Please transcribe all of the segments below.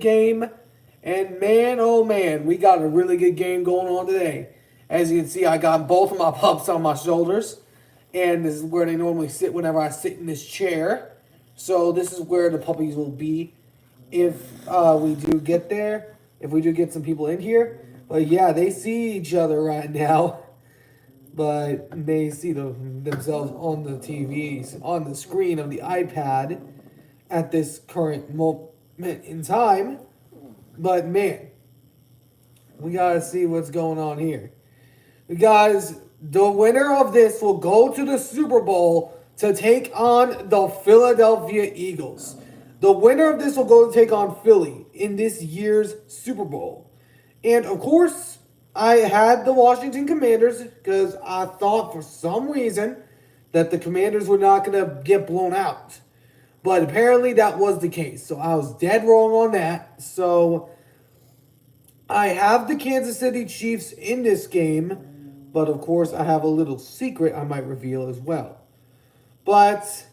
game. And man, oh man, we got a really good game going on today. As you can see, I got both of my pups on my shoulders. And this is where they normally sit whenever I sit in this chair. So this is where the puppies will be if we do get there. If we do get some people in here. But yeah, they see each other right now. But they see themselves on the TVs, on the screen of the iPad at this current moment in time. But man, we gotta see what's going on here. Guys, the winner of this will go to the Super Bowl to take on the Philadelphia Eagles. The winner of this will go to take on Philly in this year's Super Bowl. And of course, I had the Washington Commanders because I thought for some reason that the Commanders were not going to get blown out. But apparently that was the case. So I was dead wrong on that. So I have the Kansas City Chiefs in this game. But of course, I have a little secret I might reveal as well. But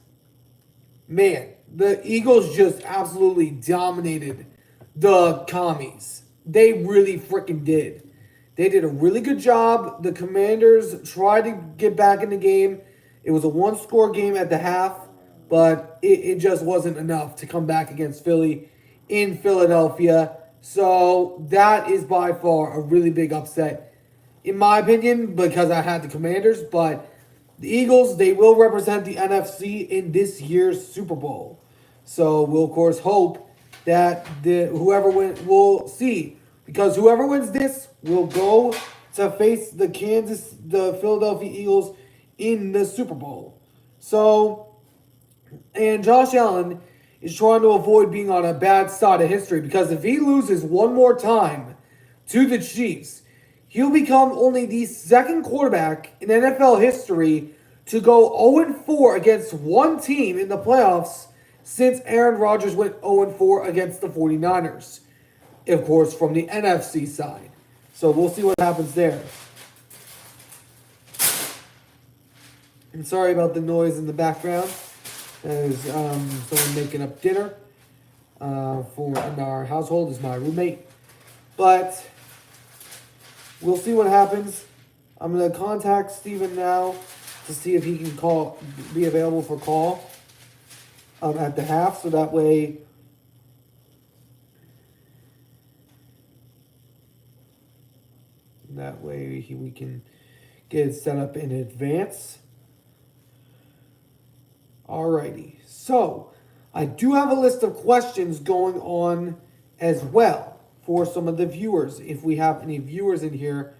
man, the Eagles just absolutely dominated the Commies. They really freaking did. They did a really good job. The Commanders tried to get back in the game. It was a one-score game at the half, but it just wasn't enough to come back against Philly in Philadelphia. So that is by far a really big upset, in my opinion, because I had the Commanders. But the Eagles, they will represent the NFC in this year's Super Bowl. So we'll, of course, hope that whoever wins, we'll see. Because whoever wins this will go to face the Philadelphia Eagles in the Super Bowl. So, and Josh Allen is trying to avoid being on a bad side of history, because if he loses one more time to the Chiefs, he'll become only the second quarterback in NFL history to go 0-4 against one team in the playoffs since Aaron Rodgers went 0-4 against the 49ers. Of course, from the NFC side. So we'll see what happens there. And sorry about the noise in the background. There's someone making up dinner for in our household. Is my roommate. But we'll see what happens. I'm going to contact Steven now to see if he can be available for call at the half. So that way we can get it set up in advance. Alrighty. So, I do have a list of questions going on as well for some of the viewers, if we have any viewers in here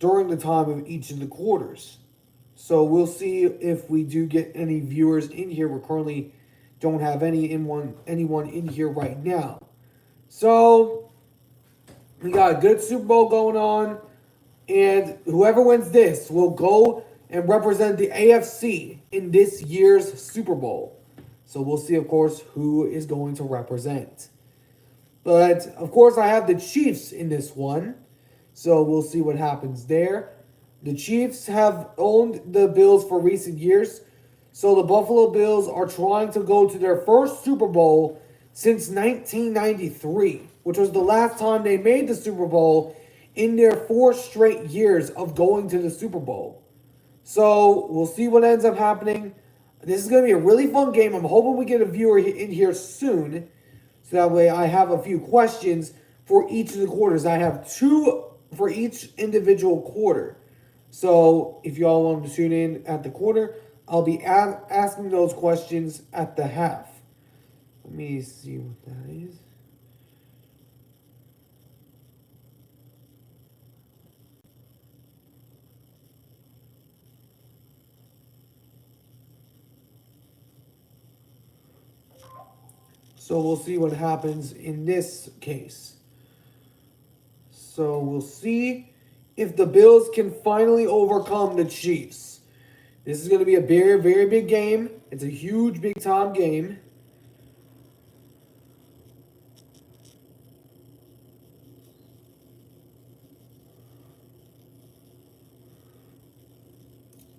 during the time of each of the quarters. So, we'll see if we do get any viewers in here. We currently don't have anyone in here right now. So, we got a good Super Bowl going on. And whoever wins this will go and represent the AFC in this year's Super Bowl. So we'll see, of course, who is going to represent. But, of course, I have the Chiefs in this one. So we'll see what happens there. The Chiefs have owned the Bills for recent years. So the Buffalo Bills are trying to go to their first Super Bowl since 1993, which was the last time they made the Super Bowl in their 4 straight years of going to the Super Bowl. So, we'll see what ends up happening. This is going to be a really fun game. I'm hoping we get a viewer in here soon. So that way I have a few questions for each of the quarters. I have 2 for each individual quarter. So, if y'all want to tune in at the quarter, I'll be asking those questions at the half. Let me see what that is. So we'll see what happens in this case. So we'll see if the Bills can finally overcome the Chiefs. This is going to be a very, very big game. It's a huge, big-time game.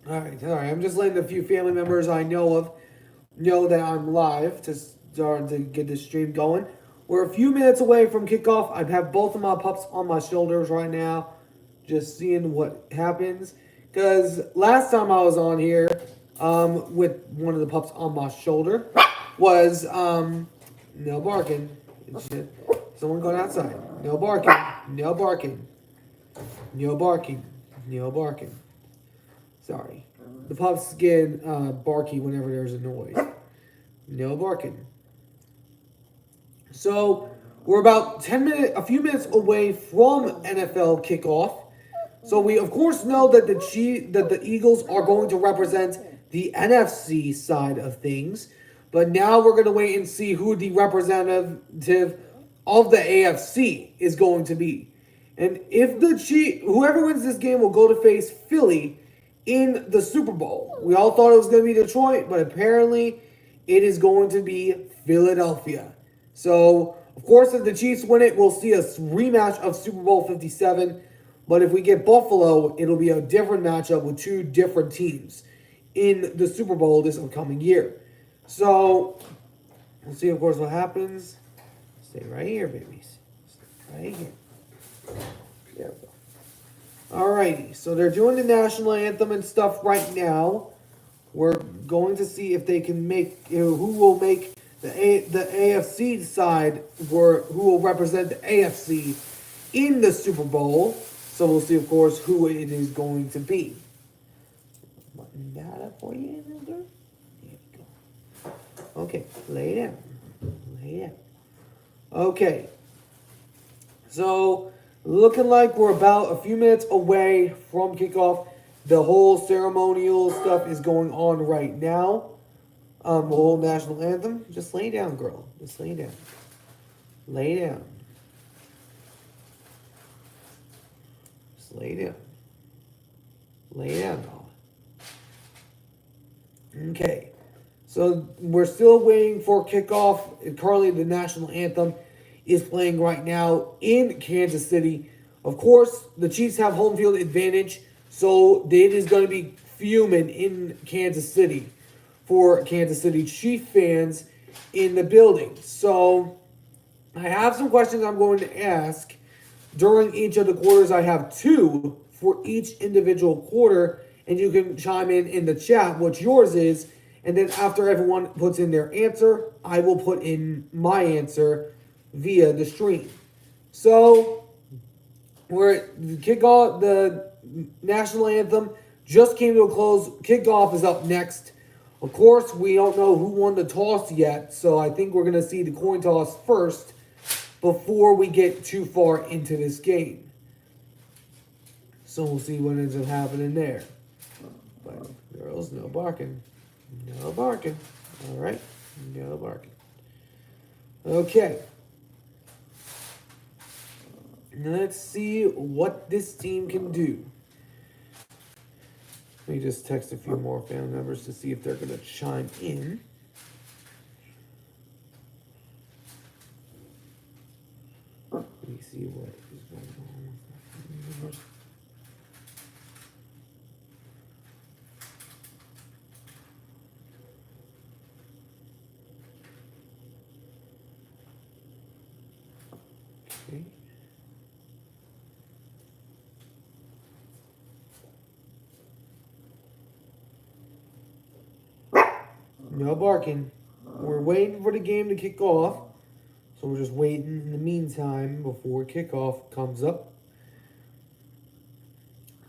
All right. I'm just letting a few family members I know of know that I'm live to start to get this stream going. we're a few minutes away from kickoff. I have both of my pups on my shoulders right now, just seeing what happens. Because last time I was on here with one of the pups on my shoulder was no barking. Shit. Someone going outside. No barking. No barking. No barking. No barking. Sorry. The pups get barky whenever there's a noise. No barking. So we're about a few minutes away from NFL kickoff. So we of course know that the Eagles are going to represent the NFC side of things, but now we're going to wait and see who the representative of the AFC is going to be. And if whoever wins this game will go to face Philly in the Super Bowl. We all thought it was going to be Detroit, but apparently it is going to be Philadelphia. So, of course, if the Chiefs win it, we'll see a rematch of Super Bowl 57. But if we get Buffalo, it'll be a different matchup with two different teams in the Super Bowl this upcoming year. So, we'll see, of course, what happens. Stay right here, babies. Stay right here. There we go. Alrighty, so they're doing the national anthem and stuff right now. We're going to see if they can make, who will make the AFC side, or who will represent the AFC in the Super Bowl. So we'll see, of course, who it is going to be. Button that up for you, there you go. Okay, lay down. Lay down. Okay. So, looking like we're about a few minutes away from kickoff. The whole ceremonial stuff is going on right now. The whole national anthem. Just lay down, girl. Just lay down. Lay down. Just lay down. Lay down, doll. Okay. So we're still waiting for kickoff. Currently, the national anthem is playing right now in Kansas City. Of course, the Chiefs have home field advantage, so it is going to be fuming in Kansas City for Kansas City Chief fans in the building. So I have some questions I'm going to ask during each of the quarters. I have two for each individual quarter, and you can chime in the chat what yours is. And then after everyone puts in their answer, I will put in my answer via the stream. So we're kickoff. The national anthem just came to a close. Kickoff is up next. Of course, we don't know who won the toss yet, so I think we're going to see the coin toss first before we get too far into this game. So we'll see what ends up happening there. But girls, no barking. No barking. All right. No barking. Okay. Let's see what this team can do. Let me just text a few more family members to see if they're going to chime in. Let me see what is going on. Okay. No barking. We're waiting for the game to kick off. So we're just waiting in the meantime before kickoff comes up.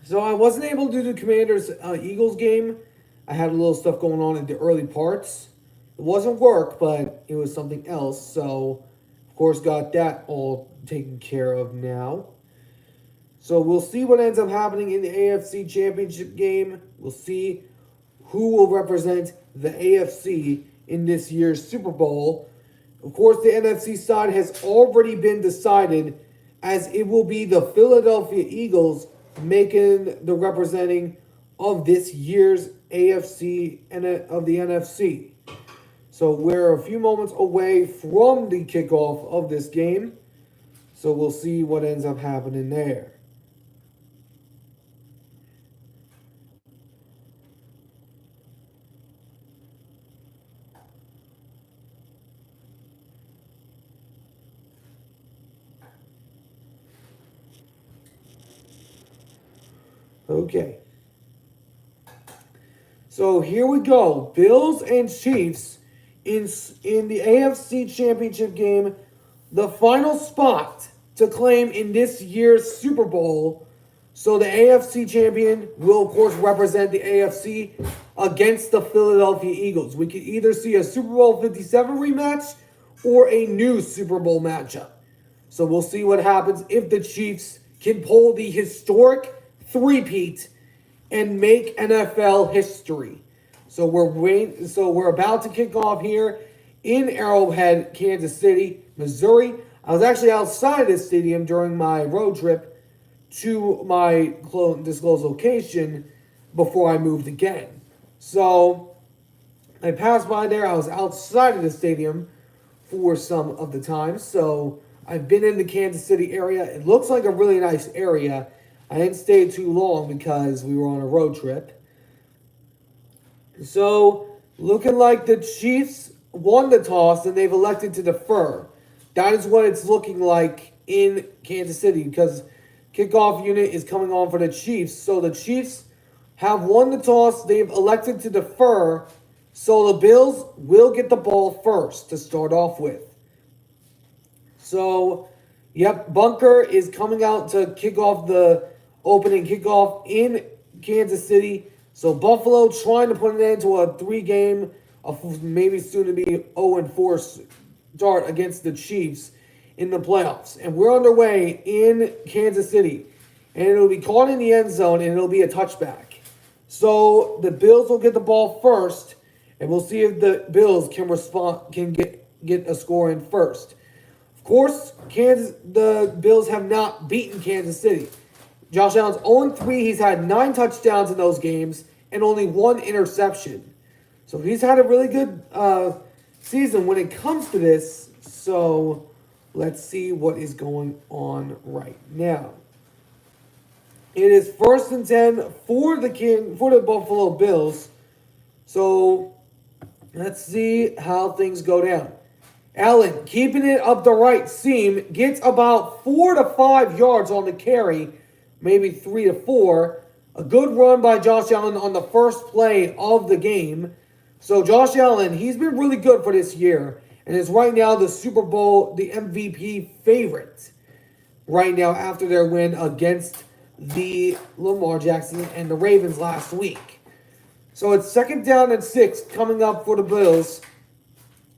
So I wasn't able to do the Commanders-Eagles game. I had a little stuff going on in the early parts. It wasn't work, but it was something else. So, of course, got that all taken care of now. So we'll see what ends up happening in the AFC Championship game. We'll see who will represent the AFC in this year's Super Bowl. Of course, the NFC side has already been decided, as it will be the Philadelphia Eagles making the representing of this year's AFC and of the NFC. So we're a few moments away from the kickoff of this game. So we'll see what ends up happening there. Okay. So here we go. Bills and Chiefs in the AFC Championship game. The final spot to claim in this year's Super Bowl. So the AFC champion will, of course, represent the AFC against the Philadelphia Eagles. We could either see a Super Bowl 57 rematch or a new Super Bowl matchup. So we'll see what happens if the Chiefs can pull the historic three-peat and make NFL history. So we're about to kick off here in Arrowhead, Kansas City, Missouri. I was actually outside of this stadium during my road trip to my disclosed location before I moved again. So I passed by there. I was outside of the stadium for some of the time. So I've been in the Kansas City area. It looks like a really nice area. I didn't stay too long because we were on a road trip. So looking like the Chiefs won the toss and they've elected to defer. That is what it's looking like in Kansas City because kickoff unit is coming on for the Chiefs. So the Chiefs have won the toss. They've elected to defer. So the Bills will get the ball first to start off with. So, yep, Bunker is coming out to kick off the opening kickoff in Kansas City. So Buffalo trying to put an end to a 3-game, maybe soon to be 0-4 start against the Chiefs in the playoffs. And we're underway in Kansas City. And it'll be caught in the end zone and it'll be a touchback. So the Bills will get the ball first. And we'll see if the Bills can get a score in first. Of course, the Bills have not beaten Kansas City. Josh Allen's 0-3. He's had 9 touchdowns in those games and only 1 interception. So he's had a really good season when it comes to this. So let's see what is going on right now. It is 1st and 10 for the Buffalo Bills. So let's see how things go down. Allen keeping it up the right seam, gets about 4 to 5 yards on the carry, maybe 3 to 4. A good run by Josh Allen on the first play of the game. So Josh Allen, he's been really good for this year and is right now the Super Bowl, the MVP favorite right now after their win against the Lamar Jackson and the Ravens last week. So it's 2nd down and 6 coming up for the Bills.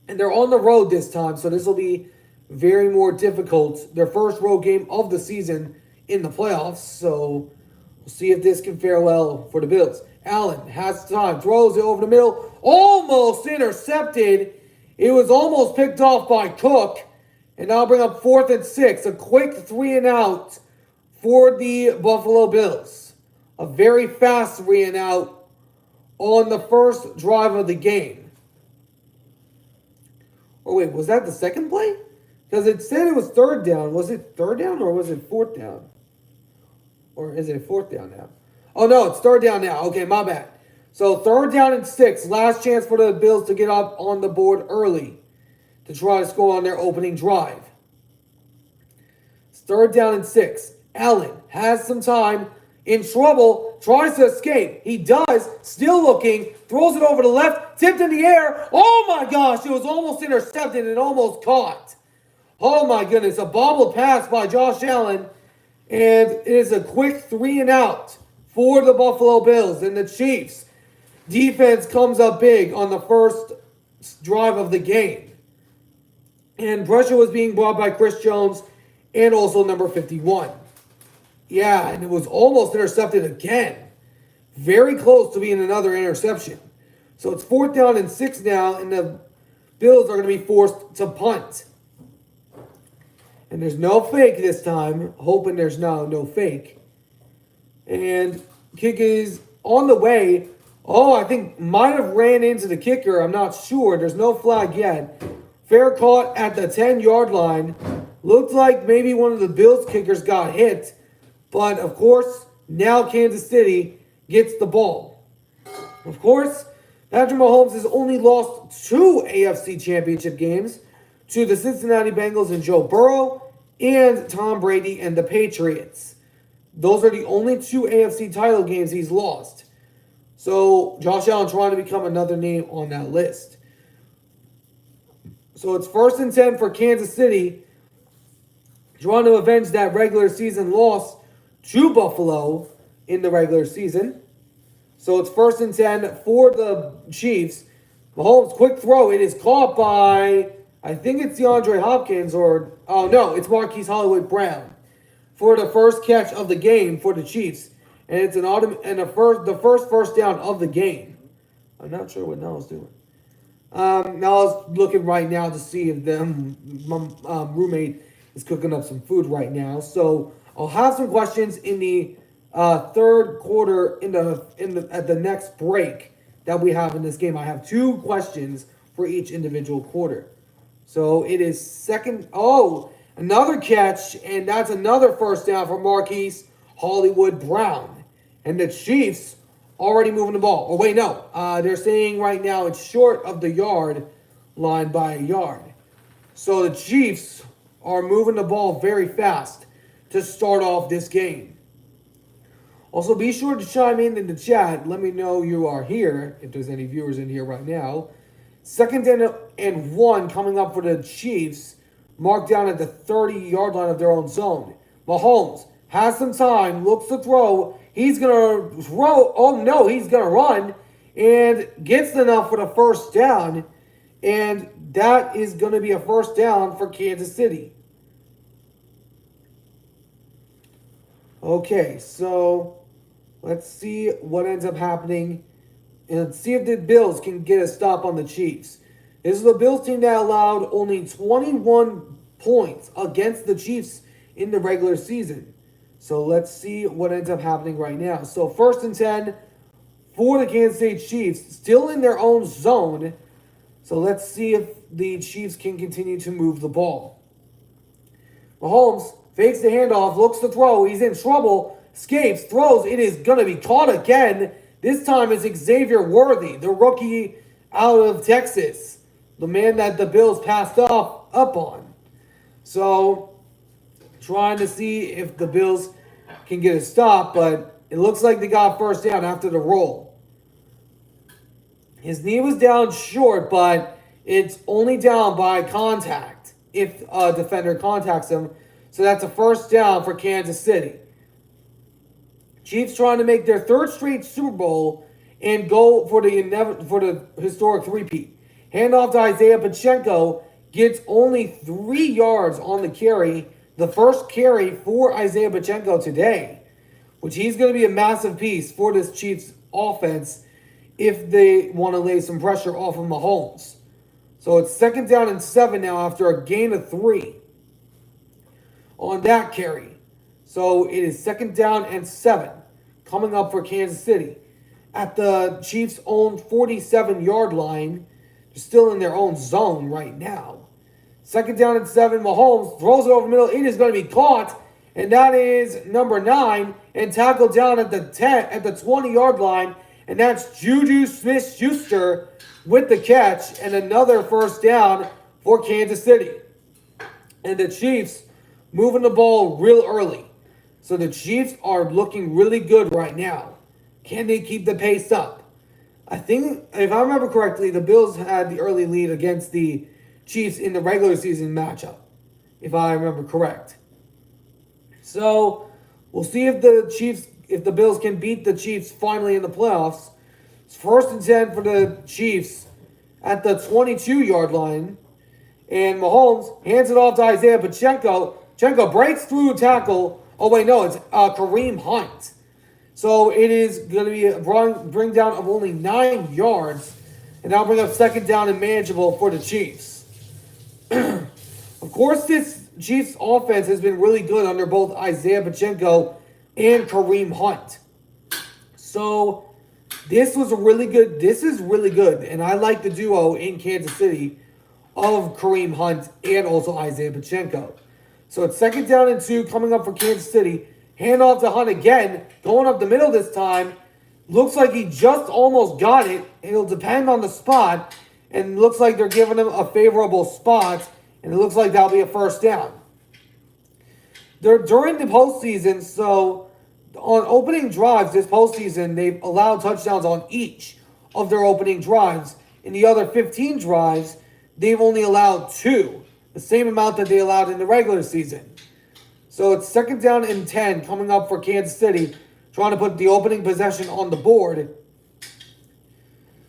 And they're on the road this time, so this will be very more difficult. Their first road game of the season in the playoffs, so we'll see if this can fare well for the Bills. Allen has time, throws it over the middle, almost intercepted. It was almost picked off by Cook, and now bring up 4th and 6, a quick 3 and out for the Buffalo Bills. A very fast 3 and out on the first drive of the game. Oh, wait, was that the second play? Because it said it was 3rd down. Was it 3rd down or was it 4th down? Or is it 4th down now? Oh, no, it's 3rd down now. Okay, my bad. So 3rd down and 6. Last chance for the Bills to get up on the board early to try to score on their opening drive. It's 3rd down and 6. Allen has some time. In trouble, tries to escape. He does, still looking, throws it over the left, tipped in the air. Oh my gosh, it was almost intercepted and almost caught. Oh my goodness, a bobbled pass by Josh Allen. And it is a quick 3 and out for the Buffalo Bills. And the Chiefs defense comes up big on the first drive of the game. And pressure was being brought by Chris Jones and also number 51. Yeah, and it was almost intercepted again. Very close to being another interception. So it's 4th down and 6 now, and the Bills are going to be forced to punt. And there's no fake this time. Hoping there's no fake. And kick is on the way. Oh, I think might have ran into the kicker. I'm not sure. There's no flag yet. Fair caught at the 10-yard line. Looked like maybe one of the Bills kickers got hit. But, of course, now Kansas City gets the ball. Of course, Patrick Mahomes has only lost 2 AFC championship games to the Cincinnati Bengals and Joe Burrow and Tom Brady and the Patriots. those are the only two AFC title games he's lost. So Josh Allen trying to become another name on that list. So it's 1st and 10 for Kansas City, trying to avenge that regular season loss to Buffalo in the regular season. So it's 1st and 10 for the Chiefs. Mahomes, quick throw. It is caught by, I think it's DeAndre Hopkins or, oh no, it's Marquise Hollywood Brown for the first catch of the game for the Chiefs. And it's the first down of the game. I'm not sure what Nell's doing. Nell's looking right now to see if the roommate is cooking up some food right now. So I'll have some questions in the third quarter at the next break that we have in this game. I have 2 questions for each individual quarter. So it is second. Oh, another catch, and that's another first down for Marquise Hollywood Brown. And the Chiefs already moving the ball. Oh, wait, no. They're saying right now it's short of the yard line by a yard. So the Chiefs are moving the ball very fast to start off this game. Also, be sure to chime in the chat. Let me know you are here, if there's any viewers in here right now. 2nd and 1 coming up for the Chiefs, marked down at the 30-yard line of their own zone. Mahomes has some time, looks to throw. He's going to throw. Oh, no, he's going to run and gets enough for the first down. And that is going to be a first down for Kansas City. Okay, so let's see what ends up happening. And let's see if the Bills can get a stop on the Chiefs. This is the Bills team that allowed only 21 points against the Chiefs in the regular season. So let's see what ends up happening right now. So 1st and 10 for the Kansas City Chiefs, still in their own zone. So let's see if the Chiefs can continue to move the ball. Mahomes fakes the handoff, looks to throw. He's in trouble, escapes, throws. It is going to be caught again. This time it's Xavier Worthy, the rookie out of Texas, the man that the Bills passed up on. So trying to see if the Bills can get a stop, but it looks like they got first down after the roll. His knee was down short, but it's only down by contact if a defender contacts him. So that's a first down for Kansas City. Chiefs trying to make their 3rd straight Super Bowl and go for the historic three-peat. Handoff to Isaiah Pacheco, gets only 3 yards on the carry. The first carry for Isaiah Pacheco today, which he's going to be a massive piece for this Chiefs offense if they want to lay some pressure off of Mahomes. So it's 2nd down and 7 now after a gain of 3 on that carry. So it is 2nd down and 7 coming up for Kansas City at the Chiefs' own 47-yard line. They're still in their own zone right now. 2nd down and 7. Mahomes throws it over the middle. It is going to be caught, and that is number 9, and tackled down at the 20-yard line, and that's Juju Smith-Schuster with the catch and another first down for Kansas City. And the Chiefs moving the ball real early. So the Chiefs are looking really good right now. Can they keep the pace up? I think, if I remember correctly, the Bills had the early lead against the Chiefs in the regular season matchup, if I remember correct. So we'll see if the Bills can beat the Chiefs finally in the playoffs. It's 1st and 10 for the Chiefs at the 22-yard line. And Mahomes hands it off to Isaiah Pacheco. Pacheco breaks through a tackle. Oh, wait, no, it's Kareem Hunt. So it is going to be a bring down of only 9 yards. And that'll bring up 2nd down and manageable for the Chiefs. Of course, this Chiefs offense has been really good under both Isaiah Pacheco and Kareem Hunt. So this is really good. And I like the duo in Kansas City of Kareem Hunt and also Isaiah Pacheco. So it's 2nd down and 2 coming up for Kansas City. Handoff to Hunt again, going up the middle this time. Looks like he just almost got it. It'll depend on the spot. And looks like they're giving him a favorable spot. And it looks like that'll be a first down. They're during the postseason, so On opening drives this postseason, they've allowed touchdowns on each of their opening drives. In the other 15 drives, they've only allowed 2, the same amount that they allowed in the regular season. So it's 2nd down and 10 coming up for Kansas City, trying to put the opening possession on the board.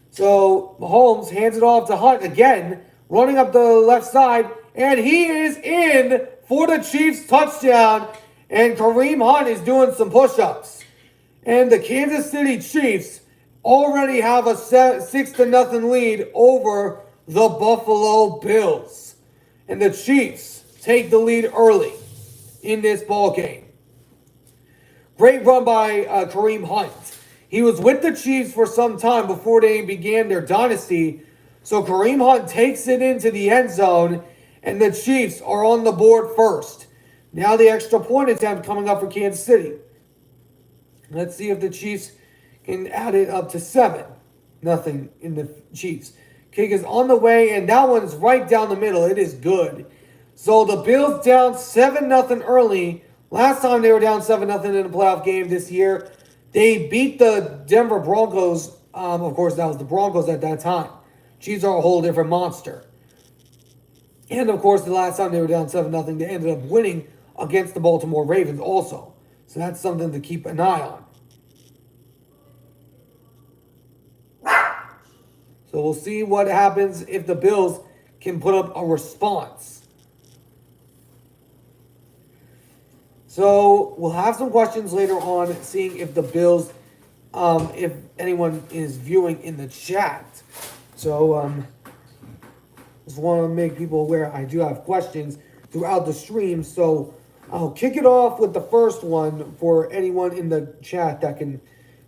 So Mahomes hands it off to Hunt again, running up the left side, and he is in for the Chiefs touchdown. And Kareem Hunt is doing some push-ups. And the Kansas City Chiefs already have a 6-0 lead over the Buffalo Bills. And the Chiefs take the lead early in this ball game. Great run by Kareem Hunt. He was with the Chiefs for some time before they began their dynasty. So Kareem Hunt takes it into the end zone, and the Chiefs are on the board first. Now the extra point attempt coming up for Kansas City. Let's see if the Chiefs can add it up to 7-0 in the Chiefs. Kick is on the way, and that one's right down the middle. It is good. So the Bills down 7-0 early. Last time they were down 7-0 in a playoff game this year, they beat the Denver Broncos. Of course, that was the Broncos at that time. Chiefs are a whole different monster. And of course, the last time they were down 7-0, they ended up winning against the Baltimore Ravens also. So that's something to keep an eye on. So we'll see what happens if the Bills can put up a response. So we'll have some questions later on, seeing if the Bills, if anyone is viewing in the chat. So just want to make people aware I do have questions throughout the stream. So I'll kick it off with the first one for anyone in the chat that can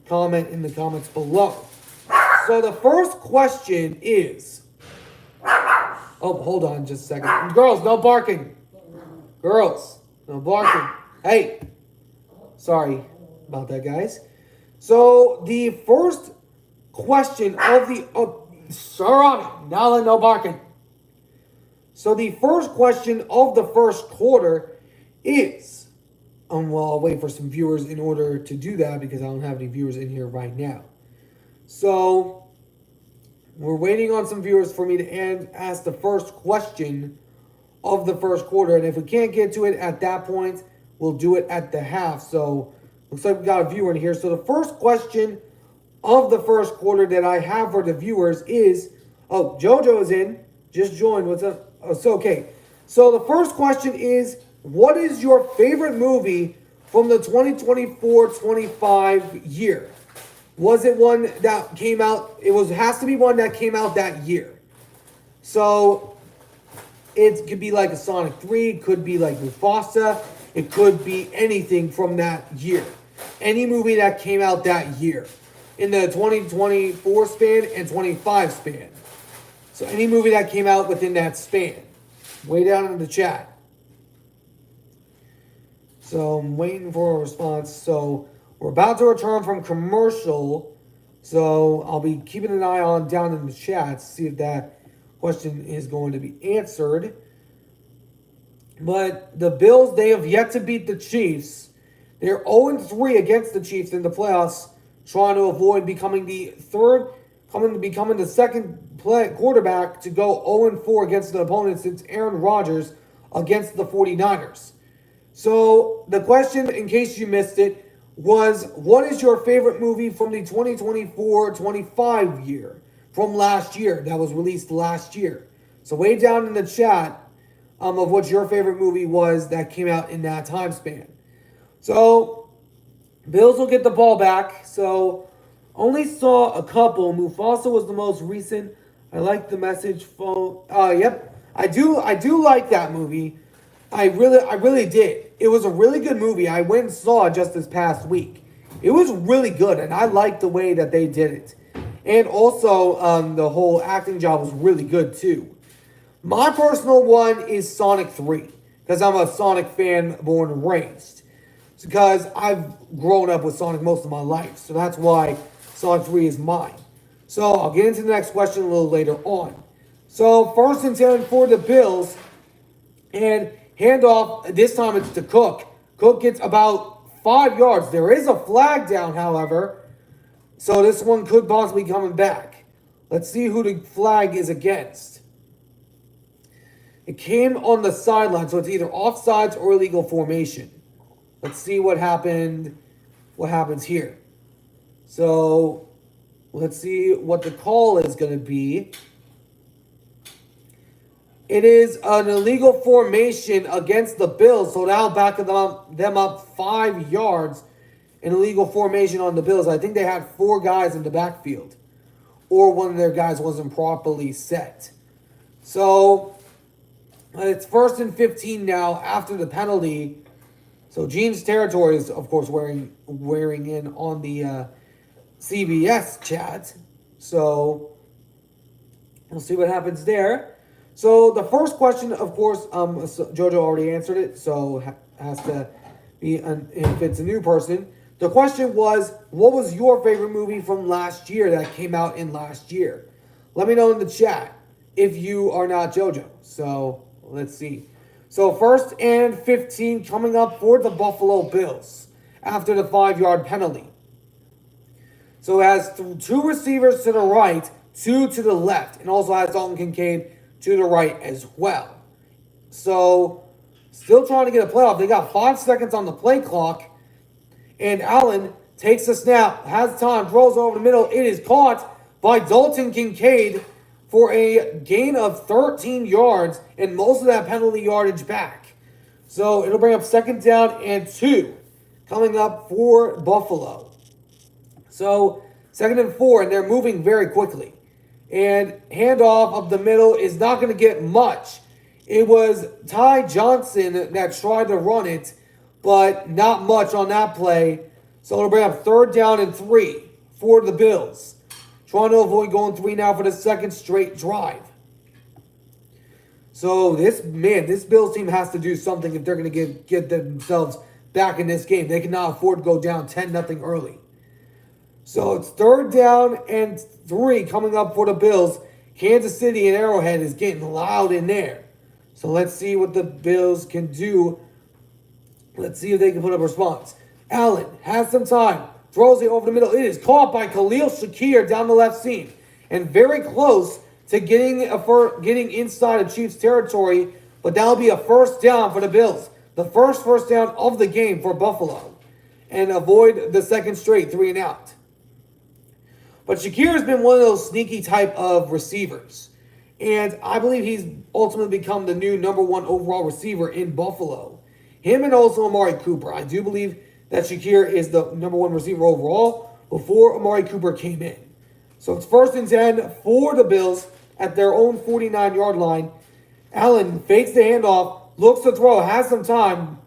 comment in the comments below. So the first question is... Oh, hold on just a second. Girls, no barking. Girls, no barking. Hey. Sorry about that, guys. So the first question of the... Sorry, now no barking. So the first question of the first quarter is, well, I'll wait for some viewers in order to do that because I don't have any viewers in here right now. So we're waiting on some viewers for me to ask the first question of the first quarter. And if we can't get to it at that point, we'll do it at the half. So looks like we got a viewer in here. So the first question of the first quarter that I have for the viewers is, oh, JoJo is in. Just joined. What's up? Oh, so okay. So the first question is, what is your favorite movie from the 2024-25 year? Was it one that came out? Has to be one that came out that year. So it could be like a Sonic 3, it could be like Mufasa, it could be anything from that year. Any movie that came out that year in the 2024 span and 25 span. So any movie that came out within that span. Way down in the chat. So I'm waiting for a response. So we're about to return from commercial. So I'll be keeping an eye on down in the chat to see if that question is going to be answered. But the Bills, they have yet to beat the Chiefs. They're 0-3 against the Chiefs in the playoffs, trying to avoid becoming the second quarterback to go 0-4 against an opponent since Aaron Rodgers against the 49ers. So the question, in case you missed it, was what is your favorite movie from the 2024-25 year, from last year, that was released last year? So way down in the chat of what your favorite movie was that came out in that time span. So Bills will get the ball back. So only saw a couple. Mufasa was the most recent. I like the message phone. Yep. I do like that movie. I really did. It was a really good movie. I went and saw it just this past week. It was really good, and I liked the way that they did it. And also, the whole acting job was really good too. My personal one is Sonic 3, because I'm a Sonic fan born and raised. Because I've grown up with Sonic most of my life, so that's why Sonic 3 is mine. So I'll get into the next question a little later on. So 1st and 10 for the Bills. And handoff, this time it's to Cook. Cook gets about 5 yards. There is a flag down, however. So this one could possibly be coming back. Let's see who the flag is against. It came on the sideline, so it's either offsides or illegal formation. Let's see what happened. What happens here? So let's see what the call is going to be. It is an illegal formation against the Bills, so now back them up 5 yards in illegal formation on the Bills. I think they had 4 guys in the backfield, or one of their guys wasn't properly set. So it's 1st and 15 now after the penalty. So Gene's territory is, of course, wearing in on the CBS chat. So we'll see what happens there. So the first question, of course, Jojo already answered it, so has to be if it's a new person. The question was, what was your favorite movie from last year that came out in last year? Let me know in the chat if you are not Jojo. So let's see. So 1st and 15 coming up for the Buffalo Bills after the 5-yard penalty. So it has 2 receivers to the right, 2 to the left, and also has Dalton Kincaid to the right as well. So still trying to get a playoff. They got 5 seconds on the play clock. And Allen takes the snap, has time, throws over the middle. It is caught by Dalton Kincaid for a gain of 13 yards and most of that penalty yardage back. So it'll bring up 2nd down and 2 coming up for Buffalo. So 2nd and 4, and they're moving very quickly. And handoff up the middle is not going to get much. It was Ty Johnson that tried to run it, but not much on that play. So it'll bring up 3rd down and 3 for the Bills. Trying to avoid going 3 now for the 2nd straight drive. So this Bills team has to do something if they're going to get themselves back in this game. They cannot afford to go down 10-0 early. So it's 3rd down and 3 coming up for the Bills. Kansas City and Arrowhead is getting loud in there. So let's see what the Bills can do. Let's see if they can put up a response. Allen has some time. Throws it over the middle. It is caught by Khalil Shakir down the left seam. And very close to getting inside of Chiefs territory. But that'll be a 1st down for the Bills. The first down of the game for Buffalo. And avoid the 2nd straight 3 and out. But Shakir has been one of those sneaky type of receivers. And I believe he's ultimately become the new number 1 overall receiver in Buffalo. Him and also Amari Cooper. I do believe that Shakir is the number 1 receiver overall before Amari Cooper came in. So it's 1st and 10 for the Bills at their own 49-yard line. Allen fakes the handoff, looks to throw, has some time.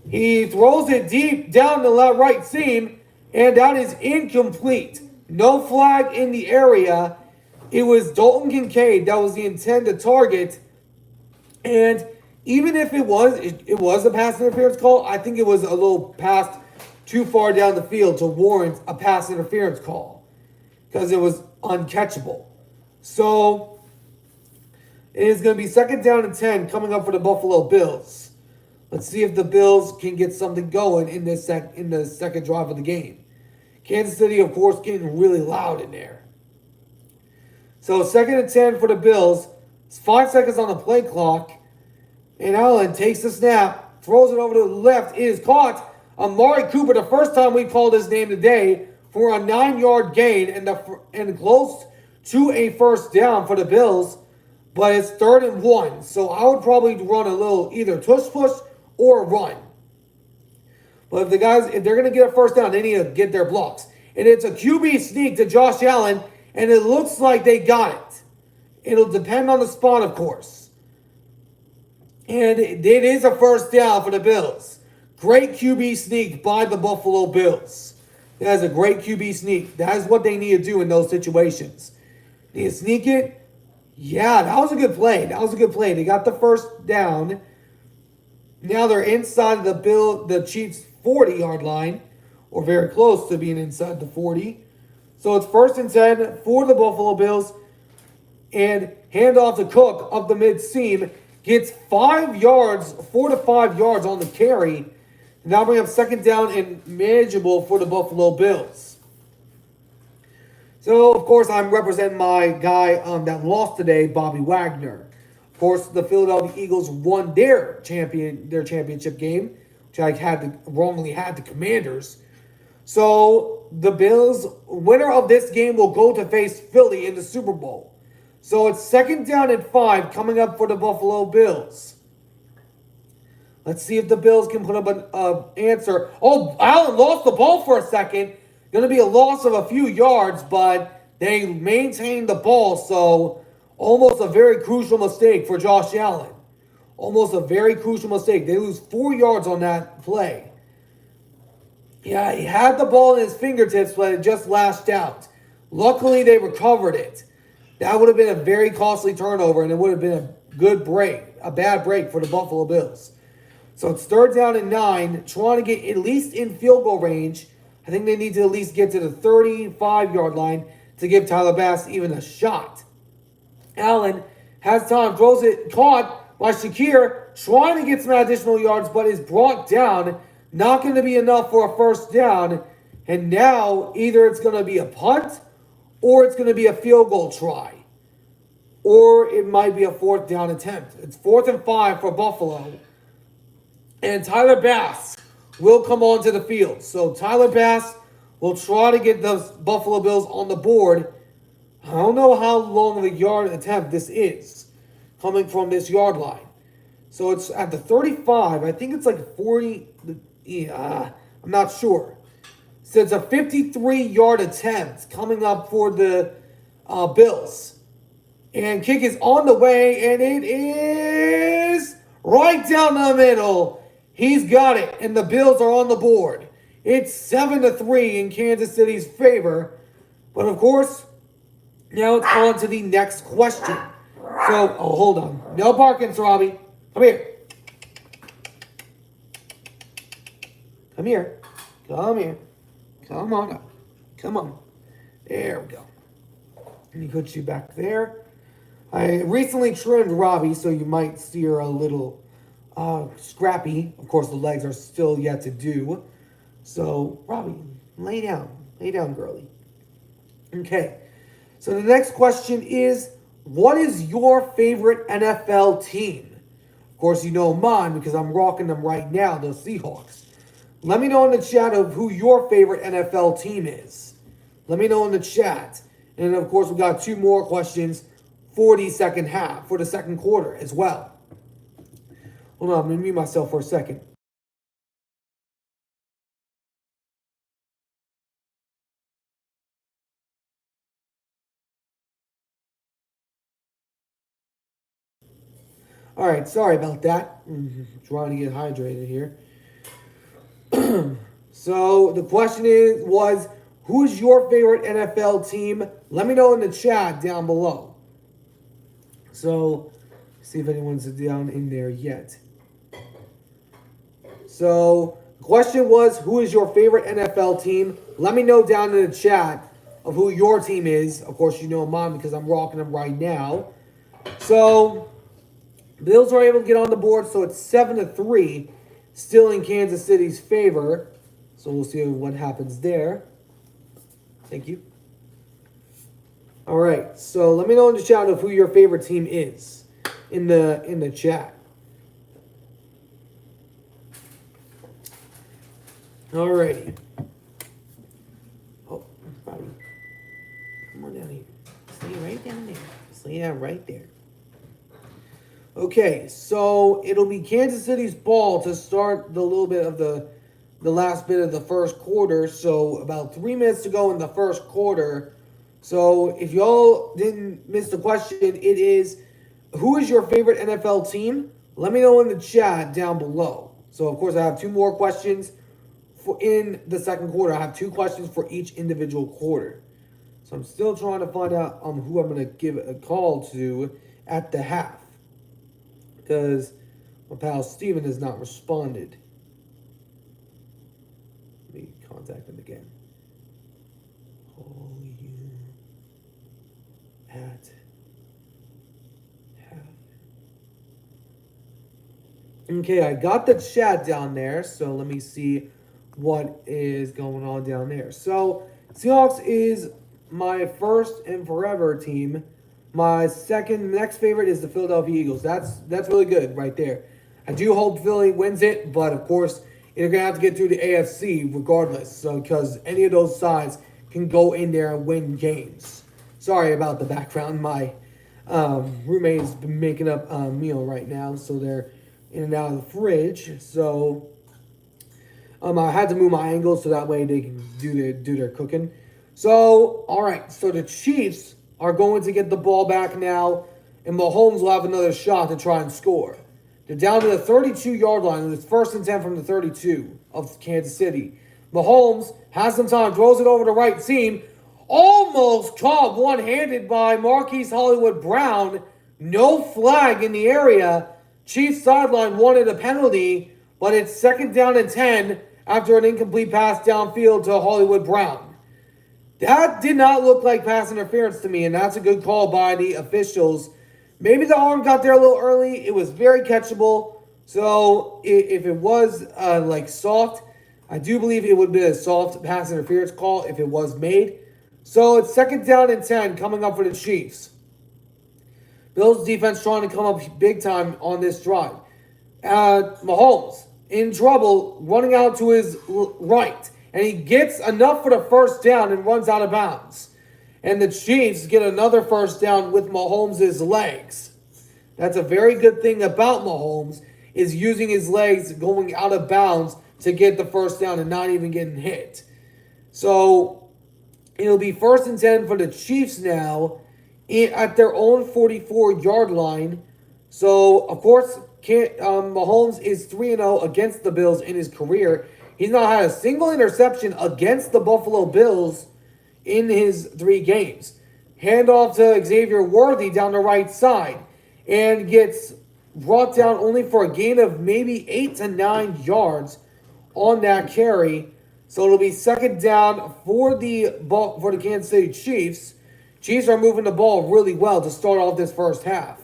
He throws it deep down the right seam, and that is incomplete. No flag in the area. It was Dalton Kincaid that was the intended target. And even if it was a pass interference call, I think it was a little pass too far down the field to warrant a pass interference call because it was uncatchable. So it is going to be 2nd down and 10 coming up for the Buffalo Bills. Let's see if the Bills can get something going in the 2nd drive of the game. Kansas City, of course, getting really loud in there. So 2nd and 10 for the Bills. It's 5 seconds on the play clock. And Allen takes the snap, throws it over to the left. It is caught. Amari Cooper, the first time we called his name today, for a 9-yard gain and close to a 1st down for the Bills. But it's 3rd and 1. So I would probably run a little either tush push or run. But if they're going to get a 1st down, they need to get their blocks. And it's a QB sneak to Josh Allen, and it looks like they got it. It'll depend on the spot, of course. And it is a 1st down for the Bills. Great QB sneak by the Buffalo Bills. That is a great QB sneak. That is what they need to do in those situations. Need to sneak it. Yeah, that was a good play. They got the 1st down. Now they're inside the Chiefs' 40-yard line, or very close to being inside the 40. So it's 1st and 10 for the Buffalo Bills. And handoff to Cook up the mid-seam. Gets 5 yards, 4 to 5 yards on the carry. Now bring up second down and manageable for the Buffalo Bills. So, of course, I'm representing my guy that lost today, Bobby Wagner. Of course, the Philadelphia Eagles won their championship game, which I wrongly had the Commanders. So, the Bills, winner of this game, will go to face Philly in the Super Bowl. So, it's second down and 5 coming up for the Buffalo Bills. Let's see if the Bills can put up an answer. Oh, Allen lost the ball for a second. Going to be a loss of a few yards, but they maintained the ball, so almost a very crucial mistake for Josh Allen. Almost a very crucial mistake. They lose 4 yards on that play. Yeah, he had the ball in his fingertips, but it just lashed out. Luckily, they recovered it. That would have been a very costly turnover, and it would have been a bad break for the Buffalo Bills. So it's third down and 9, trying to get at least in field goal range. I think they need to at least get to the 35-yard line to give Tyler Bass even a shot. Allen has time, throws it, caught by Shakir, trying to get some additional yards, but is brought down. Not going to be enough for a first down. And now either it's going to be a punt or it's going to be a field goal try. Or it might be a fourth down attempt. It's 4th and 5 for Buffalo. And Tyler Bass will come onto the field. So Tyler Bass will try to get the Buffalo Bills on the board. I don't know how long of a yard attempt this is coming from this yard line. So it's at the 35. I think it's like 40. I'm not sure. So it's a 53-yard attempt coming up for the Bills. And kick is on the way, and it is right down the middle. He's got it, and the Bills are on the board. It's 7-3 in Kansas City's favor. But of course, now it's on to the next question. So, hold on. No barking, Robbie. Come here. Come here. Come here. Come on up. Come on. There we go. Let me put you back there. I recently trimmed Robbie, so you might see her a little scrappy. Of course, the legs are still yet to do. So, Robbie, lay down. Lay down, girlie. Okay. So the next question is, what is your favorite NFL team? Of course, you know mine because I'm rocking them right now, the Seahawks. Let me know in the chat of who your favorite NFL team is. Let me know in the chat. And of course, we got 2 more questions for the second half, for the second quarter as well. Hold on, I'm going to mute myself for a second. All right, sorry about that. I'm trying to get hydrated here. So the question was, who is your favorite NFL team? Let me know in the chat down below. So, see if anyone's down in there yet. So, the question was, who is your favorite NFL team? Let me know down in the chat of who your team is. Of course, you know mine because I'm rocking them right now. So, Bills are able to get on the board, so it's 7-3, still in Kansas City's favor. So we'll see what happens there. Thank you. All right, so let me know in the chat of who your favorite team is in the chat. All righty. Oh, Bobby, come on down here. Just lay right down there. Just lay down right there. Okay, so it'll be Kansas City's ball to start the little bit of the last bit of the first quarter. So about 3 minutes to go in the first quarter. So if y'all didn't miss the question, it is, who is your favorite NFL team? Let me know in the chat down below. So of course I have 2 more questions in the second quarter. I have 2 questions for each individual quarter. So I'm still trying to find out who I'm going to give a call to at the half. Because my pal Steven has not responded. Let me contact him again. Call you at half. Okay, I got the chat down there, so let me see what is going on down there. So, Seahawks is my first and forever team. My second, next favorite is the Philadelphia Eagles. That's really good right there. I do hope Philly wins it, but of course, you're gonna have to get through the AFC regardless. So, because any of those sides can go in there and win games. Sorry about the background. My roommate's been making up a meal right now, so they're in and out of the fridge. So I had to move my angle so that way they can do their cooking. So all right, so the Chiefs are going to get the ball back now, and Mahomes will have another shot to try and score. They're down to the 32-yard line, and it's 1st and 10 from the 32 of Kansas City. Mahomes has some time, throws it over the right seam, almost caught one-handed by Marquise Hollywood Brown. No flag in the area. Chiefs sideline wanted a penalty, but it's 2nd down and 10 after an incomplete pass downfield to Hollywood Brown. That did not look like pass interference to me, and that's a good call by the officials. Maybe the arm got there a little early. It was very catchable. So if it was like soft, I do believe it would be a soft pass interference call if it was made. So it's 2nd down and 10 coming up for the Chiefs. Bills defense trying to come up big time on this drive. Mahomes in trouble, running out to his right. And he gets enough for the 1st down and runs out of bounds. And the Chiefs get another 1st down with Mahomes' legs. That's a very good thing about Mahomes, is using his legs going out of bounds to get the 1st down and not even getting hit. So it'll be 1st and 10 for the Chiefs now at their own 44-yard line. So, of course, Mahomes is 3-0 against the Bills in his career. He's not had a single interception against the Buffalo Bills in his 3 games. Handoff to Xavier Worthy down the right side and gets brought down only for a gain of maybe 8 to 9 yards on that carry. So it'll be 2nd down for the Kansas City Chiefs. Chiefs are moving the ball really well to start off this first half.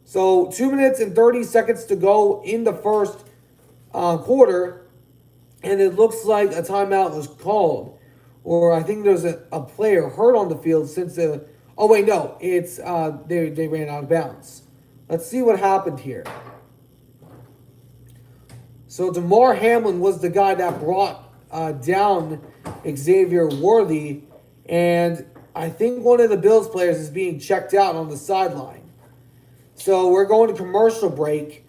So 2 minutes and 30 seconds to go in the first quarter. And it looks like a timeout was called. Or I think there's a player hurt on the field since the... Oh, wait, no. It's they ran out of bounds. Let's see what happened here. So DeMar Hamlin was the guy that brought down Xavier Worthy. And I think one of the Bills players is being checked out on the sideline. So we're going to commercial break.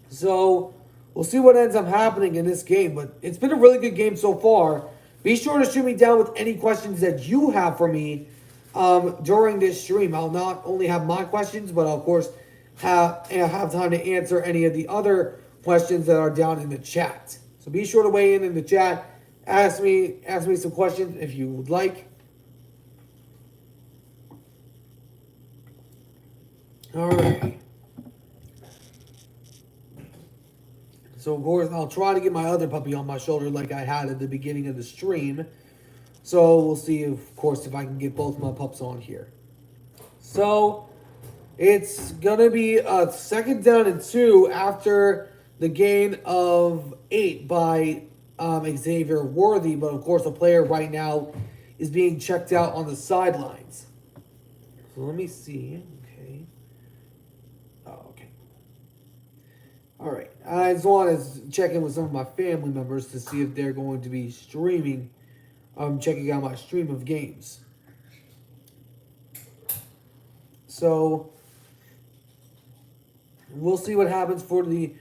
So we'll see what ends up happening in this game. But it's been a really good game so far. Be sure to shoot me down with any questions that you have for me during this stream. I'll not only have my questions, but I'll, of course, have time to answer any of the other questions that are down in the chat. So be sure to weigh in the chat. Ask me some questions if you would like. All right. So, of course, I'll try to get my other puppy on my shoulder like I had at the beginning of the stream. So, we'll see, of course, if I can get both my pups on here. So, it's going to be a 2nd down and 2 after the gain of 8 by Xavier Worthy. But, of course, the player right now is being checked out on the sidelines. So, let me see. Okay. Oh, okay. All right. I just want to check in with some of my family members to see if they're going to be streaming, checking out my stream of games. So we'll see what happens for the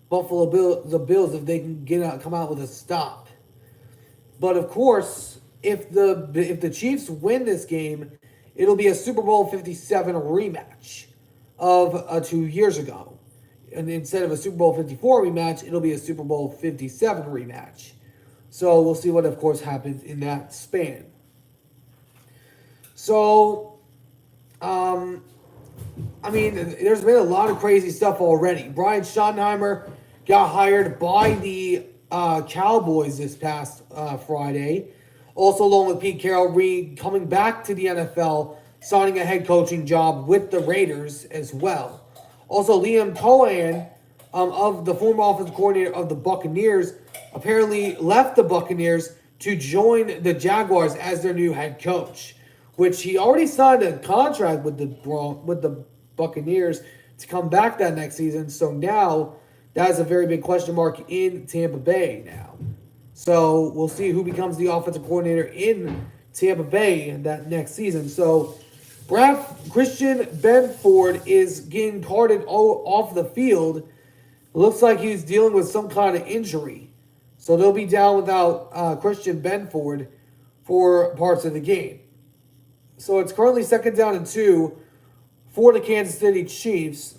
the Bills if they can come out with a stop. But of course, if the Chiefs win this game, it'll be a Super Bowl 57 rematch of 2 years ago. And instead of a Super Bowl 54 rematch, it'll be a Super Bowl 57 rematch. So we'll see what, of course, happens in that span. So, I mean, there's been a lot of crazy stuff already. Brian Schottenheimer got hired by the Cowboys this past Friday. Also, along with Pete Carroll coming back to the NFL, signing a head coaching job with the Raiders as well. Also, Liam Cohen of the former offensive coordinator of the Buccaneers, apparently left the Buccaneers to join the Jaguars as their new head coach, which he already signed a contract with the Buccaneers to come back that next season. So now that is a very big question mark in Tampa Bay now. So we'll see who becomes the offensive coordinator in Tampa Bay that next season. So Christian Benford is getting carted off the field. Looks like he's dealing with some kind of injury. So they'll be down without Christian Benford for parts of the game. So it's currently 2nd down and 2 for the Kansas City Chiefs.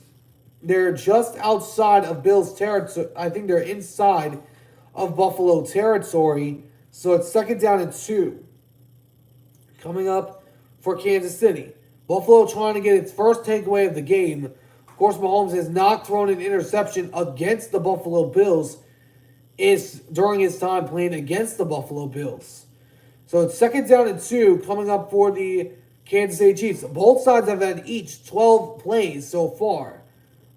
They're just outside of Bills territory. I think they're inside of Buffalo territory. So it's 2nd down and 2 coming up for Kansas City. Buffalo trying to get its first takeaway of the game. Of course, Mahomes has not thrown an interception against the Buffalo Bills during his time playing against the Buffalo Bills. So it's 2nd down and 2 coming up for the Kansas City Chiefs. Both sides have had each 12 plays so far.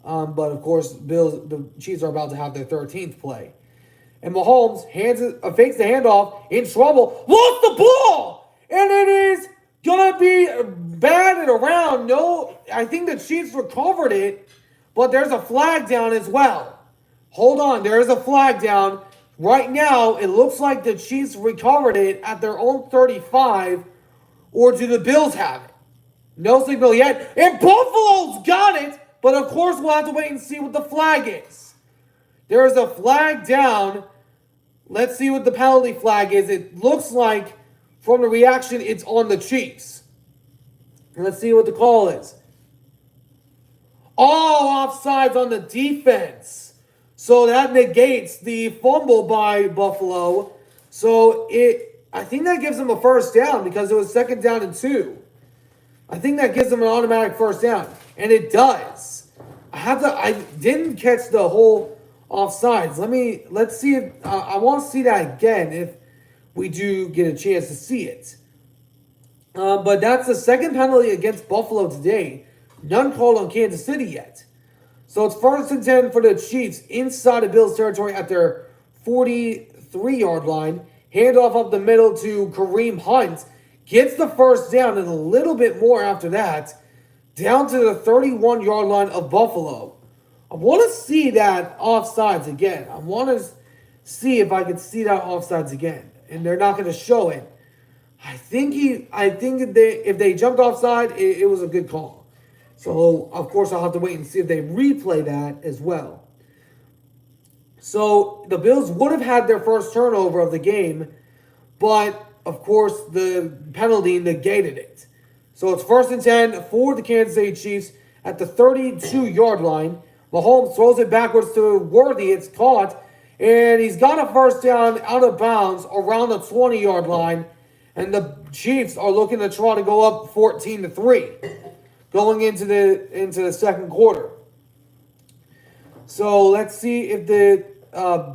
But of course, the Chiefs are about to have their 13th play. And Mahomes fakes the handoff, in trouble, lost the ball! And it is going to be batted around. No, I think the Chiefs recovered it, but there's a flag down as well. Hold on, there is a flag down. Right now, it looks like the Chiefs recovered it at their own 35, or do the Bills have it? No signal yet, and Buffalo's got it, but of course we'll have to wait and see what the flag is. There is a flag down. Let's see what the penalty flag is. It looks like, from the reaction, it's on the Chiefs. Let's see what the call is. All offsides on the defense. So that negates the fumble by Buffalo. So I think that gives them a first down because it was 2nd down and 2. I think that gives them an automatic first down. And it does. I didn't catch the whole offsides. Let's see if I want to see that again if we do get a chance to see it. But that's the 2nd penalty against Buffalo today. None called on Kansas City yet. So it's 1st and 10 for the Chiefs inside of Bills territory at their 43-yard line. Handoff up the middle to Kareem Hunt. Gets the first down and a little bit more after that. Down to the 31-yard line of Buffalo. I want to see that offsides again. I want to see if I can see that offsides again. And they're not going to show it. I think if they jumped offside, it was a good call. So, of course, I'll have to wait and see if they replay that as well. So, the Bills would have had their first turnover of the game, but, of course, the penalty negated it. So, it's 1st and 10 for the Kansas City Chiefs at the 32-yard line. Mahomes throws it backwards to Worthy. It's caught, and he's got a first down out of bounds around the 20-yard line, and the Chiefs are looking to try to go up 14-3. Going into the 2nd quarter. So let's see if the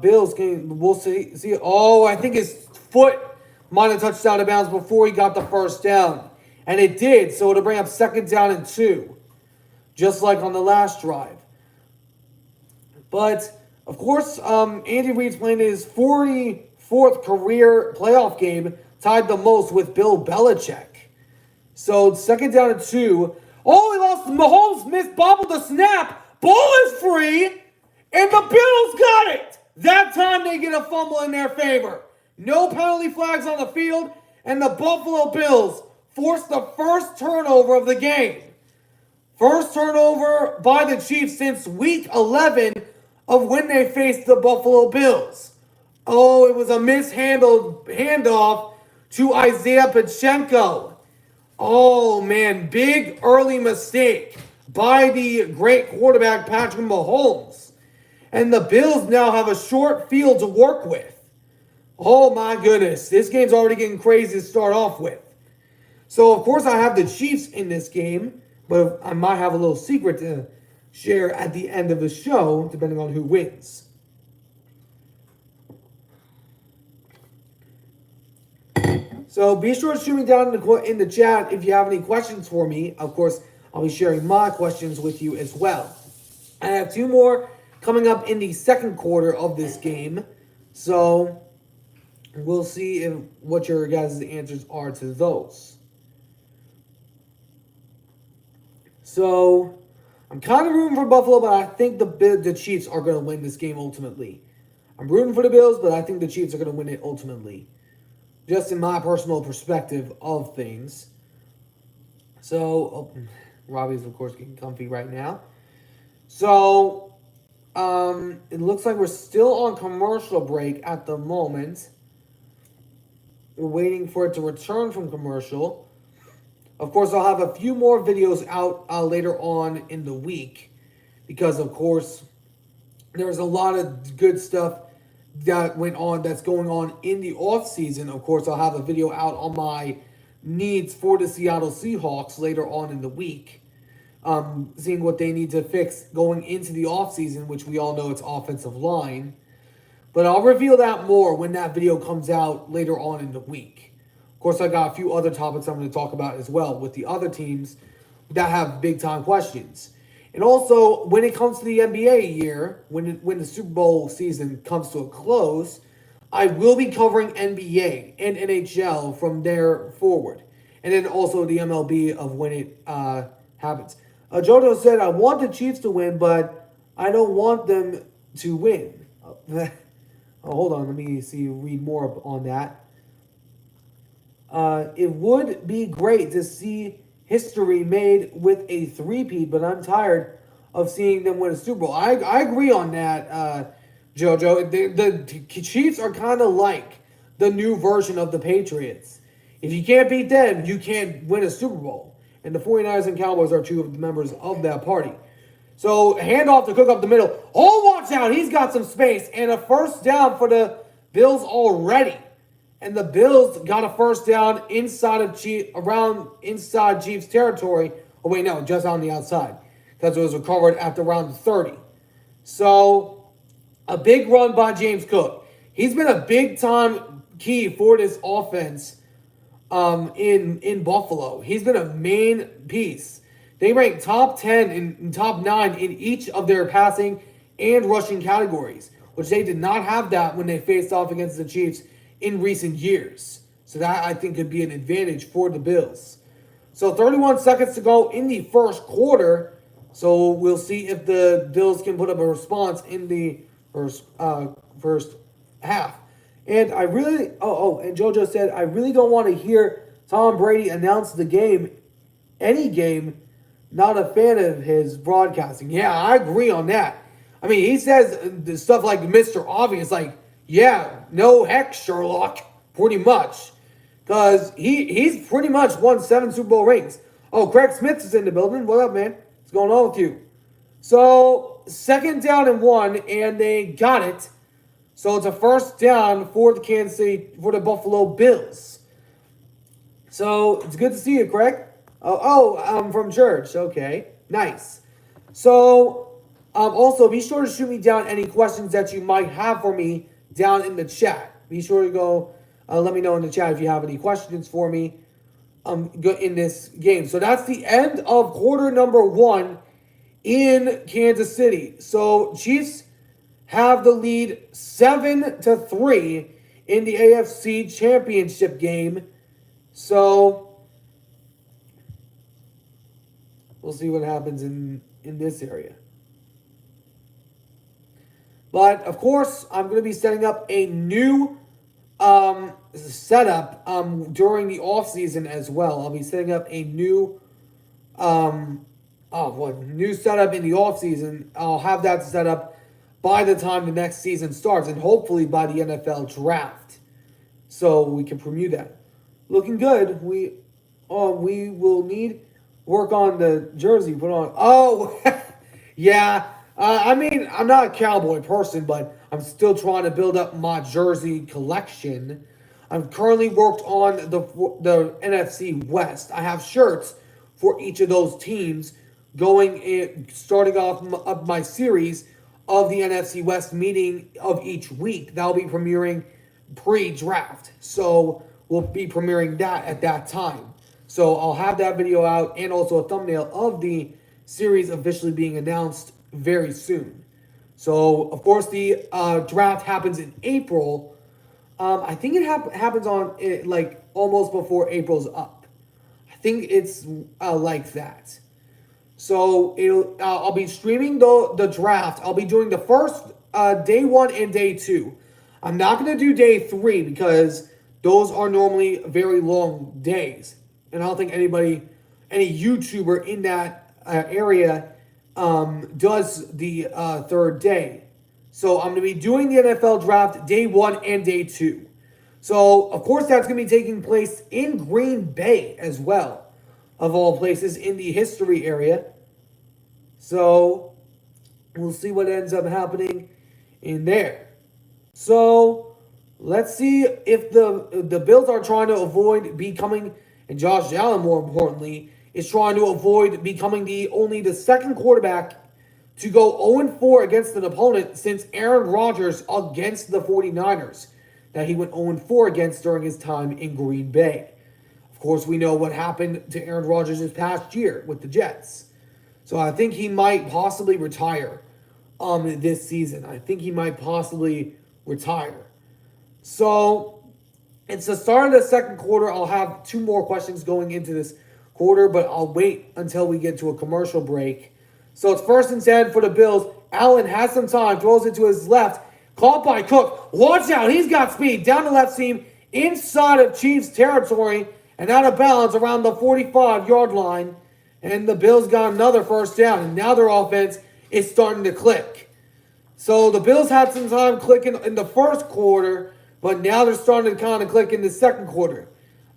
Bills can. We'll see. Oh, I think his foot might have touched out of bounds before he got the first down, and it did. So it'll bring up 2nd down and 2, just like on the last drive. But of course, Andy Reid's playing his 44th career playoff game, tied the most with Bill Belichick. So 2nd down and 2. Oh, he lost. Mahomes misbobbled the snap. Ball is free. And the Bills got it. That time they get a fumble in their favor. No penalty flags on the field. And the Buffalo Bills force the first turnover of the game. First turnover by the Chiefs since week 11 of when they faced the Buffalo Bills. Oh, it was a mishandled handoff to Isaiah Pacheco. Oh, man, big early mistake by the great quarterback Patrick Mahomes. And the Bills now have a short field to work with. Oh, my goodness. This game's already getting crazy to start off with. So, of course, I have the Chiefs in this game, but I might have a little secret to share at the end of the show, depending on who wins. So be sure to shoot me down in the chat if you have any questions for me. Of course, I'll be sharing my questions with you as well. I have 2 more coming up in the second quarter of this game. So we'll see what your guys' answers are to those. So I'm kind of rooting for Buffalo, but I think the Chiefs are going to win this game ultimately. I'm rooting for the Bills, but I think the Chiefs are going to win it ultimately. Just in my personal perspective of things. So, Robbie's, of course, getting comfy right now. So, it looks like we're still on commercial break at the moment. We're waiting for it to return from commercial. Of course, I'll have a few more videos out later on in the week. Because, of course, there's a lot of good stuff that went on that's going on in the off season. Of course, I'll have a video out on my needs for the Seattle Seahawks later on in the week, seeing what they need to fix going into the off season, which we all know it's offensive line. But I'll reveal that more when that video comes out later on in the week. Of course, I got a few other topics I'm going to talk about as well with the other teams that have big time questions. And also, when it comes to the NBA year, when the Super Bowl season comes to a close, I will be covering NBA and NHL from there forward. And then also the MLB of when it happens. Jojo said, I want the Chiefs to win, but I don't want them to win. Hold on, let me read more on that. It would be great to see history made with a three-peat, but I'm tired of seeing them win a Super Bowl. I agree on that, Jojo. The Chiefs are kind of like the new version of the Patriots. If you can't beat them, you can't win a Super Bowl. And the 49ers and Cowboys are two of the members of that party. So, handoff to Cook up the middle. Oh, watch out. He's got some space. And a first down for the Bills already. And the Bills got a first down inside Chiefs territory. Oh, wait, no, just on the outside. Because it was recovered at around 30. So, a big run by James Cook. He's been a big-time key for this offense in Buffalo. He's been a main piece. They rank top 10 and top 9 in each of their passing and rushing categories, which they did not have that when they faced off against the Chiefs in recent years. So that, I think, could be an advantage for the Bills. So 31 seconds to go in the first quarter. So we'll see if the Bills can put up a response in the first half. And I really, and JoJo said, I really don't want to hear Tom Brady announce the game, any game. Not a fan of his broadcasting. Yeah, I agree on that. I mean, he says the stuff like Mr. Obvious, like, yeah, no heck, Sherlock, pretty much. Because he's pretty much won 7 Super Bowl rings. Oh, Craig Smith is in the building. What up, man? What's going on with you? So, 2nd down and 1, and they got it. So, it's a first down for the Buffalo Bills. So, it's good to see you, Craig. I'm from church. Okay, nice. So, also, be sure to shoot me down any questions that you might have for me down in the chat. Be sure to go let me know in the chat if you have any questions for me in this game. So, that's the end of quarter number 1 in Kansas City. So, Chiefs have the lead 7-3 in the AFC Championship game. So, we'll see what happens in this area. But, of course, I'm going to be setting up a new setup during the offseason as well. I'll be setting up a new new setup in the offseason. I'll have that set up by the time the next season starts, and hopefully by the NFL draft. So we can premiere that. Looking good. We will need work on the jersey. Put on. Oh, yeah. I mean, I'm not a cowboy person, but I'm still trying to build up my jersey collection. I'm currently worked on the NFC West. I have shirts for each of those teams starting off my series of the NFC West meeting of each week. That'll be premiering pre-draft. So we'll be premiering that at that time. So I'll have that video out and also a thumbnail of the series officially being announced very soon. So, of course, the draft happens in April. I think it happens on like almost before April's up. I think it's like that. So I'll be streaming the draft. I'll be doing the first day 1 and day 2. I'm not going to do day 3 because those are normally very long days, and I don't think any YouTuber in that area does the third day. So I'm going to be doing the NFL draft day 1 and day 2. So of course that's going to be taking place in Green Bay as well, of all places in the history area. So we'll see what ends up happening in there. So let's see if the Bills are trying to avoid becoming, and Josh Allen more importantly, is trying to avoid becoming only the second quarterback to go 0-4 against an opponent since Aaron Rodgers against the 49ers that he went 0-4 against during his time in Green Bay. Of course, we know what happened to Aaron Rodgers this past year with the Jets. So I think he might possibly retire this season. I think he might possibly retire. So it's the start of the second quarter. I'll have 2 more questions going into this quarter, but I'll wait until we get to a commercial break. So it's 1st and 10 for the Bills. Allen has some time, throws it to his left. Caught by Cook. Watch out, he's got speed. Down the left seam, inside of Chiefs territory, and out of bounds around the 45-yard line. And the Bills got another first down, and now their offense is starting to click. So the Bills had some time clicking in the first quarter, but now they're starting to kind of click in the second quarter.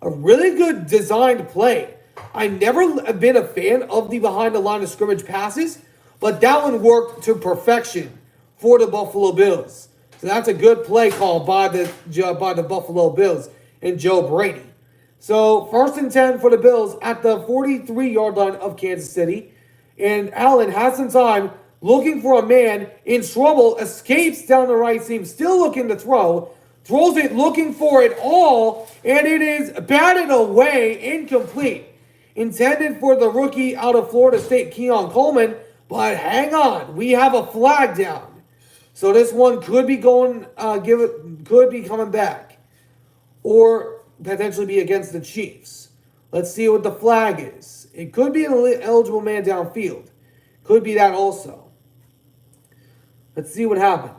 A really good designed play. I've never been a fan of the behind the line of scrimmage passes, but that one worked to perfection for the Buffalo Bills. So that's a good play call by the Buffalo Bills and Joe Brady. So 1st and 10 for the Bills at the 43-yard line of Kansas City. And Allen has some time looking for a man in trouble, escapes down the right seam, still looking to throw, throws it looking for it all, and it is batted away, incomplete. Intended for the rookie out of Florida State, Keon Coleman, but hang on, we have a flag down. So this one could be could be coming back, or potentially be against the Chiefs. Let's see what the flag is. It could be an eligible man downfield. Could be that also. Let's see what happened.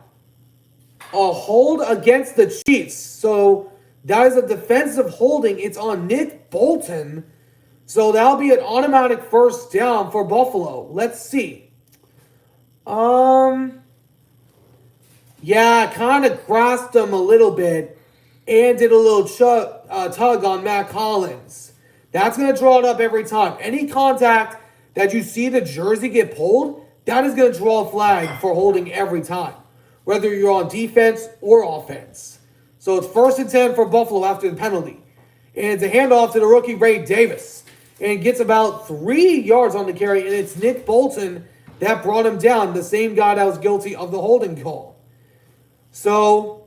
A hold against the Chiefs. So that is a defensive holding. It's on Nick Bolton. So that'll be an automatic first down for Buffalo. Let's see. Yeah, kind of grasped him a little bit and did a little tug on Matt Collins. That's going to draw it up every time. Any contact that you see the jersey get pulled, that is going to draw a flag for holding every time, whether you're on defense or offense. So it's 1st and 10 for Buffalo after the penalty. And it's a handoff to the rookie Ray Davis. And gets about 3 yards on the carry, and it's Nick Bolton that brought him down, the same guy that was guilty of the holding call. So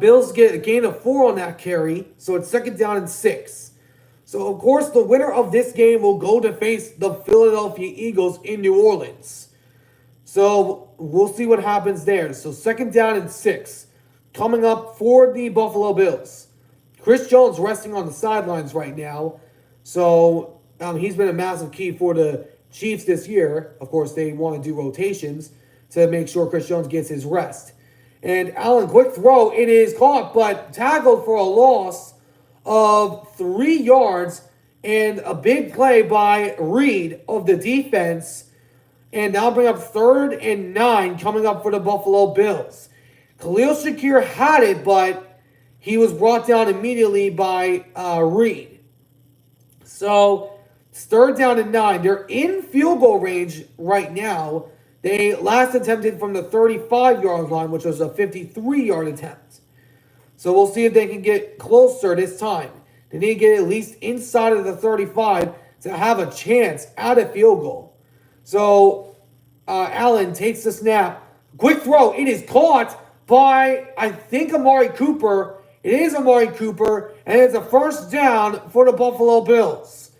Bills get a gain of 4 on that carry, so it's 2nd down and 6. So, of course, the winner of this game will go to face the Philadelphia Eagles in New Orleans. So we'll see what happens there. So 2nd down and 6 coming up for the Buffalo Bills. Chris Jones resting on the sidelines right now. So he's been a massive key for the Chiefs this year. Of course, they want to do rotations to make sure Chris Jones gets his rest. And Allen, quick throw. It is caught, but tackled for a loss of 3 yards. And a big play by Reed of the defense. And now bring up 3rd and 9 coming up for the Buffalo Bills. Khalil Shakir had it, but he was brought down immediately by Reed. So it's 3rd down and 9. They're in field goal range right now. They last attempted from the 35-yard line, which was a 53-yard attempt. So we'll see if they can get closer this time. They need to get at least inside of the 35 to have a chance at a field goal. So Allen takes the snap. Quick throw. It is caught by, I think, Amari Cooper. It is Amari Cooper, and it's a 1st down for the Buffalo Bills.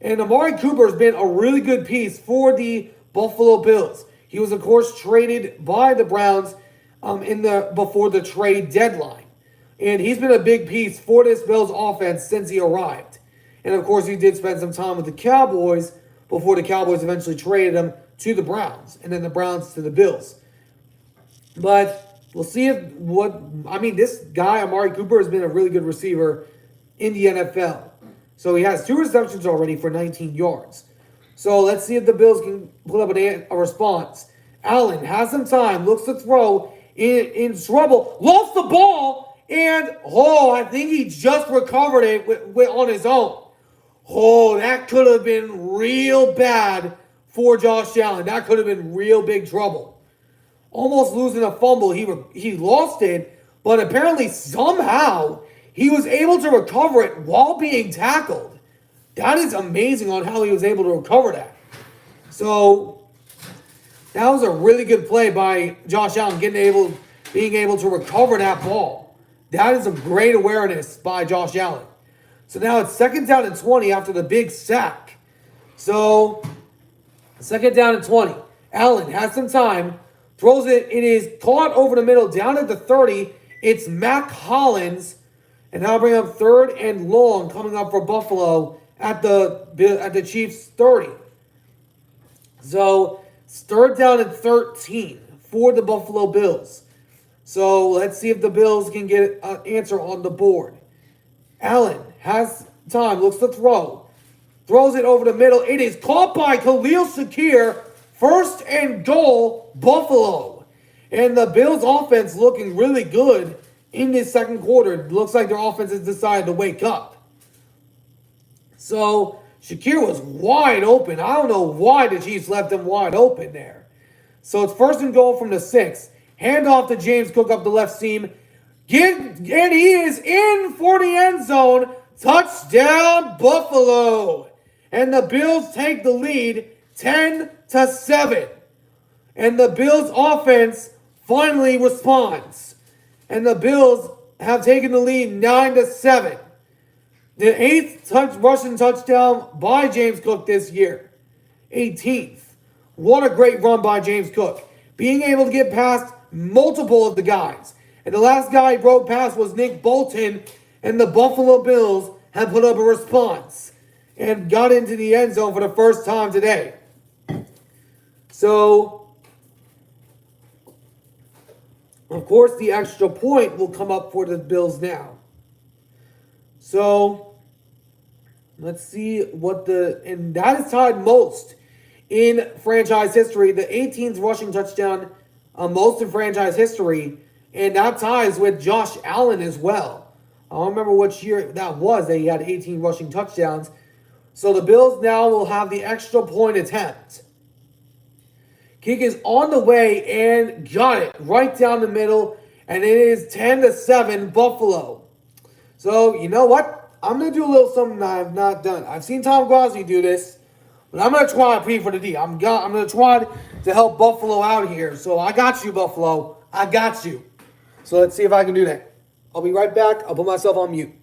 And Amari Cooper has been a really good piece for the Buffalo Bills. He was, of course, traded by the Browns before the trade deadline. And he's been a big piece for this Bills offense since he arrived. And, of course, he did spend some time with the Cowboys before the Cowboys eventually traded him to the Browns. And then the Browns to the Bills. But we'll see this guy, Amari Cooper, has been a really good receiver in the NFL. So he has 2 receptions already for 19 yards. So let's see if the Bills can put up a response. Allen has some time, looks to throw, in trouble, lost the ball, and, I think he just recovered it on his own. That could have been real bad for Josh Allen. That could have been real big trouble. Almost losing a fumble. He lost it, but apparently somehow he was able to recover it while being tackled. That is amazing on how he was able to recover that. So that was a really good play by Josh Allen, being able to recover that ball. That is a great awareness by Josh Allen. So now it's 2nd down and 20 after the big sack. So 2nd down and 20. Allen has some time. Throws it. It is caught over the middle, down at the 30. It's Mac Hollins. And now bring up 3rd and long coming up for Buffalo at the Chiefs' 30. So it's 3rd down and 13 for the Buffalo Bills. So let's see if the Bills can get an answer on the board. Allen has time, looks to throw. Throws it over the middle. It is caught by Khalil Shakir. 1st and goal, Buffalo. And the Bills' offense looking really good in this 2nd quarter. It looks like their offense has decided to wake up. So Shakir was wide open. I don't know why the Chiefs left him wide open there. So it's 1st and goal from the 6. Hand off to James Cook up the left seam. And he is in for the end zone. Touchdown, Buffalo. And the Bills take the lead 10-7. And the Bills offense finally responds. And the Bills have taken the lead 9-7. The 8th rushing touchdown by James Cook this year. 18th. What a great run by James Cook. Being able to get past multiple of the guys. And the last guy he broke past was Nick Bolton. And the Buffalo Bills have put up a response. And got into the end zone for the first time today. So, of course, the extra point will come up for the Bills now. So, let's see and that is tied most in franchise history. The 18th rushing touchdown, most in franchise history. And that ties with Josh Allen as well. I don't remember which year that was that he had 18 rushing touchdowns. So the Bills now will have the extra point attempt. Kick is on the way and got it right down the middle. And it is 10-7 Buffalo. So, you know what? I'm going to do a little something I have not done. I've seen Tom Grossi do this. But I'm going to try a P for the D. I'm going to try to help Buffalo out here. So I got you, Buffalo. I got you. So let's see if I can do that. I'll be right back. I'll put myself on mute.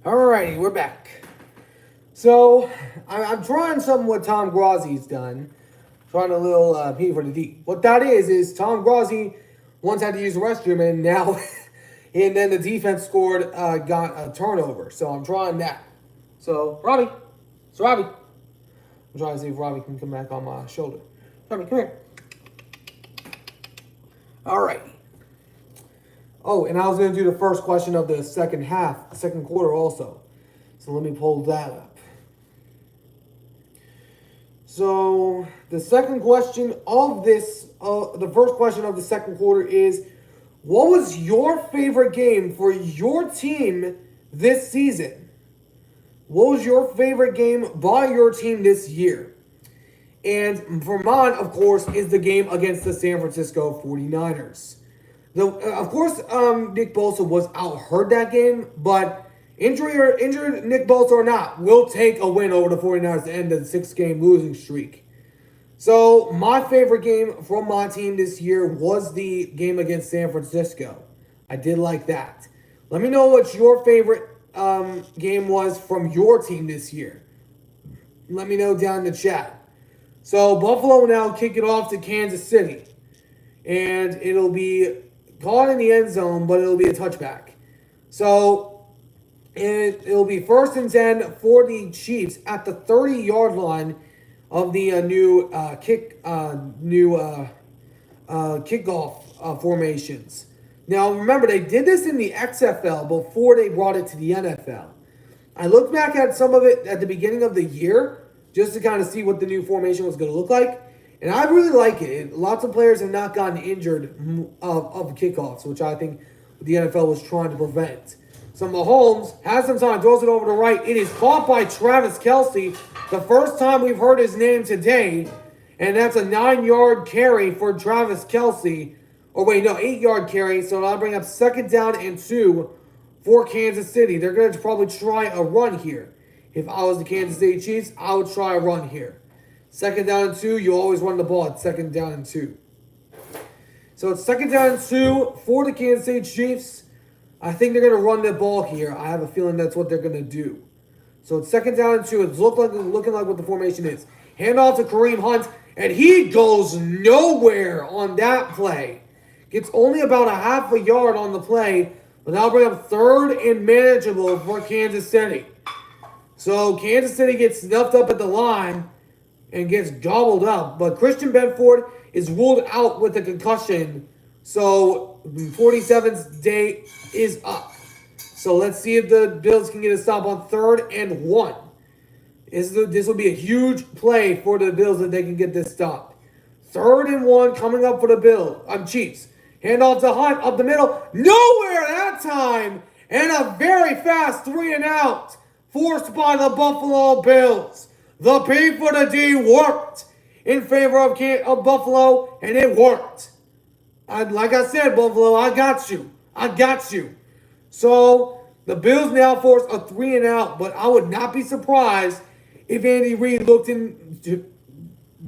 Alrighty, we're back. So I'm trying something what Tom Grazi's done. Trying a little P for the D. What that is Tom Grazi once had to use the restroom, and now, and then the defense scored, got a turnover. So I'm trying that. So Robbie, it's Robbie. I'm trying to see if Robbie can come back on my shoulder. Robbie, come here. All right. Oh, and I was going to do the first question of the second quarter also. So let me pull that up. So the second question of this, the first question of the second quarter is, what was your favorite game for your team this season? What was your favorite game by your team this year? And for mine, of course, is the game against the San Francisco 49ers. Of course, Nick Bosa was out hurt that game, but injured Nick Bosa or not, we'll take a win over the 49ers to end the 6-game losing streak. So my favorite game from my team this year was the game against San Francisco. I did like that. Let me know what your favorite game was from your team this year. Let me know down in the chat. So Buffalo will now kick it off to Kansas City. And it'll be caught in the end zone, but it'll be a touchback. So it'll be 1st and 10 for the Chiefs at the 30-yard line of the new kickoff formations. Now remember, they did this in the XFL before they brought it to the NFL. I looked back at some of it at the beginning of the year just to kind of see what the new formation was going to look like. And I really like it. Lots of players have not gotten injured of kickoffs, which I think the NFL was trying to prevent. So Mahomes has some time, throws it over to the right. It is caught by Travis Kelce. The first time we've heard his name today. And that's a 9-yard carry for Travis Kelce. 8-yard carry. So that'll bring up 2nd down and 2 for Kansas City. They're going to probably try a run here. If I was the Kansas City Chiefs, I would try a run here. 2nd down and 2, you always run the ball at 2nd down and 2. So it's 2nd down and 2 for the Kansas City Chiefs. I think they're going to run the ball here. I have a feeling that's what they're going to do. So it's 2nd down and 2. It's looking like what the formation is. Hand off to Kareem Hunt, and he goes nowhere on that play. Gets only about a half a yard on the play, but that'll bring up 3rd and manageable for Kansas City. So Kansas City gets snuffed up at the line and gets gobbled up. But Christian Benford is ruled out with a concussion. So 47's day is up. So let's see if the Bills can get a stop on 3rd and 1. This will be a huge play for the Bills if they can get this stop. 3rd and 1 coming up for the Chiefs. Hand off to Hunt up the middle. Nowhere that time. And a very fast 3 and out forced by the Buffalo Bills. The P for the D worked in favor of Buffalo, and it worked. Like I said, Buffalo, I got you. I got you. So the Bills now force a 3 and out, but I would not be surprised if Andy Reid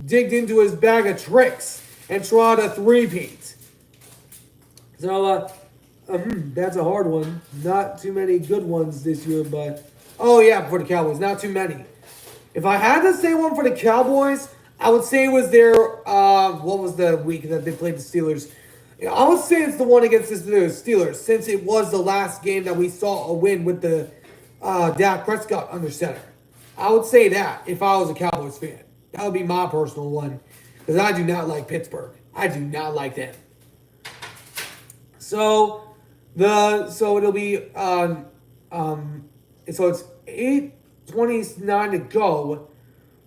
digged into his bag of tricks and tried a 3-peat. So that's a hard one. Not too many good ones this year, but for the Cowboys, not too many. If I had to say one for the Cowboys, I would say it was their, what was the week that they played the Steelers? I would say it's the one against the Steelers, since it was the last game that we saw a win with the Dak Prescott under center. I would say that if I was a Cowboys fan. That would be my personal one, because I do not like Pittsburgh. I do not like them. So it'll be, so it's 8:29 to go.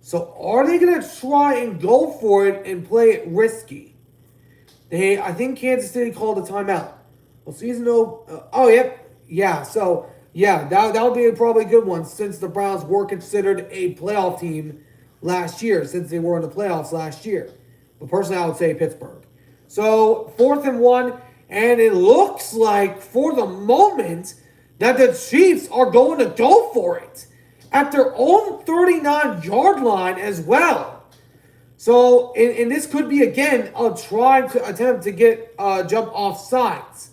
So are they going to try and go for it and play it risky? I think Kansas City called a timeout. Well, that would be probably a good one, since the Browns were considered a playoff team last year, since they were in the playoffs last year. But personally, I would say Pittsburgh. So 4th and 1, and it looks like for the moment that the Chiefs are going to go for it at their own 39-yard line as well. So, and this could be, again, a try to attempt to get jump off sides.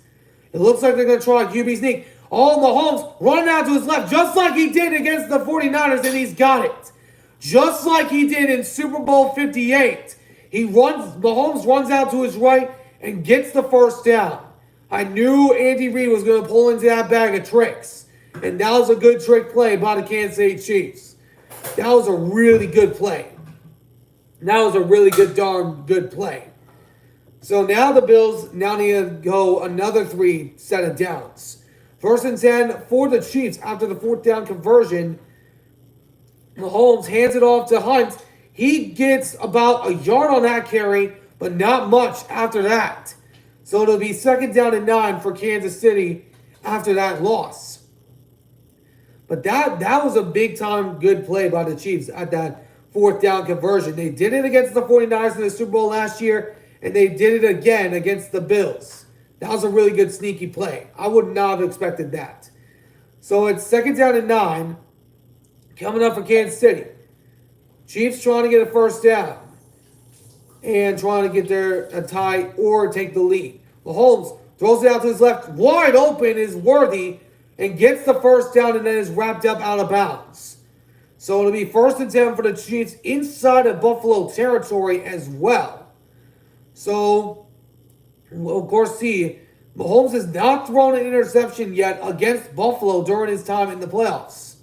It looks like they're going to try a QB sneak. Oh, Mahomes running out to his left, just like he did against the 49ers, and he's got it. Just like he did in Super Bowl 58. Mahomes runs out to his right and gets the first down. I knew Andy Reid was going to pull into that bag of tricks. And that was a good trick play by the Kansas City Chiefs. That was a really good play. That was a really darn good play. So now the Bills now need to go another 3 set of downs. 1st and 10 for the Chiefs after the 4th down conversion. Mahomes hands it off to Hunt. He gets about a yard on that carry, but not much after that. So it'll be 2nd down and 9 for Kansas City after that loss. But that was a big-time good play by the Chiefs at that 4th down conversion. They did it against the 49ers in the Super Bowl last year, and they did it again against the Bills. That was a really good sneaky play. I would not have expected that. So it's 2nd down and 9 coming up for Kansas City. Chiefs trying to get a 1st down and trying to get a tie or take the lead. Mahomes throws it out to his left. Wide open is Worthy and gets the 1st down and then is wrapped up out of bounds. So it'll be 1st and 10 for the Chiefs inside of Buffalo territory as well. So, we'll of course see, Mahomes has not thrown an interception yet against Buffalo during his time in the playoffs.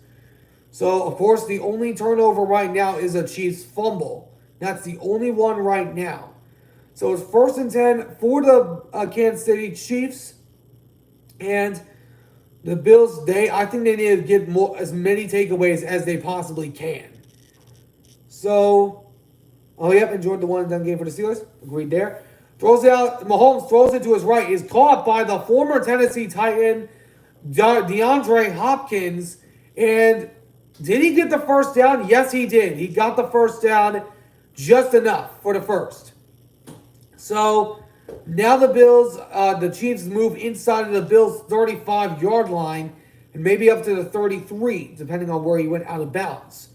So, of course, the only turnover right now is a Chiefs fumble. That's the only one right now. So it's 1st and 10 for the Kansas City Chiefs. And the Bills, I think they need to get as many takeaways as they possibly can. So, enjoyed the 1-and-done game for the Steelers. Agreed there. Mahomes throws it to his right. Is caught by the former Tennessee Titan, DeAndre Hopkins. And did he get the 1st down? Yes, he did. He got the 1st down just enough for the 1st. So, now the Chiefs move inside of the Bills' 35-yard line and maybe up to the 33, depending on where he went out of bounds.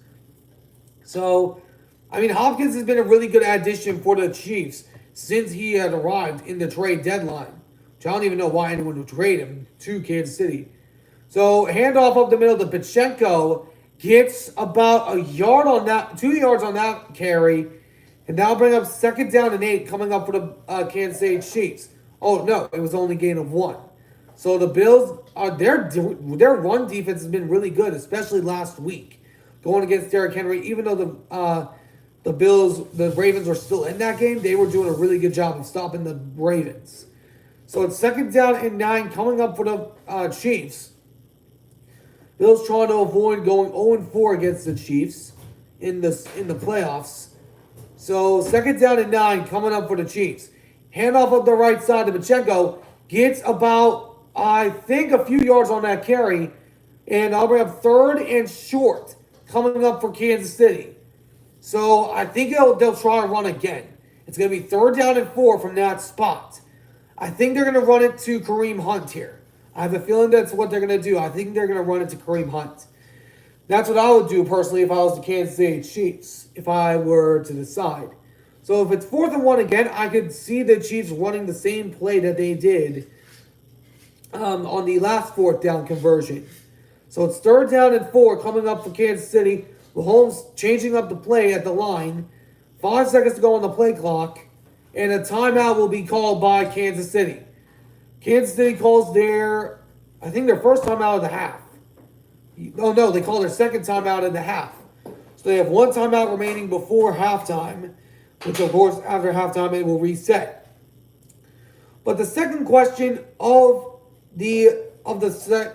So, Hopkins has been a really good addition for the Chiefs since he had arrived in the trade deadline. Which I don't even know why anyone would trade him to Kansas City. So, handoff up the middle to Pacheco. Gets about 2 yards on that carry. And that'll bring up 2nd down and 8 coming up for the Kansas City Chiefs. Oh, no, it was only a gain of 1. So the Bills, their run defense has been really good, especially last week. Going against Derrick Henry, even though the Ravens were still in that game, they were doing a really good job of stopping the Ravens. So it's 2nd down and 9 coming up for the Chiefs. Bills trying to avoid going 0-4 against the Chiefs in the playoffs. So 2nd down and 9 coming up for the Chiefs. Handoff up the right side to Pacheco. Gets about, I think, a few yards on that carry. And I'll bring up 3rd and short coming up for Kansas City. So I think they'll try to run again. It's going to be 3rd down and 4 from that spot. I think they're going to run it to Kareem Hunt here. I have a feeling that's what they're going to do. I think they're going to run it to Kareem Hunt. That's what I would do personally if I was the Kansas City Chiefs, if I were to decide. So if it's 4th and 1 again, I could see the Chiefs running the same play that they did on the last 4th down conversion. So it's 3rd down and 4 coming up for Kansas City. Mahomes changing up the play at the line. 5 seconds to go on the play clock. And a timeout will be called by Kansas City. Kansas City calls their first timeout of the half. Oh, no, they call their 2nd timeout in the half. So they have 1 timeout remaining before halftime, which, of course, after halftime, it will reset. But the second question of the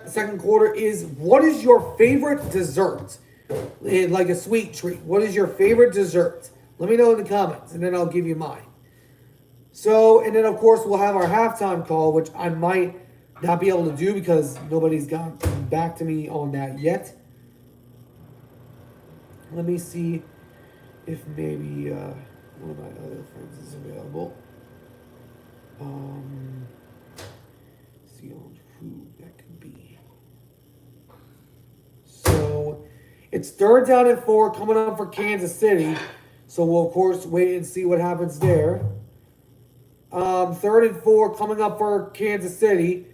second quarter is, what is your favorite dessert? Like a sweet treat. What is your favorite dessert? Let me know in the comments, and then I'll give you mine. So, and then, of course, we'll have our halftime call, which I might not be able to do because nobody's gotten back to me on that yet. Let me see if maybe one of my other friends is available. See on who that could be. So it's 3rd down and 4 coming up for Kansas City. So we'll of course wait and see what happens there. 3rd and 4 coming up for Kansas City.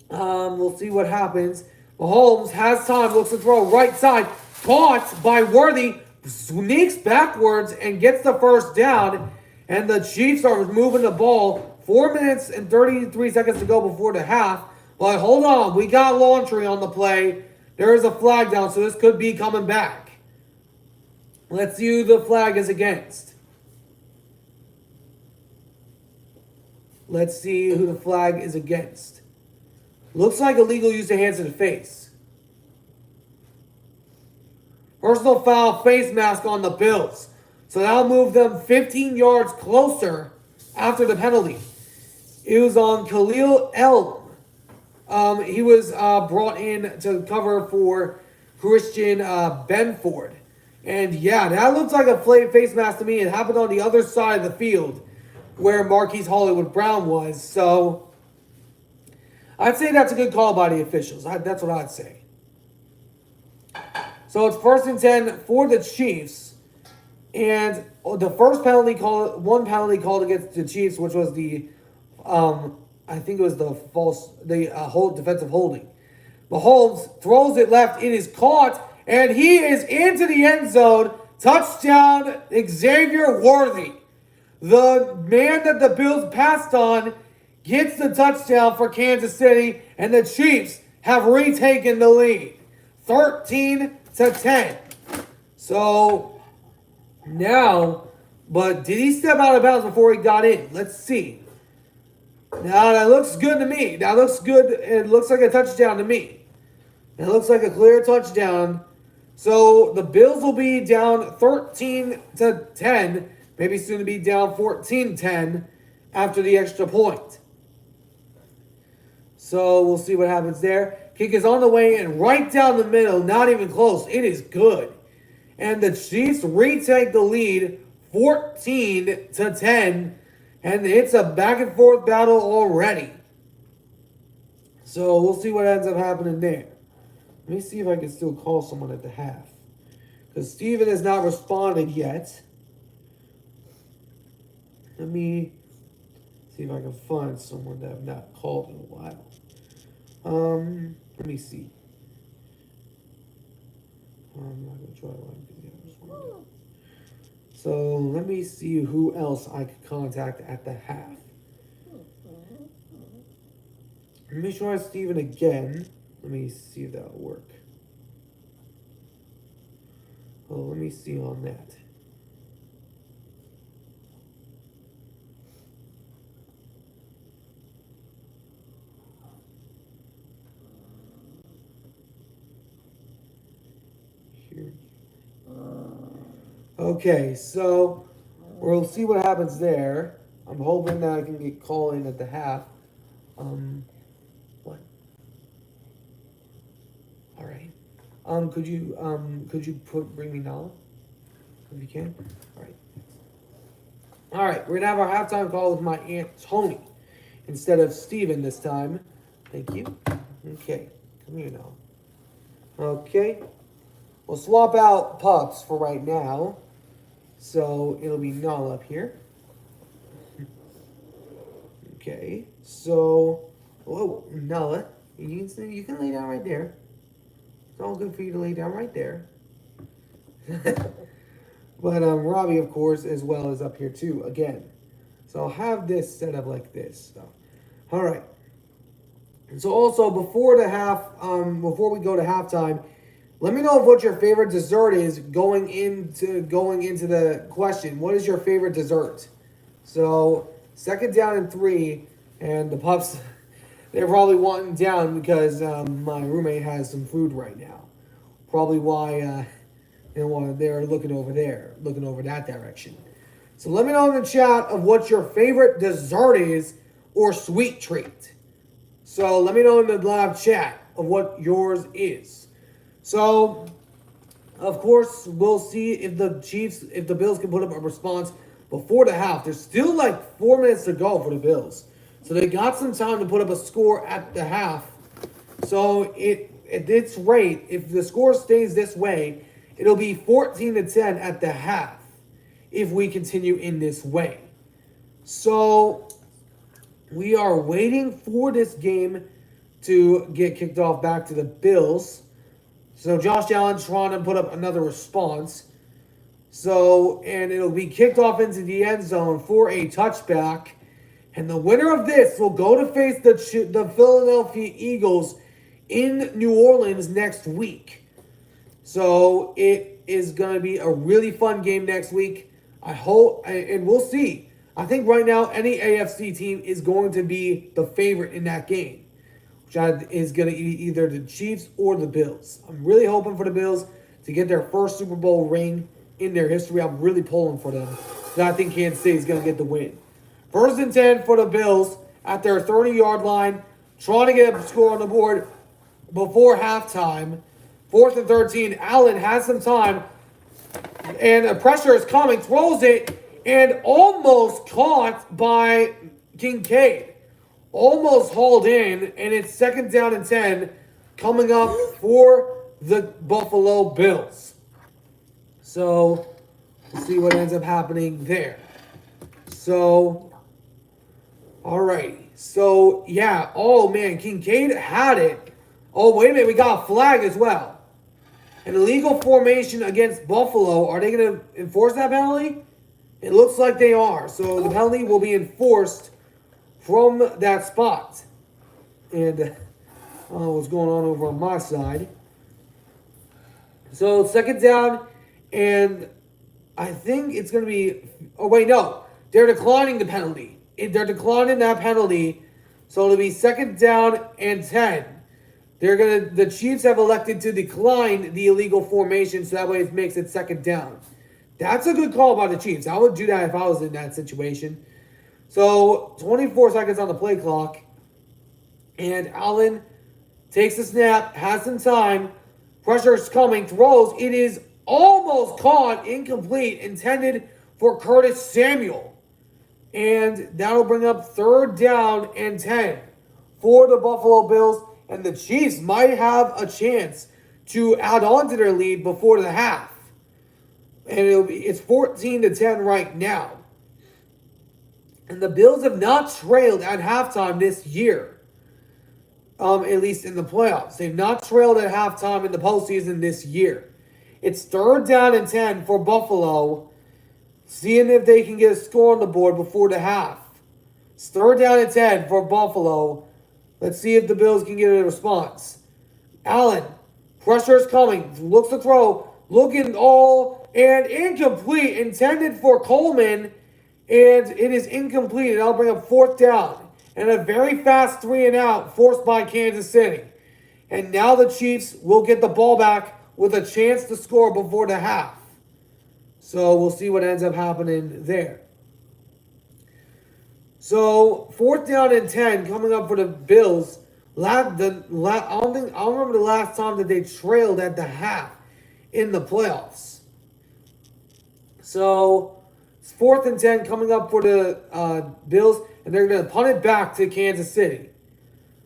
We'll see what happens. Mahomes has time, looks to throw right side, caught by Worthy, sneaks backwards and gets the first down. And the Chiefs are moving the ball. 4 minutes and 33 seconds to go before the half. But hold on, we got Laundry on the play. There is a flag down, so this could be coming back. Let's see who the flag is against. Let's see who the flag is against. Looks like illegal use of hands to the face. Personal foul, face mask on the Bills. So that'll move them 15 yards closer after the penalty. It was on Khalil Elm. He was brought in to cover for Christian Benford. And yeah, that looks like a face mask to me. It happened on the other side of the field where Marquise Hollywood Brown was. So I'd say that's a good call by the officials. That's what I'd say. So it's 1st and 10 for the Chiefs. And the first penalty called, one penalty called against the Chiefs, which was the, I think it was the defensive holding. Mahomes throws it left. It is caught, and he is into the end zone. Touchdown, Xavier Worthy. The man that the Bills passed on gets the touchdown for Kansas City, and the Chiefs have retaken the lead. 13-10. So now, but did he step out of bounds before he got in? Let's see. Now that looks good to me. That looks good. It looks like a touchdown to me. It looks like a clear touchdown. So the Bills will be down 13-10, maybe soon to be down 14-10 after the extra point. So we'll see what happens there. Kick is on the way and right down the middle, not even close. It is good. And the Chiefs retake the lead 14-10. And it's a back and forth battle already. So we'll see what ends up happening there. Let me see if I can still call someone at the half. Because Steven has not responded yet. Let me see if I can find someone that I've not called in a while. Let me see. I'm not going to try one. So let me see who else I could contact at the half. Let me try Steven again. Let me see if that'll work. Oh, let me see on that. Here. Okay, so we'll see what happens there. I'm hoping that I can get called in at the half. What? All right. Could you bring me Nala? If you can. All right. We're gonna have our halftime call with my Aunt Tony instead of Steven this time. Thank you. Okay. Come here now. Okay. We'll swap out pups for right now. So it'll be Null up here. Okay, so whoa, Nulla, you can lay down right there. It's all good for you to lay down right there. But Robbie, of course, as well is up here too again. So I'll have this set up like this. So, all right. And so also before the half, before we go to halftime. Let me know what your favorite dessert is going into the question. What is your favorite dessert? So 2nd down and 3, and the pups, they're probably wanting down because my roommate has some food right now. Probably why they're looking over there, looking over that direction. So let me know in the chat of what your favorite dessert is or sweet treat. So let me know in the live chat of what yours is. So, of course, we'll see if the Bills can put up a response before the half. There's still like 4 minutes to go for the Bills. So they got some time to put up a score at the half. So at this rate, if the score stays this way, it'll be 14-10 at the half if we continue in this way. So we are waiting for this game to get kicked off back to the Bills. So Josh Allen trying to put up another response. So, and it'll be kicked off into the end zone for a touchback. And the winner of this will go to face the Philadelphia Eagles in New Orleans next week. So it is going to be a really fun game next week. I hope, and we'll see. I think right now any AFC team is going to be the favorite in that game, which is going to be either the Chiefs or the Bills. I'm really hoping for the Bills to get their first Super Bowl ring in their history. I'm really pulling for them. And I think Kansas City is going to get the win. 1st and 10 for the Bills at their 30-yard line, trying to get a score on the board before halftime. 4th and 13, Allen has some time, and the pressure is coming, throws it, and almost caught by Kincaid. Almost hauled in, and it's 2nd down and 10 coming up for the Buffalo Bills. So, we'll see what ends up happening there. So, all right. So, yeah. Oh, man. Kincaid had it. Oh, wait a minute. We got a flag as well. An illegal formation against Buffalo. Are they going to enforce that penalty? It looks like they are. So, the penalty will be enforced from that spot. And I don't know what's going on over on my side. So, 2nd down. And I think it's going to be... Oh, wait, no. They're declining the penalty. They're declining that penalty. So it'll be 2nd down and 10. The Chiefs have elected to decline the illegal formation, so that way it makes it 2nd down. That's a good call by the Chiefs. I would do that if I was in that situation. So 24 seconds on the play clock. And Allen takes the snap, has some time. Pressure is coming, throws. It is almost caught, incomplete, intended for Curtis Samuel. And that'll bring up 3rd down and 10 for the Buffalo Bills. And the Chiefs might have a chance to add on to their lead before the half. And it's 14-10 right now. And the Bills have not trailed at halftime this year. At least in the playoffs. They've not trailed at halftime in the postseason this year. It's 3rd down and 10 for Buffalo. Seeing if they can get a score on the board before the half. It's 3rd down and 10 for Buffalo. Let's see if the Bills can get a response. Allen, pressure is coming. Looks to throw. Looking all and incomplete. Intended for Coleman. And it is incomplete. And that'll bring up 4th down. And a very fast 3 and out forced by Kansas City. And now the Chiefs will get the ball back with a chance to score before the half. So we'll see what ends up happening there. So 4th down and 10 coming up for the I don't remember the last time that they trailed at the half in the playoffs. So it's 4th and 10 coming up for the Bills, and they're going to punt it back to Kansas City.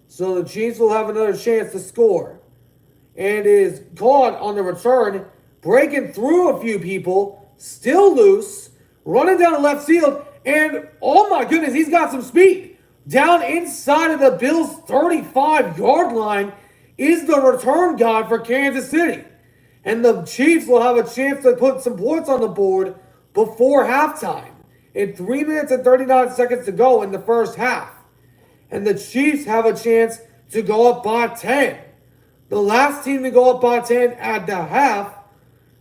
So the Chiefs will have another chance to score. And it is caught on the return, breaking through a few people. Still loose, running down the left field, and oh my goodness, he's got some speed. Down inside of the Bills' 35-yard line is the return guy for Kansas City. And the Chiefs will have a chance to put some points on the board before halftime. In 3 minutes and 39 seconds to go in the first half. And the Chiefs have a chance to go up by 10. The last team to go up by 10 at the half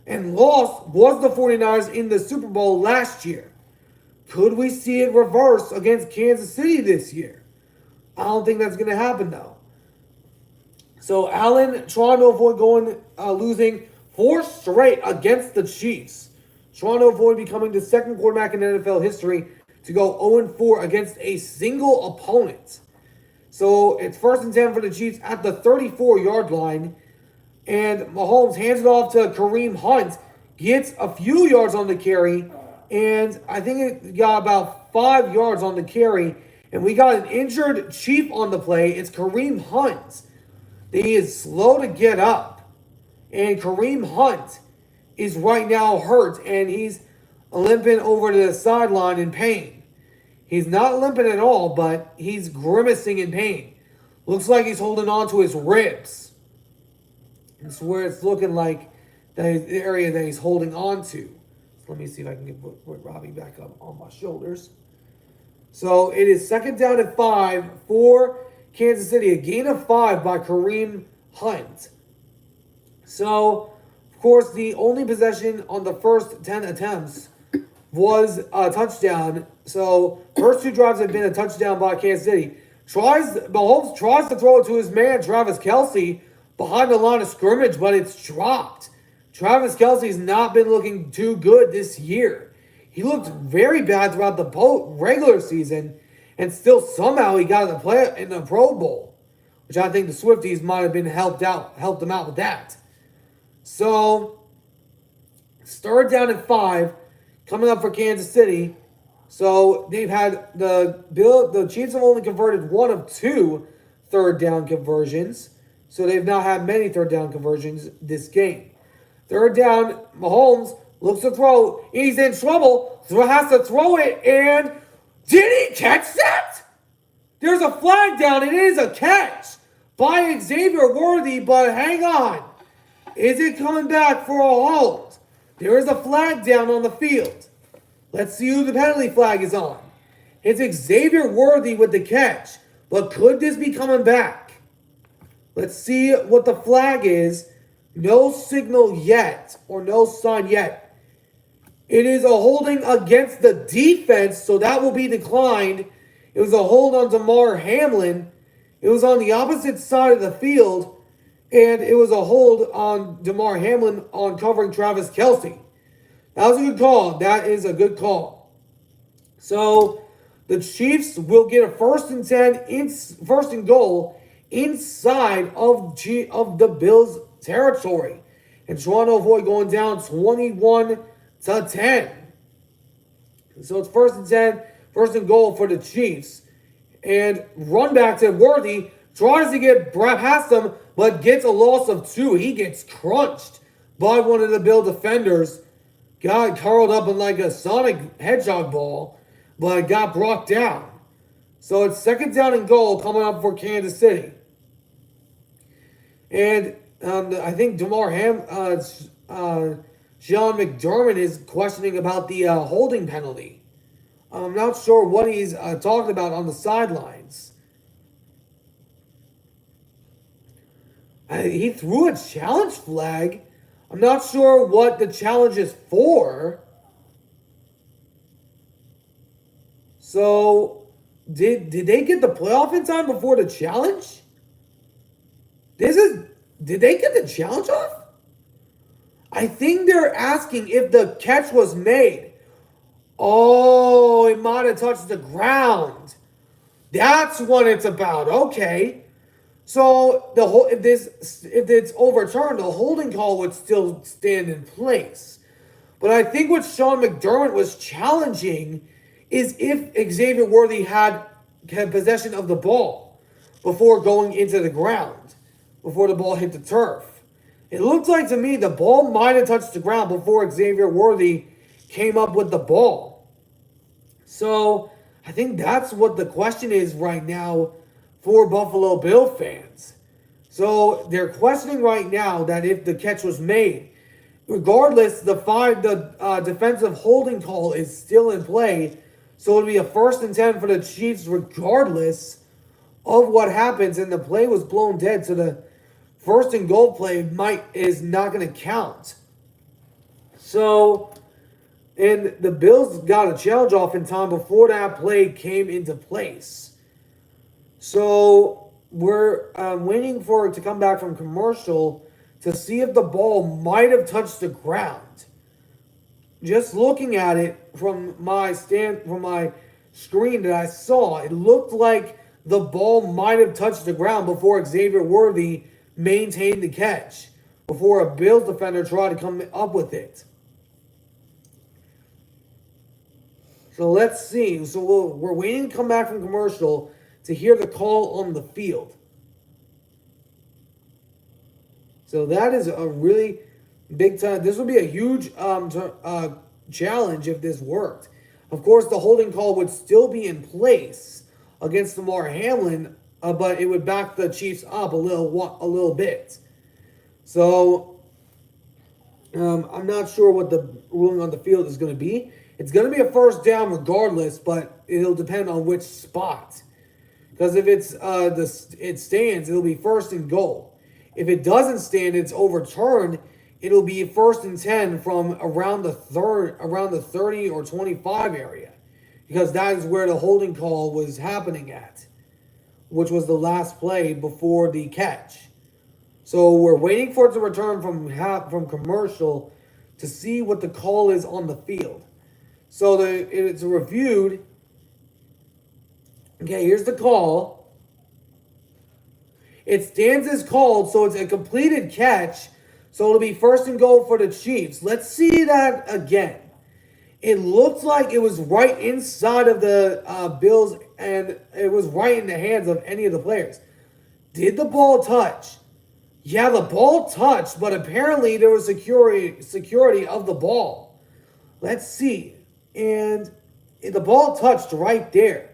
and lost was the 49ers in the Super Bowl last year. Could we see it reverse against Kansas City this year? I don't think that's going to happen, though. So Allen trying to avoid losing 4 straight against the Chiefs. Trying to avoid becoming the 2nd quarterback in NFL history to go 0-4 against a single opponent. So it's 1st and 10 for the Chiefs at the 34-yard line. And Mahomes hands it off to Kareem Hunt. Gets a few yards on the carry. And I think it got about 5 yards on the carry. And we got an injured Chief on the play. It's Kareem Hunt. He is slow to get up. And Kareem Hunt is right now hurt. And he's limping over to the sideline in pain. He's not limping at all, but he's grimacing in pain. Looks like he's holding on to his ribs. It's where it's looking like the area that he's holding on to. So let me see if I can put Robbie back up on my shoulders. So it is 2nd down and 5 for Kansas City. A gain of 5 by Kareem Hunt. So, of course, the only possession on the first 10 attempts was a touchdown. So, first 2 drives have been a touchdown by Kansas City. Mahomes tries to throw it to his man, Travis Kelce, behind the line of scrimmage, but it's dropped. Travis Kelce's not been looking too good this year. He looked very bad throughout the regular season, and still somehow he got in the Pro Bowl, which I think the Swifties might have been helped him out with that. So, 3rd down and 5 coming up for Kansas City. So they've had the Chiefs have only converted 1 of 2 3rd down conversions. So they've not had many 3rd down conversions this game. 3rd down, Mahomes looks to throw. He's in trouble. Has to throw it. And did he catch that? There's a flag down. It is a catch by Xavier Worthy. But hang on. Is it coming back for a hold? There is a flag down on the field. Let's see who the penalty flag is on. It's Xavier Worthy with the catch. But could this be coming back? Let's see what the flag is. No signal yet, or no sign yet. It is a holding against the defense, so that will be declined. It was a hold on Damar Hamlin. It was on the opposite side of the field, and it was a hold on Damar Hamlin on covering Travis Kelce. That was a good call. That is a good call. So the Chiefs will get a 1st and 10, 1st and goal inside of the Bills' territory, and Toronto avoid going down 21-10. So it's 1st and 10, 1st and goal for the Chiefs, and run back to Worthy, tries to get past him, but gets a loss of 2. He gets crunched by one of the Bill defenders. Got curled up in like a Sonic Hedgehog ball, but got brought down. So it's 2nd down and goal coming up for Kansas City. And I think Sean McDermott is questioning about the holding penalty. I'm not sure what he's talking about on the sidelines. He threw a challenge flag. I'm not sure what the challenge is for. So, did they get the playoff in time before the challenge? Did they get the challenge off? I think they're asking if the catch was made. Oh, it might have touched the ground. That's what it's about. Okay. So if it's overturned, the holding call would still stand in place. But I think what Sean McDermott was challenging is if Xavier Worthy had possession of the ball before going into the ground, before the ball hit the turf. It looked like to me the ball might have touched the ground before Xavier Worthy came up with the ball. So I think that's what the question is right now for Buffalo Bill fans. So they're questioning right now that if the catch was made, regardless, the defensive holding call is still in play. So it'll be a 1st and 10 for the Chiefs regardless of what happens. And the play was blown dead, so the 1st and goal play is not going to count. So, and the Bills got a challenge off in time before that play came into place. So we're waiting for it to come back from commercial to see if the ball might have touched the ground. Just looking at it from my screen that I saw, it looked like the ball might have touched the ground before Xavier Worthy maintained the catch, before a Bills defender tried to come up with it. So let's see. So we're waiting to come back from commercial to hear the call on the field. So that is a really big time. This would be a huge challenge if this worked. Of course, the holding call would still be in place against Damar Hamlin but it would back the Chiefs up a little bit. So I'm not sure what the ruling on the field is going to be. It's going to be a first down regardless, but it'll depend on which spot. Because if it stands, it'll be first and goal. If it doesn't stand, it's overturned. It'll be first and 10 from around the 30 or 25 area, because that is where the holding call was happening at, which was the last play before the catch. So we're waiting for it to return from commercial to see what the call is on the field. So it's reviewed. Okay, here's the call. It stands as called, so it's a completed catch. So it'll be first and goal for the Chiefs. Let's see that again. It looked like it was right inside of the Bills, and it was right in the hands of any of the players. Did the ball touch? Yeah, the ball touched, but apparently there was security of the ball. Let's see. And the ball touched right there.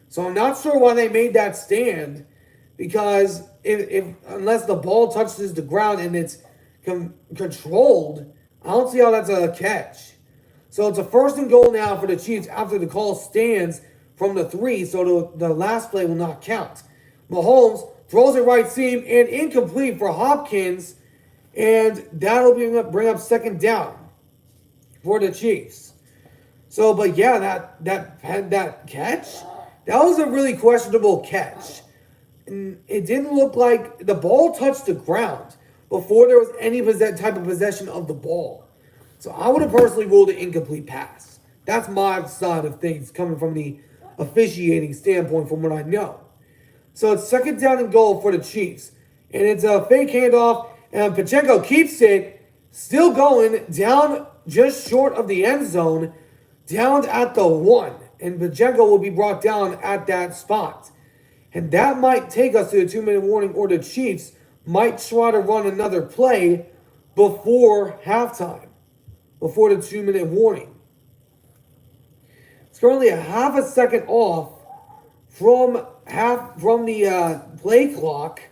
So I'm not sure why they made that stand, because unless the ball touches the ground and it's controlled, I don't see how that's a catch. So it's a first and goal now for the Chiefs after the call stands from the 3, so the last play will not count. Mahomes throws it right seam and incomplete for Hopkins, and that'll bring up second down for the Chiefs. So, but yeah, that catch, that was a really questionable catch. And it didn't look like the ball touched the ground before there was any type of possession of the ball. So I would have personally ruled an incomplete pass. That's my side of things coming from the officiating standpoint from what I know. So it's second down and goal for the Chiefs. And it's a fake handoff, and Pacheco keeps it, still going, down just short of the end zone, down at the 1. And Pacheco will be brought down at that spot. And that might take us to a 2-minute warning, or the Chiefs might try to run another play before halftime, before the 2-minute warning. It's currently a half a second off from the play clock.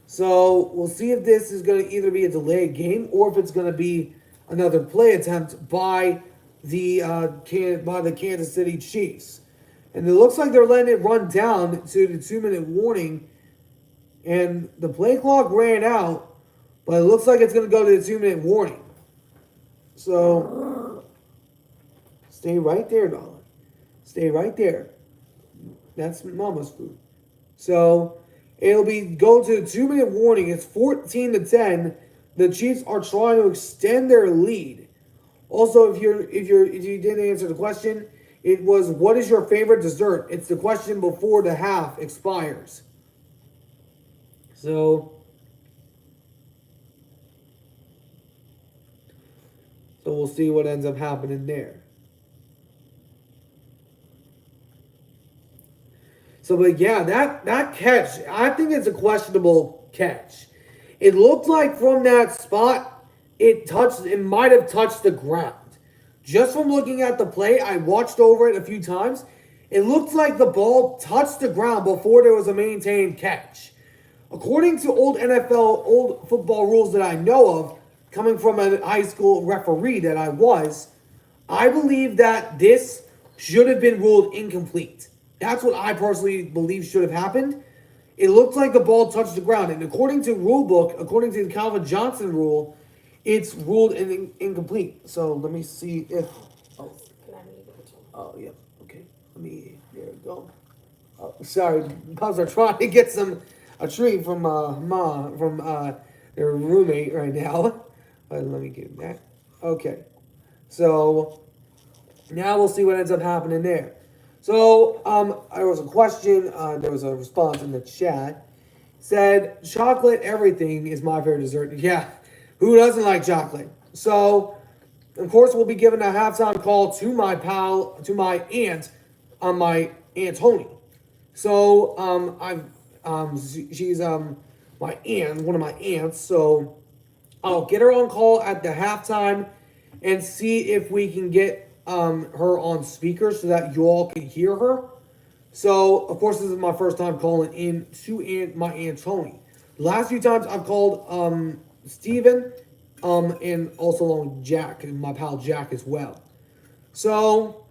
So we'll see if this is going to either be a delayed game or if it's going to be another play attempt by the Kansas City Chiefs. And it looks like they're letting it run down to the 2-minute warning. And the play clock ran out, but it looks like it's going to go to the 2-minute warning. So stay right there, darling. Stay right there. That's Mama's food. So it'll go to the 2-minute warning. It's 14-10. The Chiefs are trying to extend their lead. Also, if you didn't answer the question, it was, what is your favorite dessert? It's the question before the half expires. So we'll see what ends up happening there. So, but yeah, that catch, I think it's a questionable catch. It looked like from that spot, it might have touched the ground. Just from looking at the play, I watched over it a few times. It looked like the ball touched the ground before there was a maintained catch. According to old football rules that I know of, coming from a high school referee that I believe that this should have been ruled incomplete. That's what I personally believe should have happened. It looked like the ball touched the ground. And according to rule book, according to the Calvin Johnson rule, it's ruled incomplete. So let me see if... Oh, yeah. Okay. There we go. Oh, sorry. Pups are trying to get a treat from their roommate right now. Let me get that. Okay. So now we'll see what ends up happening there. So there was a question. There was a response in the chat. Said, chocolate everything is my favorite dessert. Yeah. Who doesn't like chocolate? So, of course, we'll be giving a halftime call to my aunt, my Aunt Tony. So, she's my aunt, one of my aunts. So, I'll get her on call at the halftime and see if we can get her on speaker so that you all can hear her. So, of course, this is my first time calling in to my Aunt Tony. The last few times I've called Steven and also along with Jack, and my pal Jack as well. So,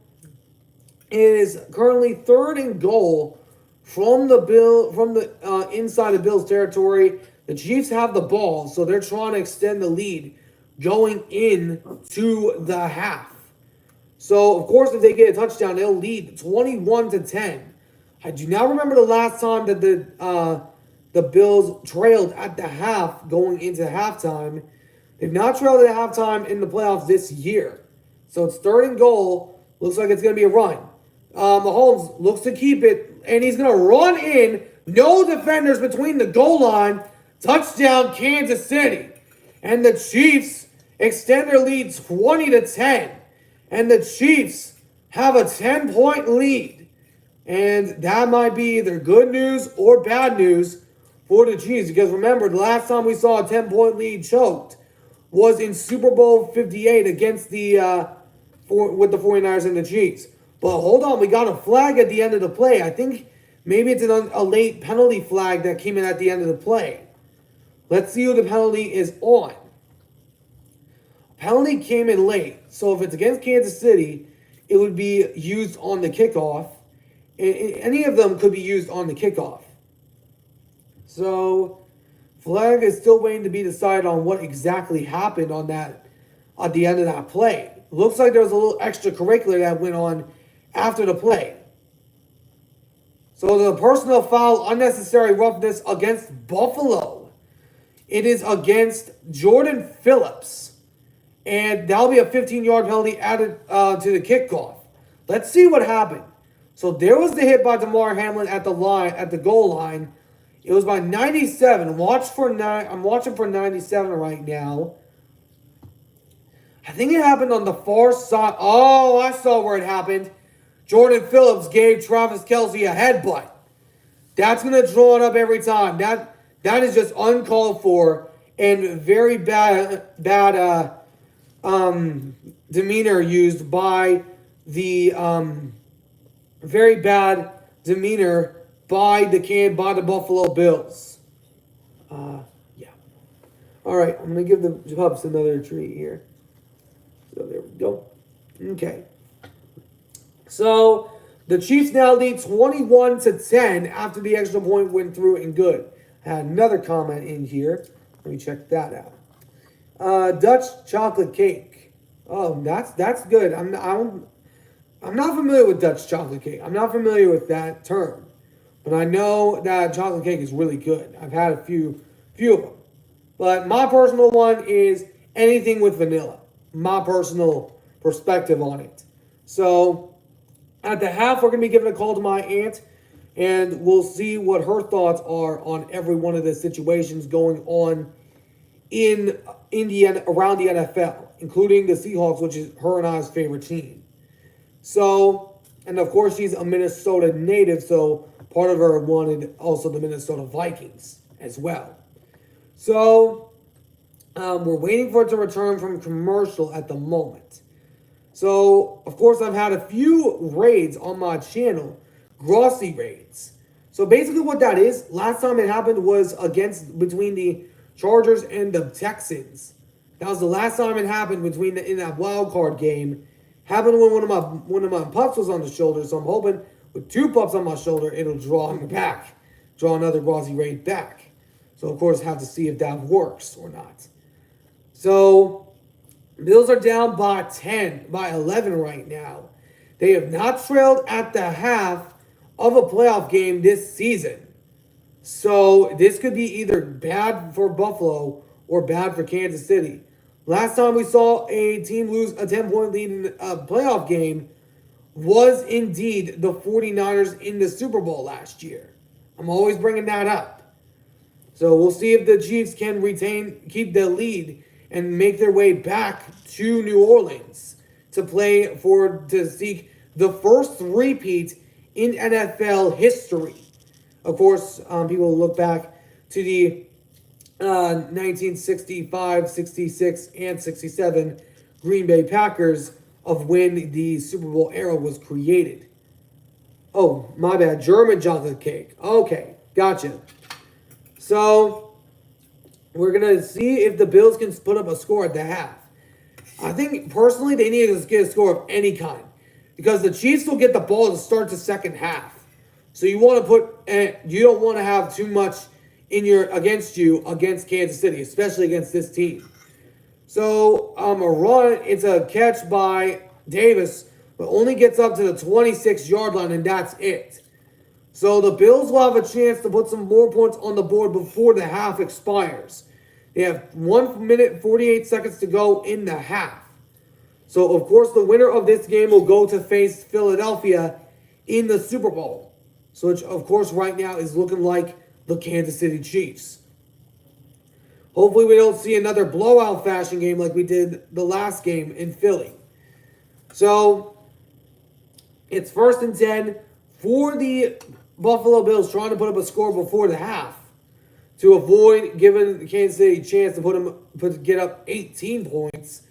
it is currently 3rd and goal from the inside the Bills territory. The Chiefs have the ball, so they're trying to extend the lead going in to the half. So, of course, if they get a touchdown, they'll lead 21-10. I do not remember the last time that the Bills trailed at the half going into halftime. They've not trailed at halftime in the playoffs this year. So it's 3rd and goal. Looks like it's going to be a run. Mahomes looks to keep it, and he's going to run in. No defenders between the goal line. Touchdown, Kansas City. And the Chiefs extend their lead 20-10. And the Chiefs have a 10-point lead. And that might be either good news or bad news for the Chiefs. Because remember, the last time we saw a 10-point lead choked was in Super Bowl 58 against with the 49ers and the Chiefs. But hold on, we got a flag at the end of the play. I think maybe it's a late penalty flag that came in at the end of the play. Let's see who the penalty is on. Penalty came in late. So if it's against Kansas City, it would be used on the kickoff. Any of them could be used on the kickoff. So flag is still waiting to be decided on what exactly happened on that at the end of that play. Looks like there was a little extracurricular that went on after the play. So the personal foul, unnecessary roughness against Buffalo. It is against Jordan Phillips. And that'll be a 15-yard penalty added to the kickoff. Let's see what happened. So there was the hit by Damar Hamlin at the goal line. It was by 97. I'm watching for 97 right now. I think it happened on the far side. Oh, I saw where it happened. Jordan Phillips gave Travis Kelce a headbutt. That's going to draw it up every time. That is just uncalled for and very bad demeanor used by the very bad demeanor by the Buffalo Bills. Yeah. All right, I'm gonna give the Pups another treat here. So there we go. Okay. So the Chiefs now lead 21-10 after the extra point went through and good. I had another comment in here. Let me check that out. Dutch chocolate cake. Oh, that's good. I'm not familiar with Dutch chocolate cake. I'm not familiar with that term, but I know that chocolate cake is really good. I've had a few of them, but my personal one is anything with vanilla. My personal perspective on it. So at the half, we're gonna be giving a call to my aunt, and we'll see what her thoughts are on every one of the situations going on in Indiana around the NFL, including the Seahawks, which is her and I's favorite team. So, and of course, she's a Minnesota native, so part of her wanted also the Minnesota Vikings as well. So, we're waiting for it to return from commercial at the moment. So, of course, I've had a few raids on my channel, Grossi raids. So basically what that is, last time it happened was between the Chargers and the Texans. That was the last time it happened in that wild card game. Happened when one of my pups was on the shoulder, so I'm hoping with 2 pups on my shoulder, it'll draw another Grossi raid back. So of course, have to see if that works or not. So Bills are down by 11 right now. They have not trailed at the half of a playoff game this season. So this could be either bad for Buffalo or bad for Kansas City. Last time we saw a team lose a 10-point lead in a playoff game was indeed the 49ers in the Super Bowl last year. I'm always bringing that up. So we'll see if the Chiefs can keep the lead and make their way back to New Orleans to seek the first three-peat in NFL history. Of course, people look back to the 1965, 66, and 67 Green Bay Packers of when the Super Bowl era was created. Oh, my bad. German chocolate cake. Okay, gotcha. So we're going to see if the Bills can put up a score at the half. I think, personally, they need to get a score of any kind. Because the Chiefs will get the ball to start the second half. So you want to you don't want to have too much against Kansas City, especially against this team. So a run, it's a catch by Davis, but only gets up to the 26-yard line, and that's it. So the Bills will have a chance to put some more points on the board before the half expires. They have 1 minute and 48 seconds to go in the half. So, of course, the winner of this game will go to face Philadelphia in the Super Bowl. So, which, of course, right now is looking like the Kansas City Chiefs. Hopefully, we don't see another blowout fashion game like we did the last game in Philly. So, it's 1st and 10 for the Buffalo Bills trying to put up a score before the half to avoid giving the Kansas City a chance to get up 18 points.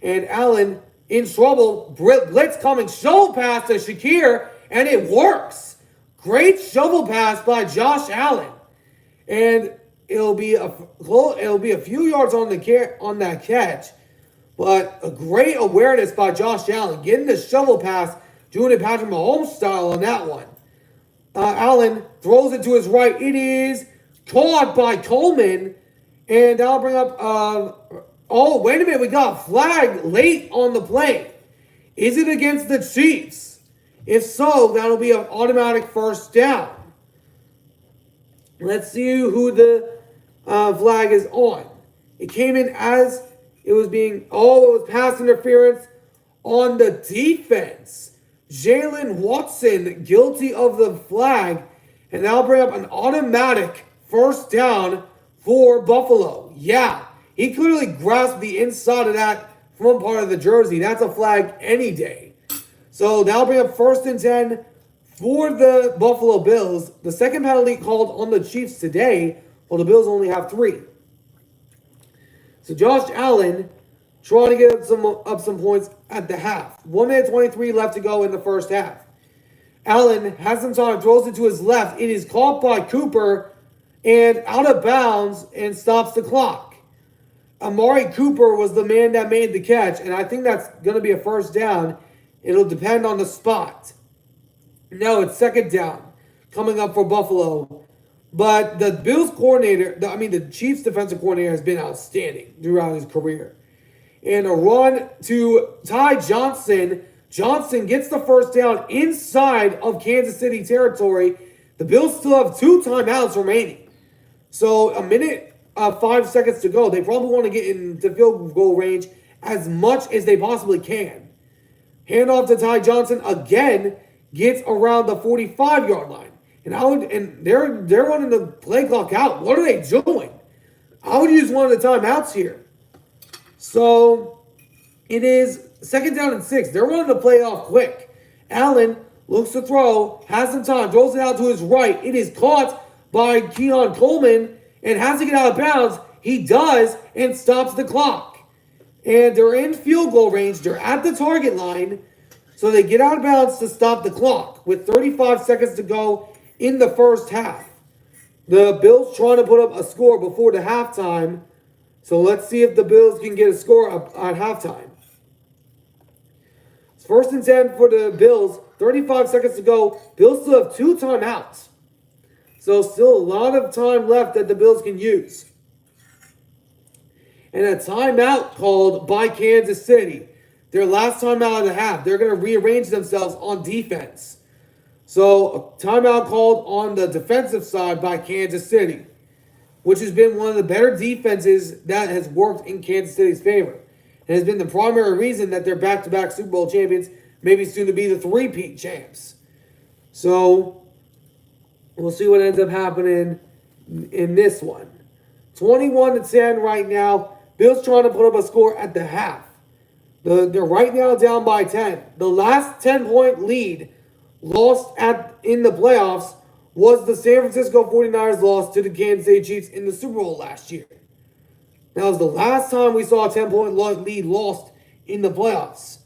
And Allen in trouble. Blitz coming. Shovel pass to Shakir. And it works. Great shovel pass by Josh Allen. And it'll be a few yards on that catch. But a great awareness by Josh Allen. Getting the shovel pass. Doing it Patrick Mahomes style on that one. Allen throws it to his right. It is caught by Coleman. And that'll bring up... Oh, wait a minute. We got a flag late on the play. Is it against the Chiefs? If so, that'll be an automatic first down. Let's see who the flag is on. It came in as it was it was pass interference on the defense. Jalen Watson guilty of the flag. And that'll bring up an automatic first down for Buffalo. Yeah. He clearly grasped the inside of that front part of the jersey. That's a flag any day. So that'll bring up 1st and 10 for the Buffalo Bills. The second penalty called on the Chiefs today, while the Bills only have 3. So Josh Allen trying to get up some points at the half. 1 minute 23 left to go in the first half. Allen has some time, throws it to his left. It is caught by Cooper and out of bounds and stops the clock. Amari Cooper was the man that made the catch, and I think that's going to be a first down. It'll depend on the spot. No, it's second down coming up for Buffalo. But the Bills coordinator, the Chiefs defensive coordinator has been outstanding throughout his career. And a run to Ty Johnson. Johnson gets the first down inside of Kansas City territory. The Bills still have 2 timeouts remaining. So a minute 5 seconds to go. They probably want to get into field goal range as much as they possibly can. Handoff to Ty Johnson again, gets around the 45-yard line. And they're running the play clock out. What are they doing? I would use one of the timeouts here. So it is 2nd down and 6. They're running the play off quick. Allen looks to throw, has some time, throws it out to his right. It is caught by Keon Coleman and has to get out of bounds. He does and stops the clock. And they're in field goal range. They're at the target line. So they get out of bounds to stop the clock with 35 seconds to go in the first half. The Bills trying to put up a score before the halftime. So let's see if the Bills can get a score up at halftime. It's 1st and 10 for the Bills. 35 seconds to go. Bills still have 2 timeouts. So still a lot of time left that the Bills can use. And a timeout called by Kansas City. Their last timeout of the half. They're going to rearrange themselves on defense. So a timeout called on the defensive side by Kansas City, which has been one of the better defenses that has worked in Kansas City's favor. And has been the primary reason that they're back-to-back Super Bowl champions, maybe soon to be the 3-peat champs. So we'll see what ends up happening in this one. 21-10 right now. Bills trying to put up a score at the half. They're right now down by 10. The last 10-point lead lost in the playoffs was the San Francisco 49ers loss to the Kansas City Chiefs in the Super Bowl last year. That was the last time we saw a 10-point lead lost in the playoffs.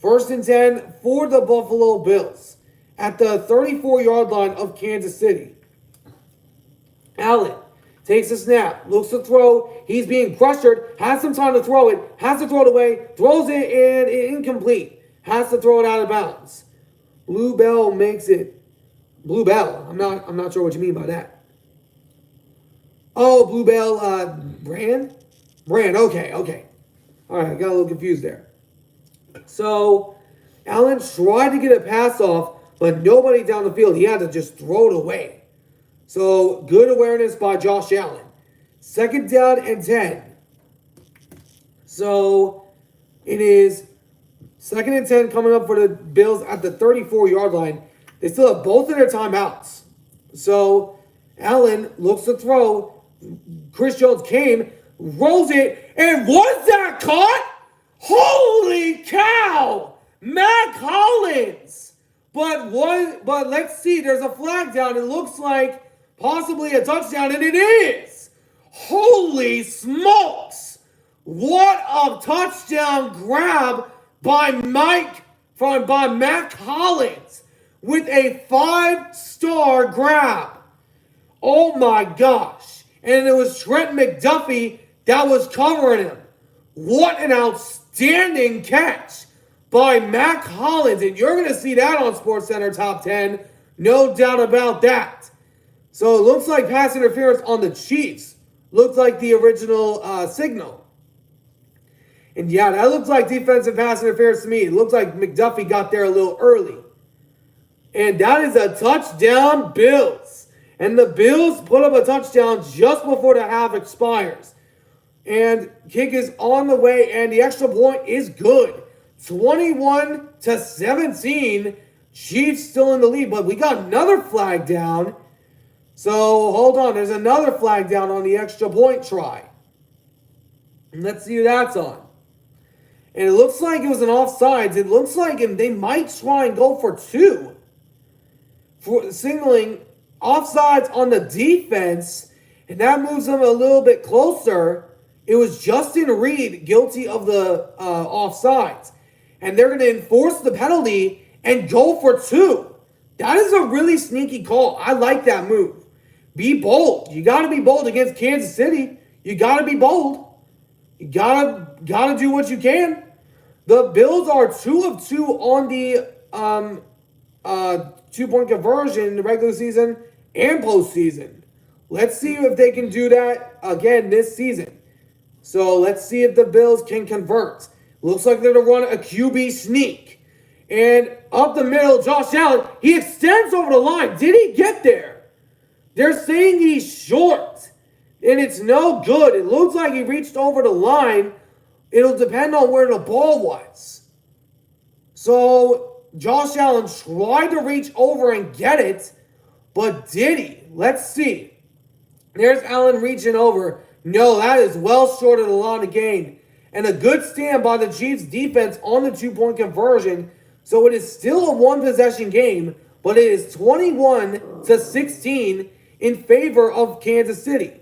1st and 10 for the Buffalo Bills. at the 34-yard line of Kansas City. Allen takes a snap, looks to throw. He's being pressured, has some time to throw it, has to throw it away, throws it and incomplete. Has to throw it out of bounds. Blue Bell makes it. Blue Bell. I'm not sure what you mean by that. Oh, Blue Bell, Brand? Brand, okay. All right, I got a little confused there. So, Allen tried to get a pass off, but nobody down the field. He had to just throw it away. So, good awareness by Josh Allen. 2nd down and 10. So, it is 2nd and 10 coming up for the Bills at the 34-yard line. They still have both of their timeouts. So, Allen looks to throw. Chris Jones came, rolls it, and was that caught? Holy cow! Matt Collins! But let's see, there's a flag down. It looks like possibly a touchdown, and it is! Holy smokes! What a touchdown grab by Matt Collins with a 5-star grab. Oh my gosh. And it was Trent McDuffie that was covering him. What an outstanding catch by Matt Collins. And you're going to see that on SportsCenter Top 10. No doubt about that. So it looks like pass interference on the Chiefs. Looks like the original signal. And yeah, that looks like defensive pass interference to me. It looks like McDuffie got there a little early. And that is a touchdown, Bills. And the Bills put up a touchdown just before the half expires. And kick is on the way, and the extra point is good. 21-17. Chiefs still in the lead, but we got another flag down. So, hold on. There's another flag down on the extra point try. And let's see who that's on. And it looks like it was an offsides. It looks like they might try and go for 2. For signaling offsides on the defense, and that moves them a little bit closer. It was Justin Reed guilty of the offsides. And they're going to enforce the penalty and go for 2. That is a really sneaky call. I like that move. Be bold. You got to be bold against Kansas City. You got to be bold. You got to do what you can. The Bills are 2 of 2 on the 2-point conversion in the regular season and postseason. Let's see if they can do that again this season. So let's see if the Bills can convert. Looks like they're going to run a QB sneak. And up the middle, Josh Allen, he extends over the line. Did he get there? They're saying he's short. And it's no good. It looks like he reached over the line. It'll depend on where the ball was. So Josh Allen tried to reach over and get it. But did he? Let's see. There's Allen reaching over. No, that is well short of the line of gain. And a good stand by the Chiefs defense on the 2-point conversion. So it is still a 1-possession game, but it is 21-16 in favor of Kansas City.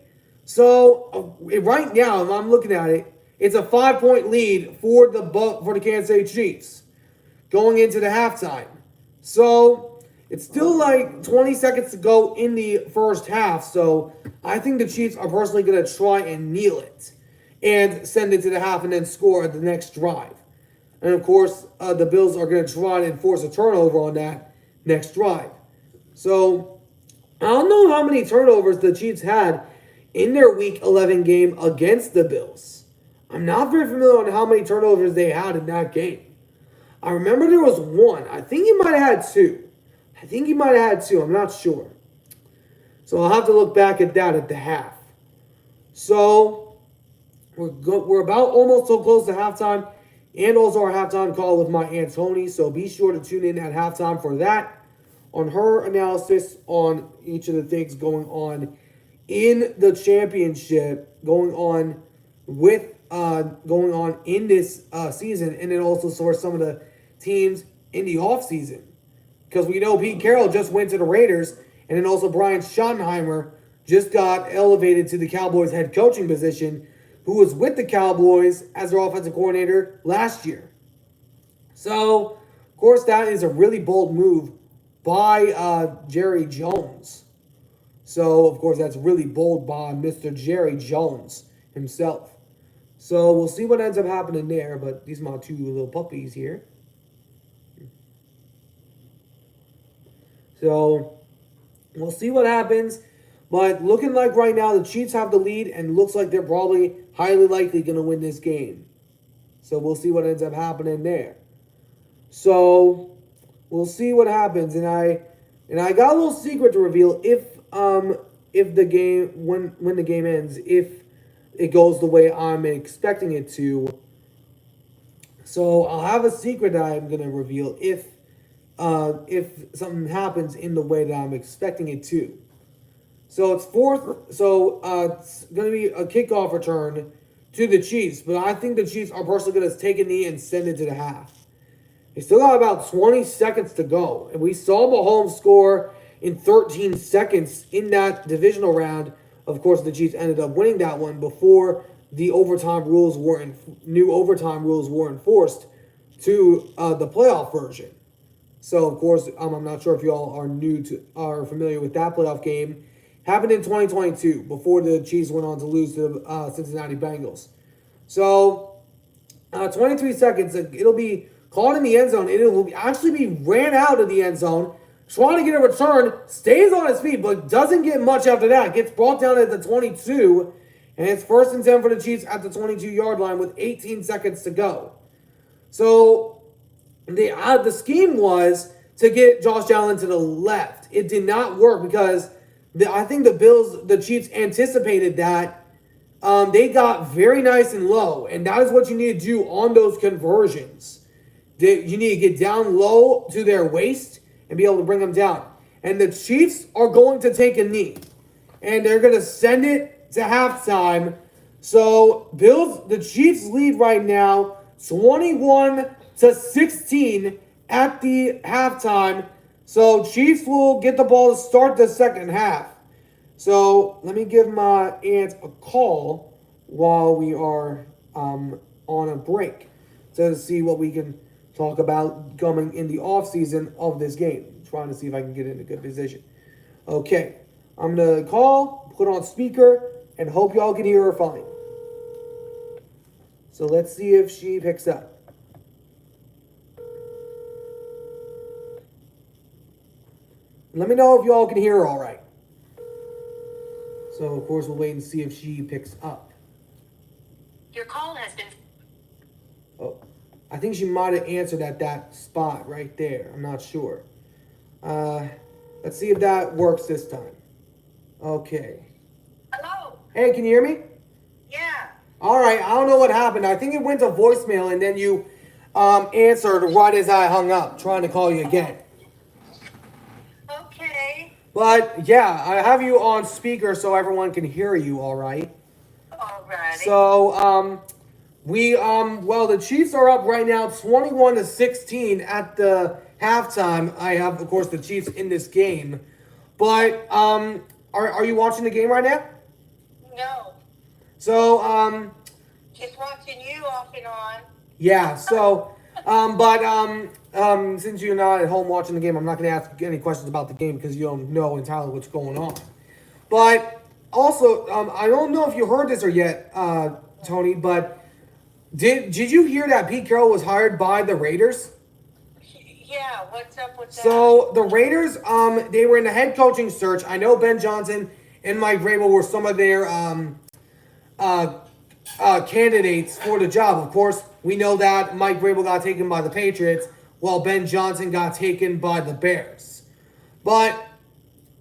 So right now, if I'm looking at it, it's a 5-point lead for the Kansas City Chiefs going into the halftime. So it's still like 20 seconds to go in the first half. So I think the Chiefs are personally going to try and kneel it and send it to the half and then score the next drive. And of course, the Bills are going to try and force a turnover on that next drive. So I don't know how many turnovers the Chiefs had in their Week 11 game against the Bills. I'm not very familiar on how many turnovers they had in that game. I remember there was one. I think he might have had 2. I'm not sure. So I'll have to look back at that at the half. So we're about almost so close to halftime, and also our halftime call with my Aunt Tony. So be sure to tune in at halftime for that, on her analysis on each of the things going on in the championship, going on in this season, and then also for some of the teams in the offseason. Because we know Pete Carroll just went to the Raiders, and then also Brian Schottenheimer just got elevated to the Cowboys head coaching position, who was with the Cowboys as their offensive coordinator last year. So, of course, that is a really bold move by Jerry Jones. So, of course, that's really bold by Mr. Jerry Jones himself. So, we'll see what ends up happening there. But these are my two little puppies here. So, we'll see what happens. But looking like right now, the Chiefs have the lead, and looks like they're probably highly likely going to win this game. So, we'll see what ends up happening there. So, we'll see what happens. And I got a little secret to reveal if the game when the game ends, if it goes the way I'm expecting it to. So I'll have a secret that I'm gonna reveal if something happens in the way that I'm expecting it to. So it's fourth. So it's gonna be a kickoff return to the Chiefs, but I think the Chiefs are personally gonna take a knee and send it to the half. They still got about 20 seconds to go, and we saw Mahomes score in 13 seconds in that divisional round. Of course, the Chiefs ended up winning that one before the new overtime rules were enforced to the playoff version. So, of course, I'm not sure if y'all are familiar with that playoff game. Happened in 2022 before the Chiefs went on to lose to the Cincinnati Bengals. So, 23 seconds. It'll be caught in the end zone. It will actually be ran out of the end zone. Trying to get a return, stays on his feet, but doesn't get much after that. Gets brought down at the 22, and it's 1st and 10 for the Chiefs at the 22-yard line with 18 seconds to go. So the scheme was to get Josh Allen to the left. It did not work because I think the Chiefs anticipated that. They got very nice and low, and that is what you need to do on those conversions. You need to get down low to their waist and be able to bring them down. And the Chiefs are going to take a knee. And they're going to send it to halftime. So the Chiefs lead right now 21-16 at the halftime. So Chiefs will get the ball to start the second half. So let me give my aunt a call while we are on a break to see what we can talk about coming in the offseason of this game. I'm trying to see if I can get in a good position. Okay. I'm going to call, put on speaker, and hope y'all can hear her fine. So let's see if she picks up. Let me know if y'all can hear her all right. So, of course, we'll wait and see if she picks up. Your call has been... Oh. I think she might have answered at that spot right there. I'm not sure. Let's see if that works this time. Okay. Hello? Hey, can you hear me? Yeah. All right. I don't know what happened. I think it went to voicemail, and then you answered right as I hung up, trying to call you again. Okay. But, yeah, I have you on speaker so everyone can hear you all right. Alrighty. So, the Chiefs are up right now 21-16 at the halftime. I have, of course, the Chiefs in this game. But, are you watching the game right now? No. So, just watching you off and on. Yeah, so, since you're not at home watching the game, I'm not going to ask any questions about the game because you don't know entirely what's going on. But, also, I don't know if you heard this or yet, Tony, but did you hear that Pete Carroll was hired by the Raiders? Yeah, what's up with that? So the Raiders, they were in the head coaching search. I know Ben Johnson and Mike Vrabel were some of their candidates for the job. Of course, we know that Mike Vrabel got taken by the Patriots, while Ben Johnson got taken by the Bears. But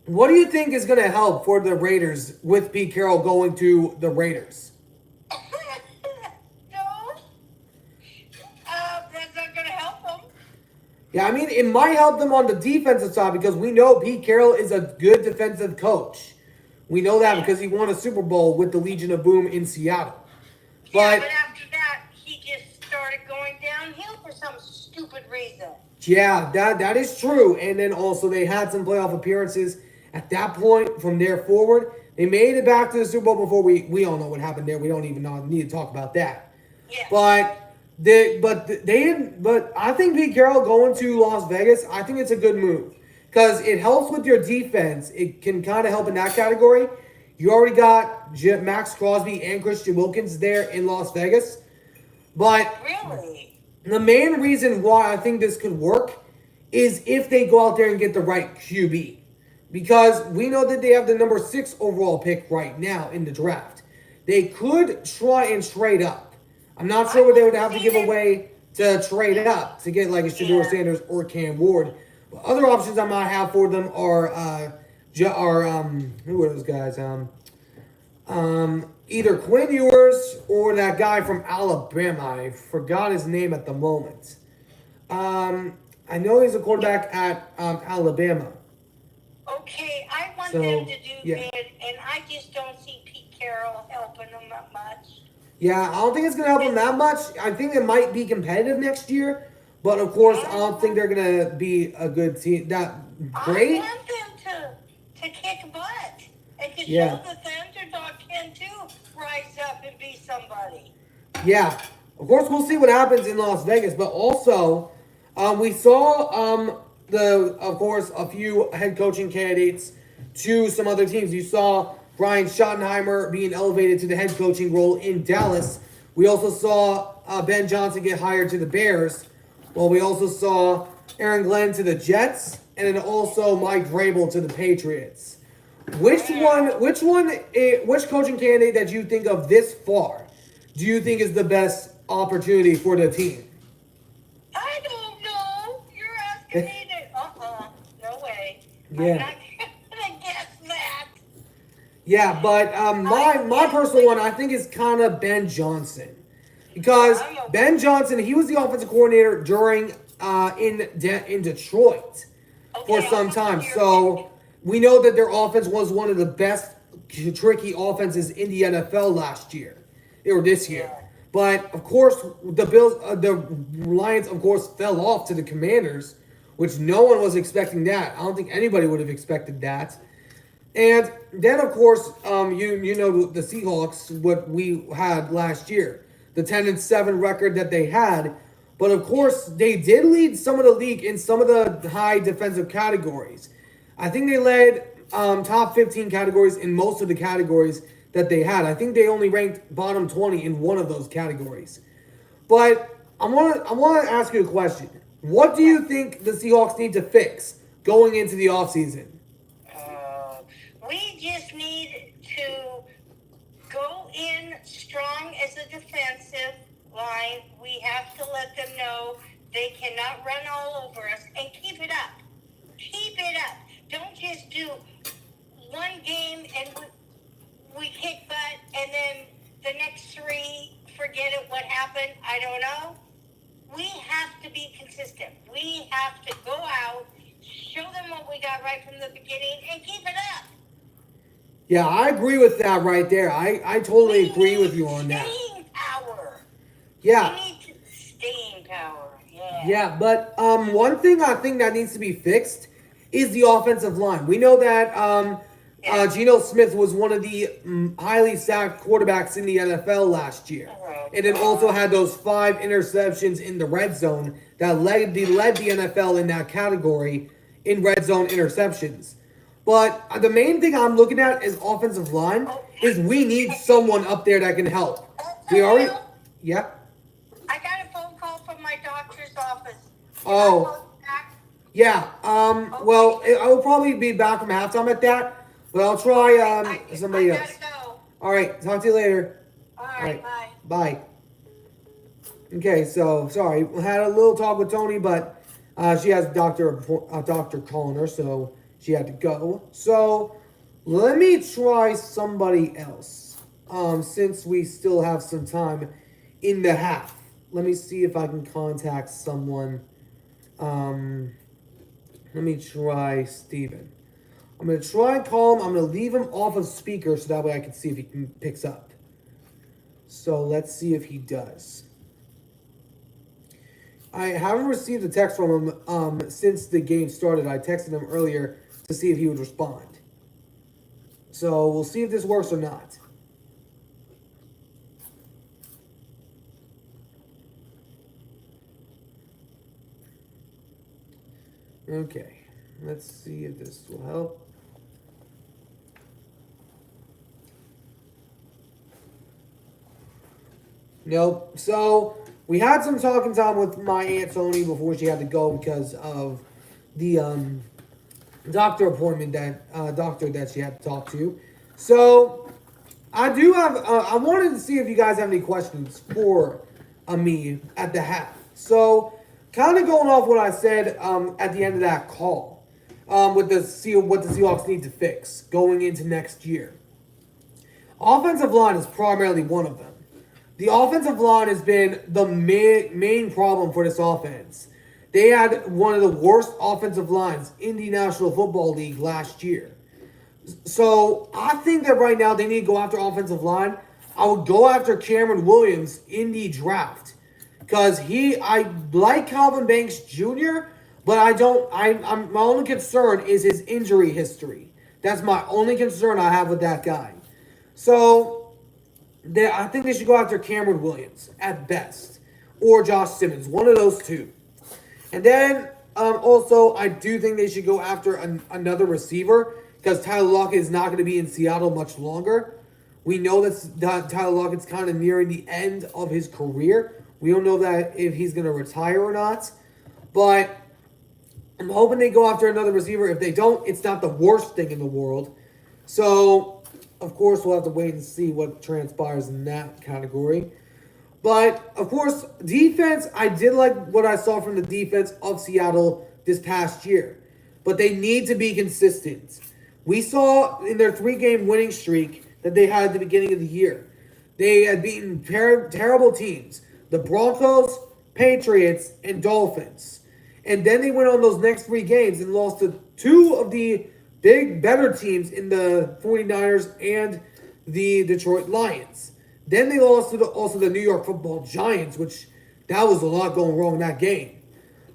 what do you think is going to help for the Raiders with Pete Carroll going to the Raiders? That's not going to help them. Yeah, I mean, it might help them on the defensive side because we know Pete Carroll is a good defensive coach. We know that because he won a Super Bowl with the Legion of Boom in Seattle. But after that, he just started going downhill for some stupid reason. Yeah, that is true. And then also they had some playoff appearances at that point from there forward. They made it back to the Super Bowl before we all know what happened there. We don't even need to talk about that. Yeah. But I think Pete Carroll going to Las Vegas, I think it's a good move. because it helps with your defense. It can kind of help in that category. You already got Max Crosby and Christian Wilkins there in Las Vegas. But Really? the main reason why I think this could work is if they go out there and get the right QB. Because we know that they have the number 6 overall pick right now in the draft. They could try and trade up. I'm not sure what they would have to give away to trade up to get like a Shedeur Sanders or Cam Ward. But other options I might have for them are who are those guys? Either Quinn Ewers or that guy from Alabama. I forgot his name at the moment. I know he's a quarterback at Alabama. Okay, I want So, them to do yeah. good, and I just don't see Pete Carroll helping them that much. Yeah, I don't think it's going to help them that much. I think it might be competitive next year. But, of course, I don't think they're going to be a good team. That great. I want them to kick butt and to Yeah. show that the underdog can too rise up and be somebody. Yeah. Of course, we'll see what happens in Las Vegas. But also, we saw, of course, a few head coaching candidates to some other teams. You saw Brian Schottenheimer being elevated to the head coaching role in Dallas. We also saw Ben Johnson get hired to the Bears. Well, we also saw Aaron Glenn to the Jets, and then also Mike Vrabel to the Patriots. Which coaching candidate that you think of this far do you think is the best opportunity for the team? I don't know. You're asking me to. No way. Yeah. I'm not gonna guess that. Yeah, but my personal one I think is kind of Ben Johnson, because Ben Johnson, he was the offensive coordinator during in Detroit for some time. So we know that their offense was one of the best tricky offenses in the NFL last year or this year. But of course, the Lions, of course, fell off to the Commanders, which no one was expecting that. I don't think anybody would have expected that. And then, of course, you know the Seahawks, what we had last year, the 10-7 record that they had. But of course, they did lead some of the league in some of the high defensive categories. I think they led top 15 categories in most of the categories that they had. I think they only ranked bottom 20 in one of those categories. But I want to ask you a question. What do you think the Seahawks need to fix going into the offseason? We just need to go in strong as a defensive line. We have to let them know they cannot run all over us, and keep it up. Keep it up. Don't just do one game and we kick butt, and then the next 3, forget it, what happened, I don't know. We have to be consistent. We have to go out, show them what we got right from the beginning, and keep it up. Yeah, I agree with that right there. I totally agree with you on that. Staying power. Yeah. We need staying power. Yeah. Yeah, but one thing I think that needs to be fixed is the offensive line. We know that Geno Smith was one of the highly sacked quarterbacks in the NFL last year. And it also had those 5 interceptions in the red zone that led the NFL in that category in red zone interceptions. But the main thing I'm looking at is offensive line is we need someone up there that can help. We already, yeah. I got a phone call from my doctor's office. Oh, yeah. Well, I will probably be back from halftime at that, but I'll try somebody else. Go. All right, talk to you later. All right, bye. Bye. Okay, so sorry, we had a little talk with Tony, but she has a doctor calling her, so she had to go. So let me try somebody else. Since we still have some time in the half, let me see if I can contact someone. Let me try Steven. I'm gonna try and call him. I'm gonna leave him off of speaker so that way I can see if he picks up. So let's see if he does. I haven't received a text from him since the game started. I texted him earlier to see if he would respond. So we'll see if this works or not. Okay. Let's see if this will help. Nope. So we had some talking time with my Aunt Tony before she had to go because of the doctor appointment doctor that she had to talk to. So I do have. I wanted to see if you guys have any questions for me at the half. So kind of going off what I said at the end of that call with what the Seahawks need to fix going into next year. Offensive line is primarily one of them. The offensive line has been the main problem for this offense. They had one of the worst offensive lines in the National Football League last year. So I think that right now they need to go after offensive line. I would go after Cameron Williams in the draft. Because I like Calvin Banks Jr., but my only concern is his injury history. That's my only concern I have with that guy. So I think they should go after Cameron Williams at best, or Josh Simmons, one of those two. And then also I do think they should go after another receiver because Tyler Lockett is not going to be in Seattle much longer. We know that Tyler Lockett's kind of nearing the end of his career. We don't know that if he's going to retire or not, but I'm hoping they go after another receiver. If they don't, it's not the worst thing in the world. So of course, we'll have to wait and see what transpires in that category. But, of course, defense, I did like what I saw from the defense of Seattle this past year. But they need to be consistent. We saw in their 3-game winning streak that they had at the beginning of the year. They had beaten terrible teams. The Broncos, Patriots, and Dolphins. And then they went on those next 3 games and lost to 2 of the better teams in the 49ers and the Detroit Lions. Then they lost to also the New York Football Giants, which that was a lot going wrong in that game.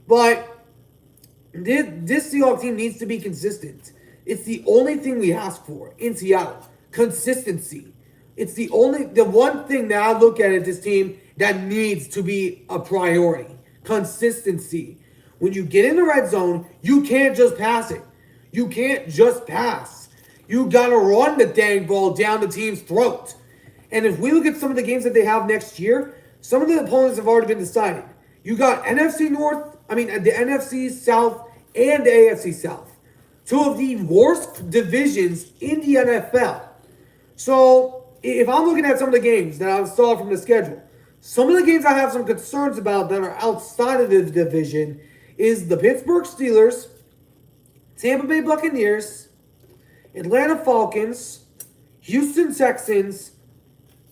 But this Seahawks team needs to be consistent. It's the only thing we ask for in Seattle. Consistency. It's the one thing that I look at this team that needs to be a priority. Consistency. When you get in the red zone, you can't just pass it. You can't just pass. You got to run the dang ball down the team's throat. And if we look at some of the games that they have next year, some of the opponents have already been decided. You got the NFC South and the AFC South. 2 of the worst divisions in the NFL. So, if I'm looking at some of the games that I saw from the schedule, some of the games I have some concerns about that are outside of the division is the Pittsburgh Steelers, Tampa Bay Buccaneers, Atlanta Falcons, Houston Texans,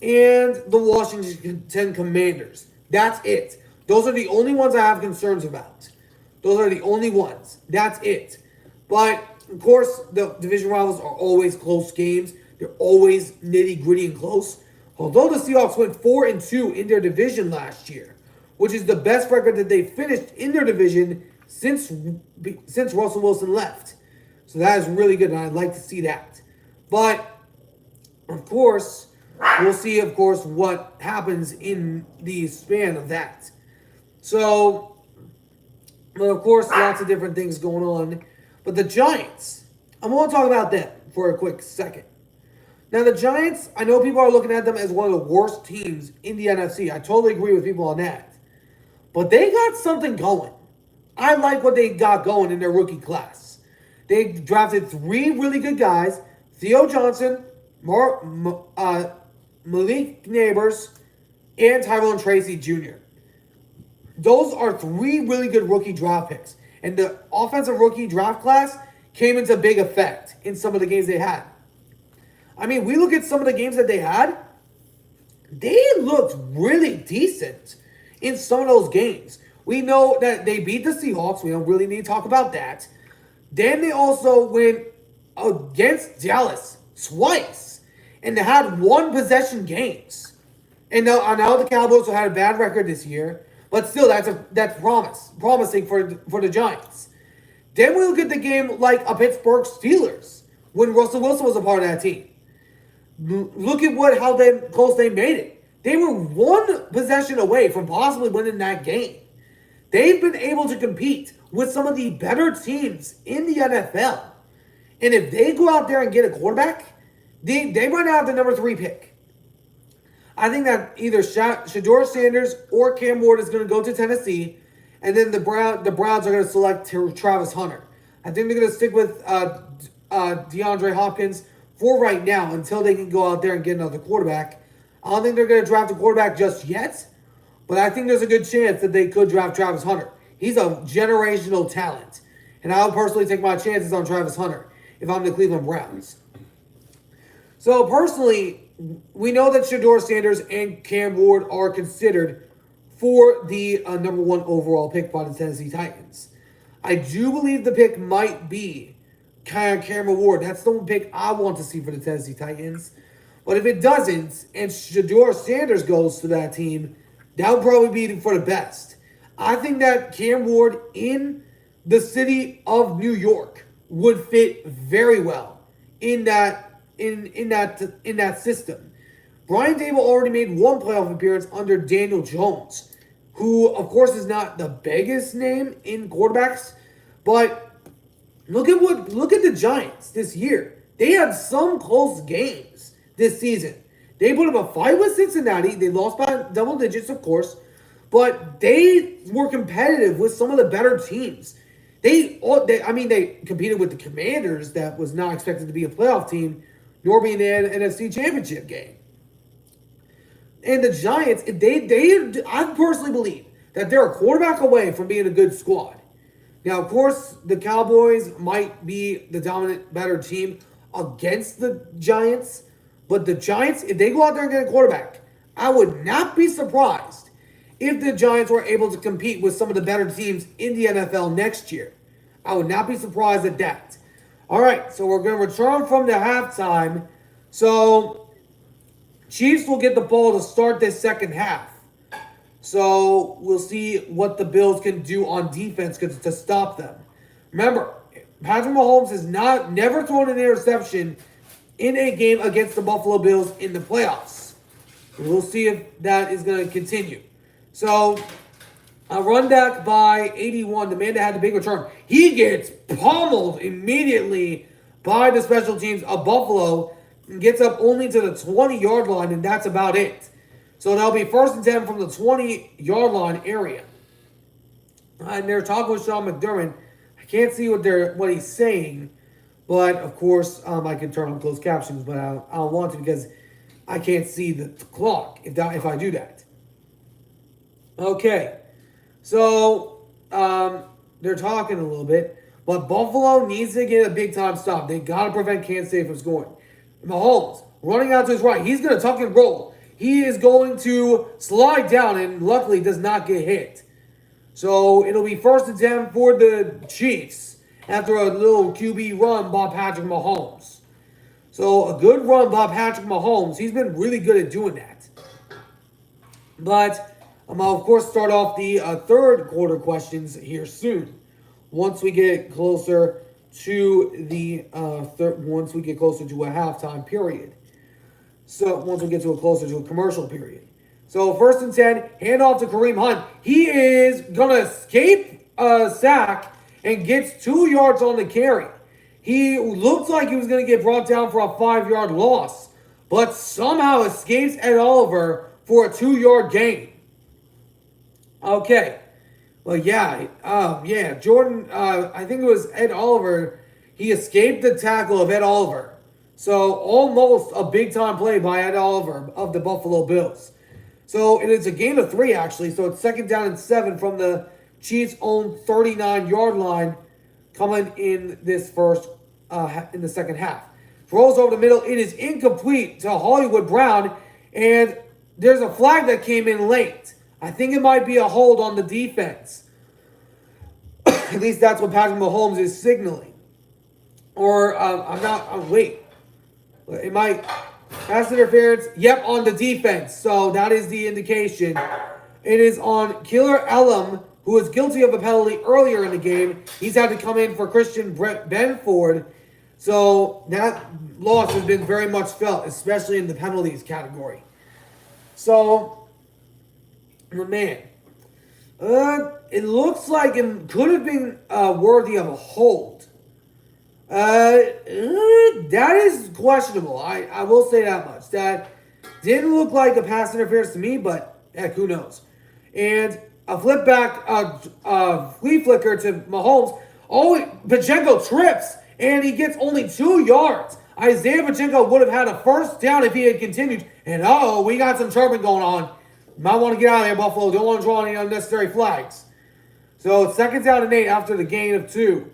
and the Washington Commanders. That's it. Those are the only ones I have concerns about. Those are the only ones. That's it. But, of course, the division rivals are always close games. They're always nitty-gritty and close. Although the Seahawks went 4-2 in their division last year, which is the best record that they finished in their division since Russell Wilson left. So that is really good, and I'd like to see that. But, of course, we'll see, what happens in the span of that. So, well, of course, lots of different things going on. But the Giants, I'm going to talk about them for a quick second. Now, the Giants, I know people are looking at them as one of the worst teams in the NFC. I totally agree with people on that. But they got something going. I like what they got going in their rookie class. They drafted 3 really good guys. Theo Johnson, Malik Neighbors, and Tyrone Tracy Jr. Those are 3 really good rookie draft picks. And the offensive rookie draft class came into big effect in some of the games they had. I mean, we look at some of the games that they had. They looked really decent in some of those games. We know that they beat the Seahawks. We don't really need to talk about that. Then they also went against Dallas twice. And they had 1-possession games. And now the Cowboys had a bad record this year. But still, that's promising for the Giants. Then we look at the game like a Pittsburgh Steelers when Russell Wilson was a part of that team. Look at how close they made it. They were 1 possession away from possibly winning that game. they've been able to compete with some of the better teams in the NFL. And if they go out there and get a quarterback, they run out the number 3 pick. I think that either Shedeur Sanders or Cam Ward is going to go to Tennessee, and then the Browns are going to select Travis Hunter. I think they're going to stick with DeAndre Hopkins for right now until they can go out there and get another quarterback. I don't think they're going to draft a quarterback just yet, but I think there's a good chance that they could draft Travis Hunter. He's a generational talent, and I would personally take my chances on Travis Hunter if I'm the Cleveland Browns. So personally, we know that Shedeur Sanders and Cam Ward are considered for the number 1 overall pick by the Tennessee Titans. I do believe the pick might be Cameron Ward. That's the one pick I want to see for the Tennessee Titans. But if it doesn't, and Shedeur Sanders goes to that team, that would probably be for the best. I think that Cam Ward in the city of New York would fit very well in that system. Brian Dable already made 1 playoff appearance under Daniel Jones, who of course is not the biggest name in quarterbacks, but look at the Giants this year. They had some close games this season. They put up a fight with Cincinnati. They lost by double digits, of course, but they were competitive with some of the better teams. They competed with the Commanders, that was not expected to be a playoff team, nor be in the NFC Championship game. And the Giants, I personally believe that they're a quarterback away from being a good squad. Now, of course, the Cowboys might be the dominant, better team against the Giants, but the Giants, if they go out there and get a quarterback, I would not be surprised if the Giants were able to compete with some of the better teams in the NFL next year. I would not be surprised at that. All right, so we're going to return from the halftime. So, Chiefs will get the ball to start this second half. So, we'll see what the Bills can do on defense to stop them. Remember, Patrick Mahomes has never thrown an interception in a game against the Buffalo Bills in the playoffs. We'll see if that is going to continue. So, a run back by 81, the man that had the big return. He gets pummeled immediately by the special teams of Buffalo and gets up only to the 20-yard line, and that's about it. So that'll be 1st and 10 from the 20-yard line area. And they're talking with Sean McDermott. I can't see what he's saying, but of course I can turn on closed captions, but I don't want to because I can't see the clock if I do that. Okay, so they're talking a little bit, but Buffalo needs to get a big-time stop. They got to prevent Kansas State from scoring. Mahomes running out to his right. He's going to tuck and roll. He is going to slide down and luckily does not get hit. So it'll be 1st and 10 for the Chiefs after a little QB run by Patrick Mahomes. So a good run by Patrick Mahomes. He's been really good at doing that. But I'll, of course, start off the third quarter questions here soon. Once we get closer to the once we get closer to a halftime period. So once we get closer to a commercial period. So 1st and 10, handoff to Kareem Hunt. He is gonna escape a sack and gets 2 yards on the carry. He looked like he was gonna get brought down for a 5-yard loss, but somehow escapes Ed Oliver for a 2-yard gain. Okay. Well, Jordan, I think it was Ed Oliver. He escaped the tackle of Ed Oliver. So, almost a big-time play by Ed Oliver of the Buffalo Bills. So, it is a gain of 3, actually. So, it's 2nd down and 7 from the Chiefs' own 39-yard line coming in this in the second half. Throws over the middle. It is incomplete to Hollywood Brown. And there's a flag that came in late. I think it might be a hold on the defense. At least that's what Patrick Mahomes is signaling. Or, it might. Pass interference. Yep, on the defense. So that is the indication. It is on Killer Elam, who was guilty of a penalty earlier in the game. He's had to come in for Christian Benford. So that loss has been very much felt, especially in the penalties category. So, man, it looks like it could have been worthy of a hold. That is questionable. I will say that much. That didn't look like a pass interference to me, but heck, who knows? And a flip back, flea flicker to Mahomes. Oh, Pacheco trips, and he gets only 2 yards. Isaiah Pacheco would have had a first down if he had continued. And we got some chirping going on. Might want to get out of there, Buffalo. Don't want to draw any unnecessary flags. So it's 2nd down and 8 after the gain of 2.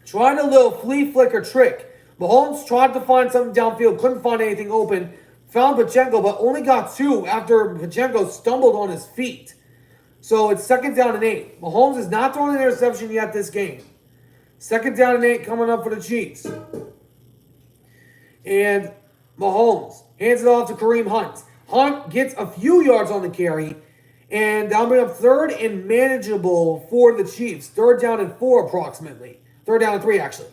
Trying a little flea flicker trick. Mahomes tried to find something downfield, couldn't find anything open. Found Pacheco, but only got 2 after Pacheco stumbled on his feet. So it's 2nd down and 8. Mahomes is not throwing an interception yet this game. 2nd down and 8 coming up for the Chiefs. And Mahomes hands it off to Kareem Hunt. Hunt gets a few yards on the carry. And that'll bring up 3rd and manageable for the Chiefs. 3rd down and 4 approximately. 3rd down and 3 actually.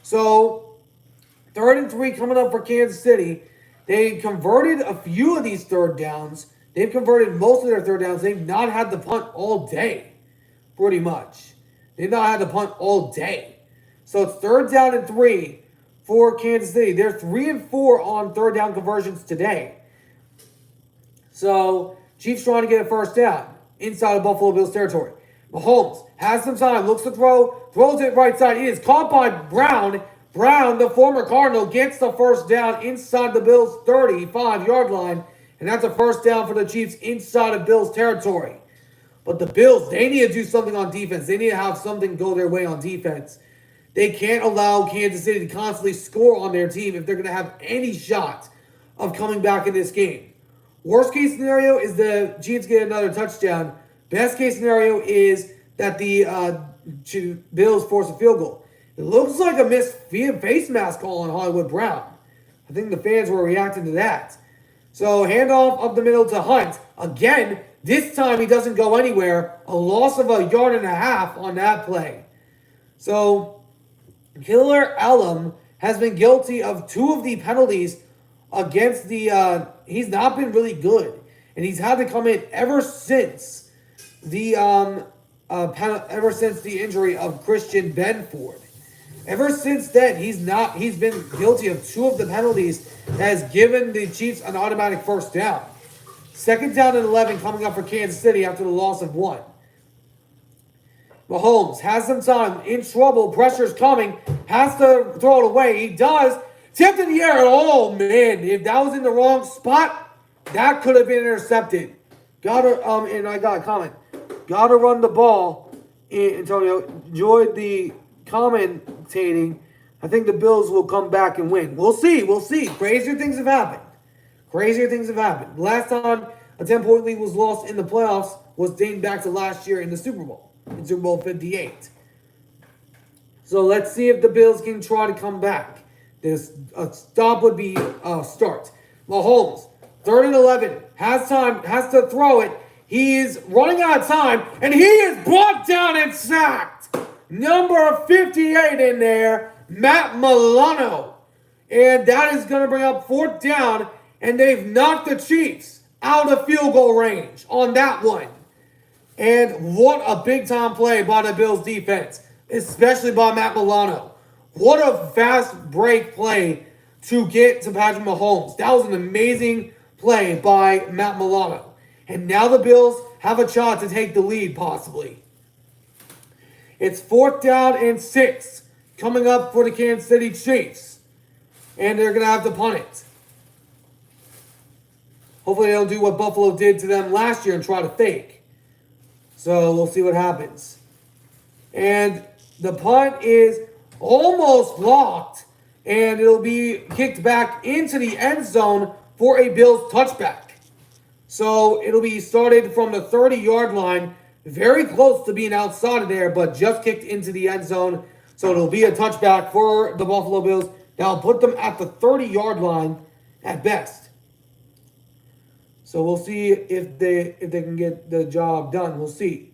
So 3rd and 3 coming up for Kansas City. They converted a few of these 3rd downs. They've converted most of their 3rd downs. They've not had the punt all day. Pretty much. They've not had the punt all day. So it's 3rd down and 3 for Kansas City. They're 3 and 4 on 3rd down conversions today. So Chiefs trying to get a first down inside of Buffalo Bills territory. Mahomes has some time, looks to throw, throws it right side. It is caught by Brown. Brown, the former Cardinal, gets the first down inside the Bills' 35-yard line. And that's a first down for the Chiefs inside of Bills territory. But the Bills, they need to do something on defense. They need to have something go their way on defense. They can't allow Kansas City to constantly score on their team if they're going to have any shot of coming back in this game. Worst case scenario is the Chiefs get another touchdown. Best case scenario is that the Bills force a field goal. It looks like a missed face mask call on Hollywood Brown. I think the fans were reacting to that. So handoff up the middle to Hunt. Again, this time he doesn't go anywhere. A loss of 1.5 yards on that play. So Killer Allen has been guilty of 2 of the penalties against the... he's not been really good. And he's had to come in ever since the injury of Christian Benford. Ever since then, he's been guilty of 2 of the penalties that has given the Chiefs an automatic first down. 2nd down and 11 coming up for Kansas City after the loss of 1. Mahomes has some time, in trouble, pressure's coming, has to throw it away. He does. Tipped in the air. Oh, man. If that was in the wrong spot, that could have been intercepted. And I got a comment. Gotta run the ball. Antonio, enjoyed the commentating. I think the Bills will come back and win. We'll see. We'll see. Crazier things have happened. Last time a 10-point lead was lost in the playoffs was dating back to last year in the Super Bowl. In Super Bowl 58. So let's see if the Bills can try to come back. This stop would be a start. Mahomes, 3rd and 11, has time, has to throw it. He is running out of time, and he is brought down and sacked. Number 58 in there, Matt Milano. And that is going to bring up 4th down, and they've knocked the Chiefs out of field goal range on that one. And what a big-time play by the Bills defense, especially by Matt Milano. What a fast break play to get to Patrick Mahomes. That was an amazing play by Matt Milano. And now the Bills have a shot to take the lead, possibly. It's 4th down and 6 coming up for the Kansas City Chiefs. And they're going to have to punt it. Hopefully they don't do what Buffalo did to them last year and try to fake. So we'll see what happens. And the punt is almost blocked. And it'll be kicked back into the end zone for a Bills touchback. So it'll be started from the 30-yard line. Very close to being outside of there, but just kicked into the end zone. So it'll be a touchback for the Buffalo Bills. That'll put them at the 30-yard line at best. So we'll see if they can get the job done. We'll see.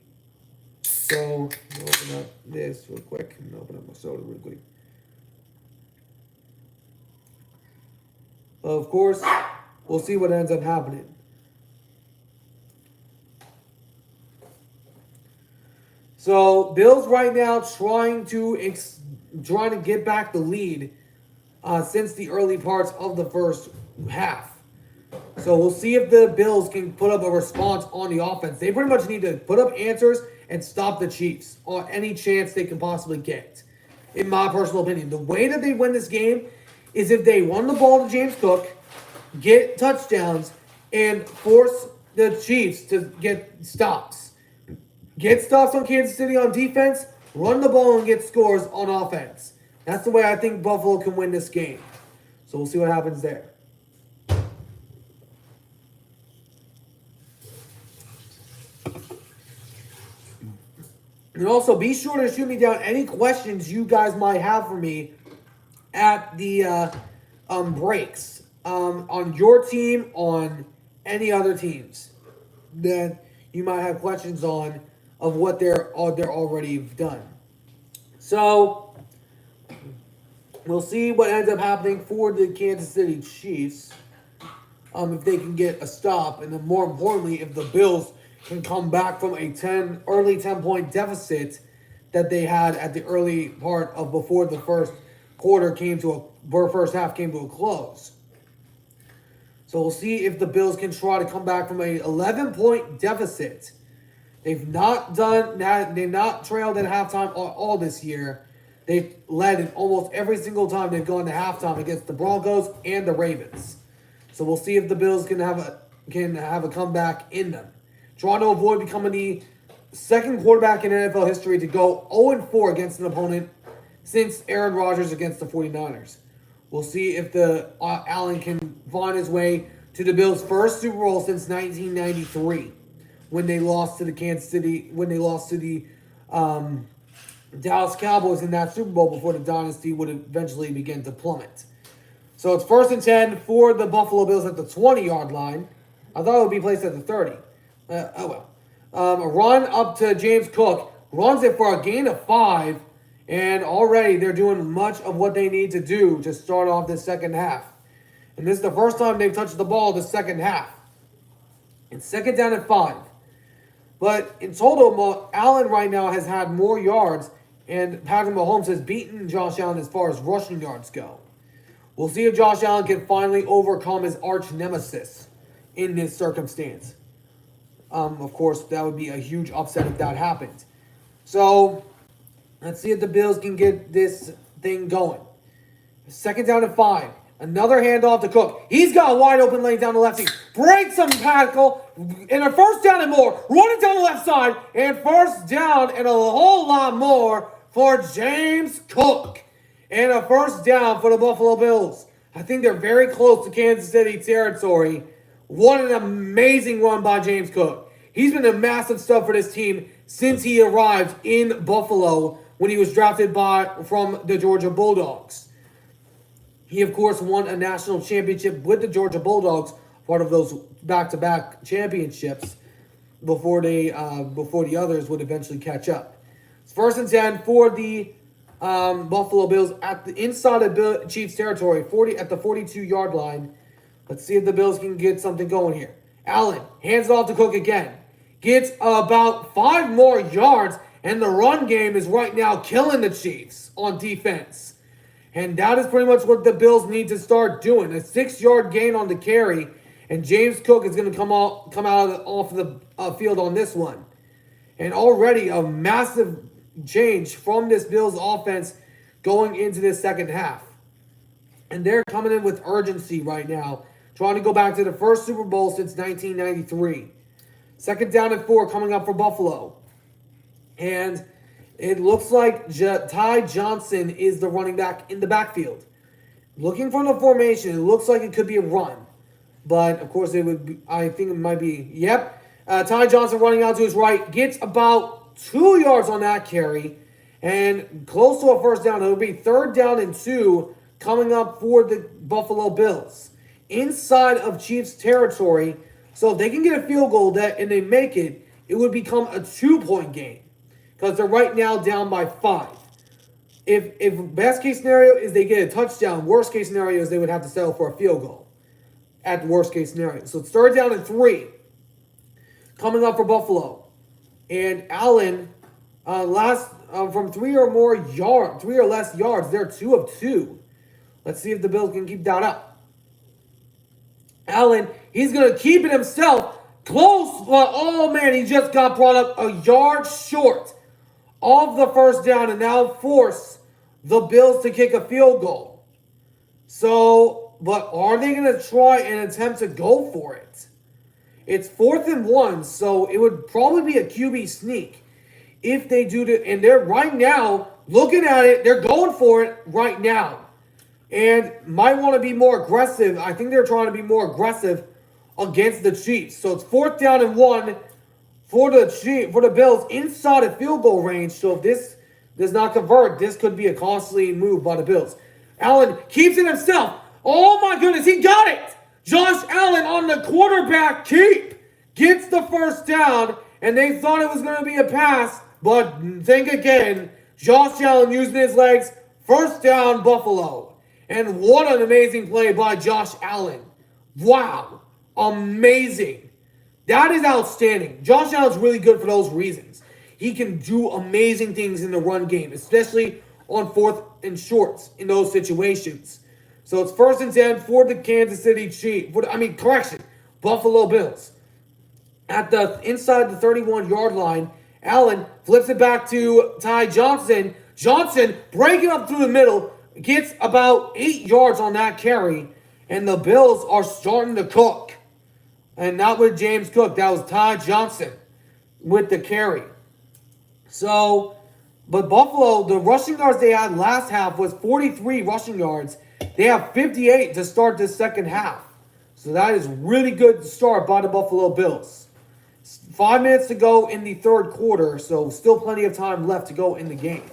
So I'm gonna open up this real quick. I'm gonna open up my soda real quick. Of course, we'll see what ends up happening. So Bills right now trying to get back the lead since the early parts of the first half. So we'll see if the Bills can put up a response on the offense. They pretty much need to put up answers and stop the Chiefs on any chance they can possibly get. In my personal opinion, the way that they win this game is if they run the ball to James Cook, get touchdowns, and force the Chiefs to get stops. Get stops on Kansas City on defense, run the ball and get scores on offense. That's the way I think Buffalo can win this game. So we'll see what happens there. And also, be sure to shoot me down any questions you guys might have for me at the breaks on your team, on any other teams that you might have questions on of what they're already done. So we'll see what ends up happening for the Kansas City Chiefs, if they can get a stop, and then more importantly, if the Bills can come back from a early 10-point deficit that they had at the early part of before the first half came to a close. So we'll see if the Bills can try to come back from a 11-point deficit. They've not done that. They've not trailed at halftime all this year. They've led in almost every single time they've gone to halftime against the Broncos and the Ravens. So we'll see if the Bills can have a comeback in them. Trying to avoid becoming the second quarterback in NFL history to go 0-4 against an opponent since Aaron Rodgers against the 49ers. We'll see if Allen can find his way to the Bills' first Super Bowl since 1993, when they lost to the Dallas Cowboys in that Super Bowl before the dynasty would eventually begin to plummet. So it's 1st and 10 for the Buffalo Bills at the 20-yard line. I thought it would be placed at the 30. A run up to James Cook, runs it for a gain of 5, and already they're doing much of what they need to do to start off this second half. And this is the first time they've touched the ball the second half. It's 2nd down and 5. But in total, Allen right now has had more yards, and Patrick Mahomes has beaten Josh Allen as far as rushing yards go. We'll see if Josh Allen can finally overcome his arch nemesis in this circumstance. Of course, that would be a huge upset if that happened. So, let's see if the Bills can get this thing going. 2nd down and 5. Another handoff to Cook. He's got a wide open lane down the left side. Breaks some tackle. And a 1st down and more. Running down the left side. And 1st down and a whole lot more for James Cook. And a 1st down for the Buffalo Bills. I think they're very close to Kansas City territory. What an amazing run by James Cook. He's been a massive stud for this team since he arrived in Buffalo when he was drafted from the Georgia Bulldogs. He, of course, won a national championship with the Georgia Bulldogs, part of those back-to-back championships before the others would eventually catch up. It's 1st and 10 for the Buffalo Bills at the inside of the Chiefs territory, at the 42-yard line. Let's see if the Bills can get something going here. Allen hands it off to Cook again. Gets about 5 more yards, and the run game is right now killing the Chiefs on defense. And that is pretty much what the Bills need to start doing. A 6-yard gain on the carry, and James Cook is going to come out off the field on this one. And already a massive change from this Bills offense going into this second half. And they're coming in with urgency right now, trying to go back to the first Super Bowl since 1993. 2nd down and 4 coming up for Buffalo. And it looks like Ty Johnson is the running back in the backfield. Looking from the formation, it looks like it could be a run. But, of course, I think it might be, yep. Ty Johnson running out to his right, gets about 2 yards on that carry, and close to a 1st down. It'll be 3rd down and 2 coming up for the Buffalo Bills. Inside of Chiefs territory, so if they can get a field goal and they make it, it would become a 2-point game. Because they're right now down by 5. If best case scenario is they get a touchdown, worst case scenario is they would have to settle for a field goal. At the worst case scenario. So it's 3rd down and 3. Coming up for Buffalo. And Allen From 3 or less yards, they're 2 of 2. Let's see if the Bills can keep that up. Allen, he's going to keep it himself. Close, but oh man, he just got brought up a yard short of the first down and now force the Bills to kick a field goal. So, but are they going to try and attempt to go for it? It's 4th and 1, so it would probably be a QB sneak if they do it. And they're right now looking at it. They're going for it right now. And might want to be more aggressive. I think they're trying to be more aggressive against the Chiefs. So it's 4th down and 1 for the Bills inside of field goal range. So if this does not convert, this could be a costly move by the Bills. Allen keeps it himself. Oh my goodness, he got it! Josh Allen on the quarterback keep gets the first down, and they thought it was going to be a pass, but think again. Josh Allen using his legs. First down, Buffalo. And what an amazing play by Josh Allen. Wow. Amazing. That is outstanding. Josh Allen's really good for those reasons. He can do amazing things in the run game, especially on 4th and shorts in those situations. So it's 1st and 10 for the Kansas City Chiefs. Buffalo Bills. At the inside the 31-yard line, Allen flips it back to Ty Johnson. Johnson breaking up through the middle. Gets about 8 yards on that carry. And the Bills are starting to cook. And not with James Cook. That was Ty Johnson with the carry. So, but Buffalo, the rushing yards they had last half was 43 rushing yards. They have 58 to start this second half. So that is really good to start by the Buffalo Bills. 5 minutes to go in the third quarter, so still plenty of time left to go in the game.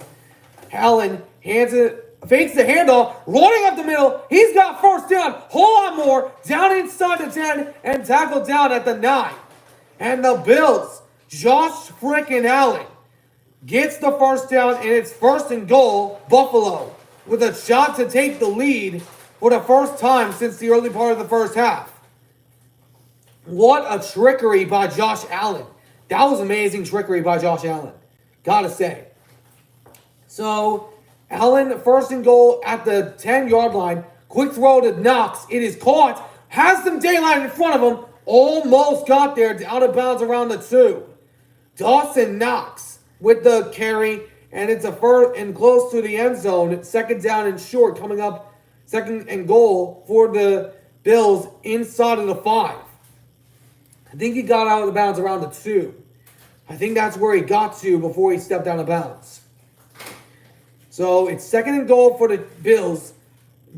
Allen fakes the handoff, running up the middle. He's got first down. Whole lot more. Down inside the 10 and tackled down at the 9. And the Bills, Josh frickin' Allen, gets the first down, and it's 1st and goal, Buffalo, with a shot to take the lead for the first time since the early part of the first half. What a trickery by Josh Allen. That was amazing trickery by Josh Allen. Gotta say. So, Allen, 1st and goal at the 10-yard line. Quick throw to Knox. It is caught. Has some daylight in front of him. Almost got there. Out of bounds around the 2. Dawson Knox with the carry. And it's a 1st and close to the end zone. 2nd down and short coming up. 2nd and goal for the Bills inside of the 5. I think he got out of the bounds around the 2. I think that's where he got to before he stepped out of bounds. So it's 2nd and goal for the Bills.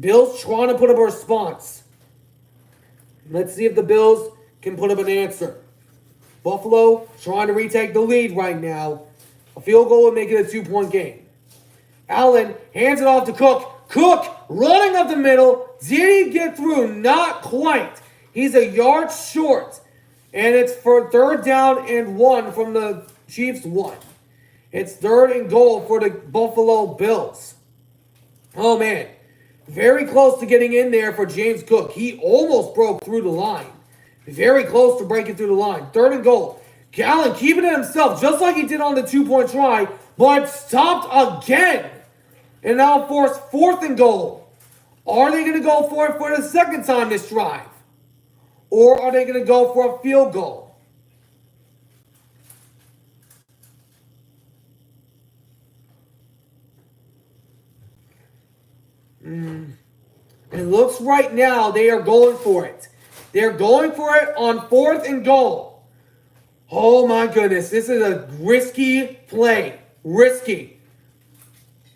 Bills trying to put up a response. Let's see if the Bills can put up an answer. Buffalo trying to retake the lead right now. A field goal would make it a 2-point game. Allen hands it off to Cook. Cook running up the middle. Did he get through? Not quite. He's a yard short. And it's for 3rd down and 1 from the Chiefs 1. It's 3rd and goal for the Buffalo Bills. Oh, man. Very close to getting in there for James Cook. He almost broke through the line. Very close to breaking through the line. 3rd and goal. Allen keeping it himself just like he did on the 2-point try, but stopped again. And now forced 4th and goal. Are they going to go for it for the second time this drive? Or are they going to go for a field goal? It looks right now they are going for it. They're going for it on 4th and goal. Oh my goodness, this is a risky play. Risky.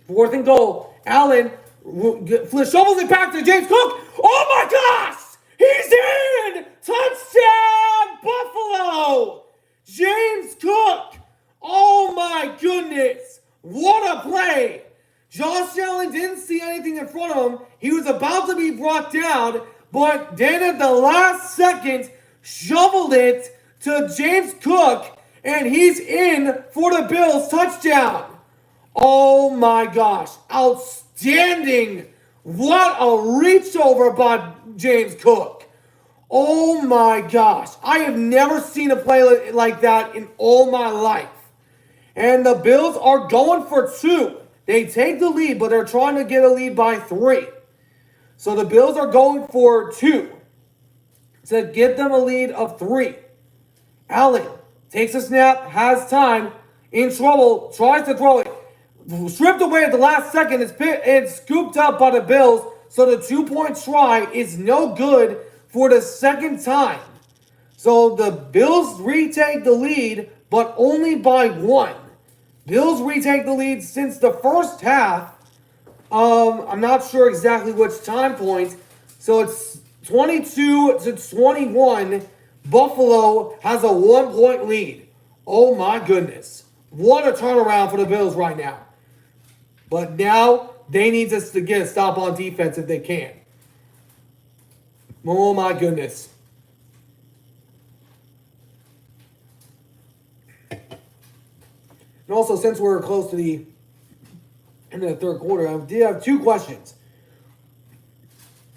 4th and goal. Allen shovels it back to James Cook. Oh my gosh! He's in! Touchdown, Buffalo! James Cook! Oh my goodness! What a play! Josh Allen didn't see anything in front of him. He was about to be brought down, but then at the last second, shoveled it to James Cook, and he's in for the Bills touchdown. Oh my gosh. Outstanding. What a reach over by James Cook. Oh my gosh. I have never seen a play like that in all my life. And the Bills are going for 2. They take the lead, but they're trying to get a lead by 3. So the Bills are going for 2 to get them a lead of 3. Allen takes a snap, has time, in trouble, tries to throw it. Stripped away at the last second. It's scooped up by the Bills. So the 2-point try is no good for the second time. So the Bills retake the lead, but only by 1. Bills retake the lead since the first half. I'm not sure exactly which time point. So it's 22-21. Buffalo has a 1-point lead. Oh my goodness. What a turnaround for the Bills right now. But now they need us to get a stop on defense if they can. Oh my goodness. And also, since we're close to the end of the third quarter, I did have 2 questions.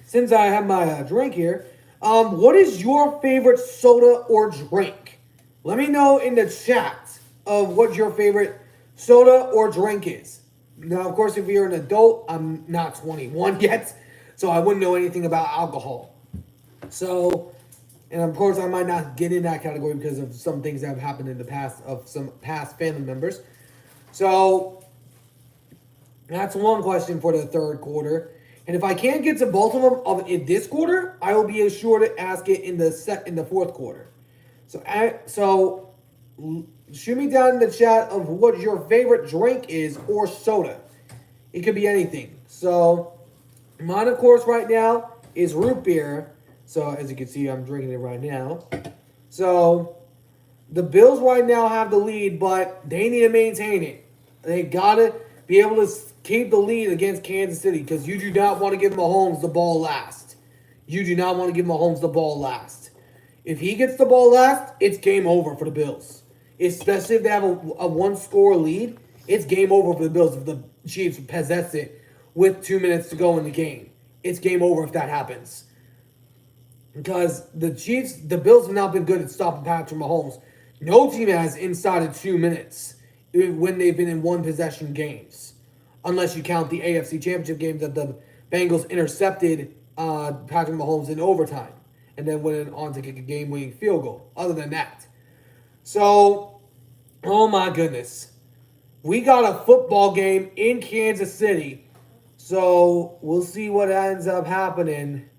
Since I have my drink here, what is your favorite soda or drink? Let me know in the chat of what your favorite soda or drink is. Now, of course, if you're an adult, I'm not 21 yet, so I wouldn't know anything about alcohol. So, and of course, I might not get in that category because of some things that have happened in the past of some past family members. So, that's one question for the third quarter. And if I can't get to both of them in this quarter, I will be sure to ask it in the fourth quarter. So shoot me down in the chat of what your favorite drink is or soda. It could be anything. So mine, of course, right now is root beer. So as you can see, I'm drinking it right now. So the Bills right now have the lead, but they need to maintain it. They gotta be able to keep the lead against Kansas City because you do not want to give Mahomes the ball last. You do not want to give Mahomes the ball last. If he gets the ball last, it's game over for the Bills. Especially if they have a 1-score lead, it's game over for the Bills if the Chiefs possess it with 2 minutes to go in the game. It's game over if that happens. Because the Bills have not been good at stopping Patrick Mahomes. No team has inside of 2 minutes when they've been in 1-possession games. Unless you count the AFC Championship game that the Bengals intercepted Patrick Mahomes in overtime. And then went on to kick a game-winning field goal. Other than that. So, oh my goodness. We got a football game in Kansas City. So, we'll see what ends up happening.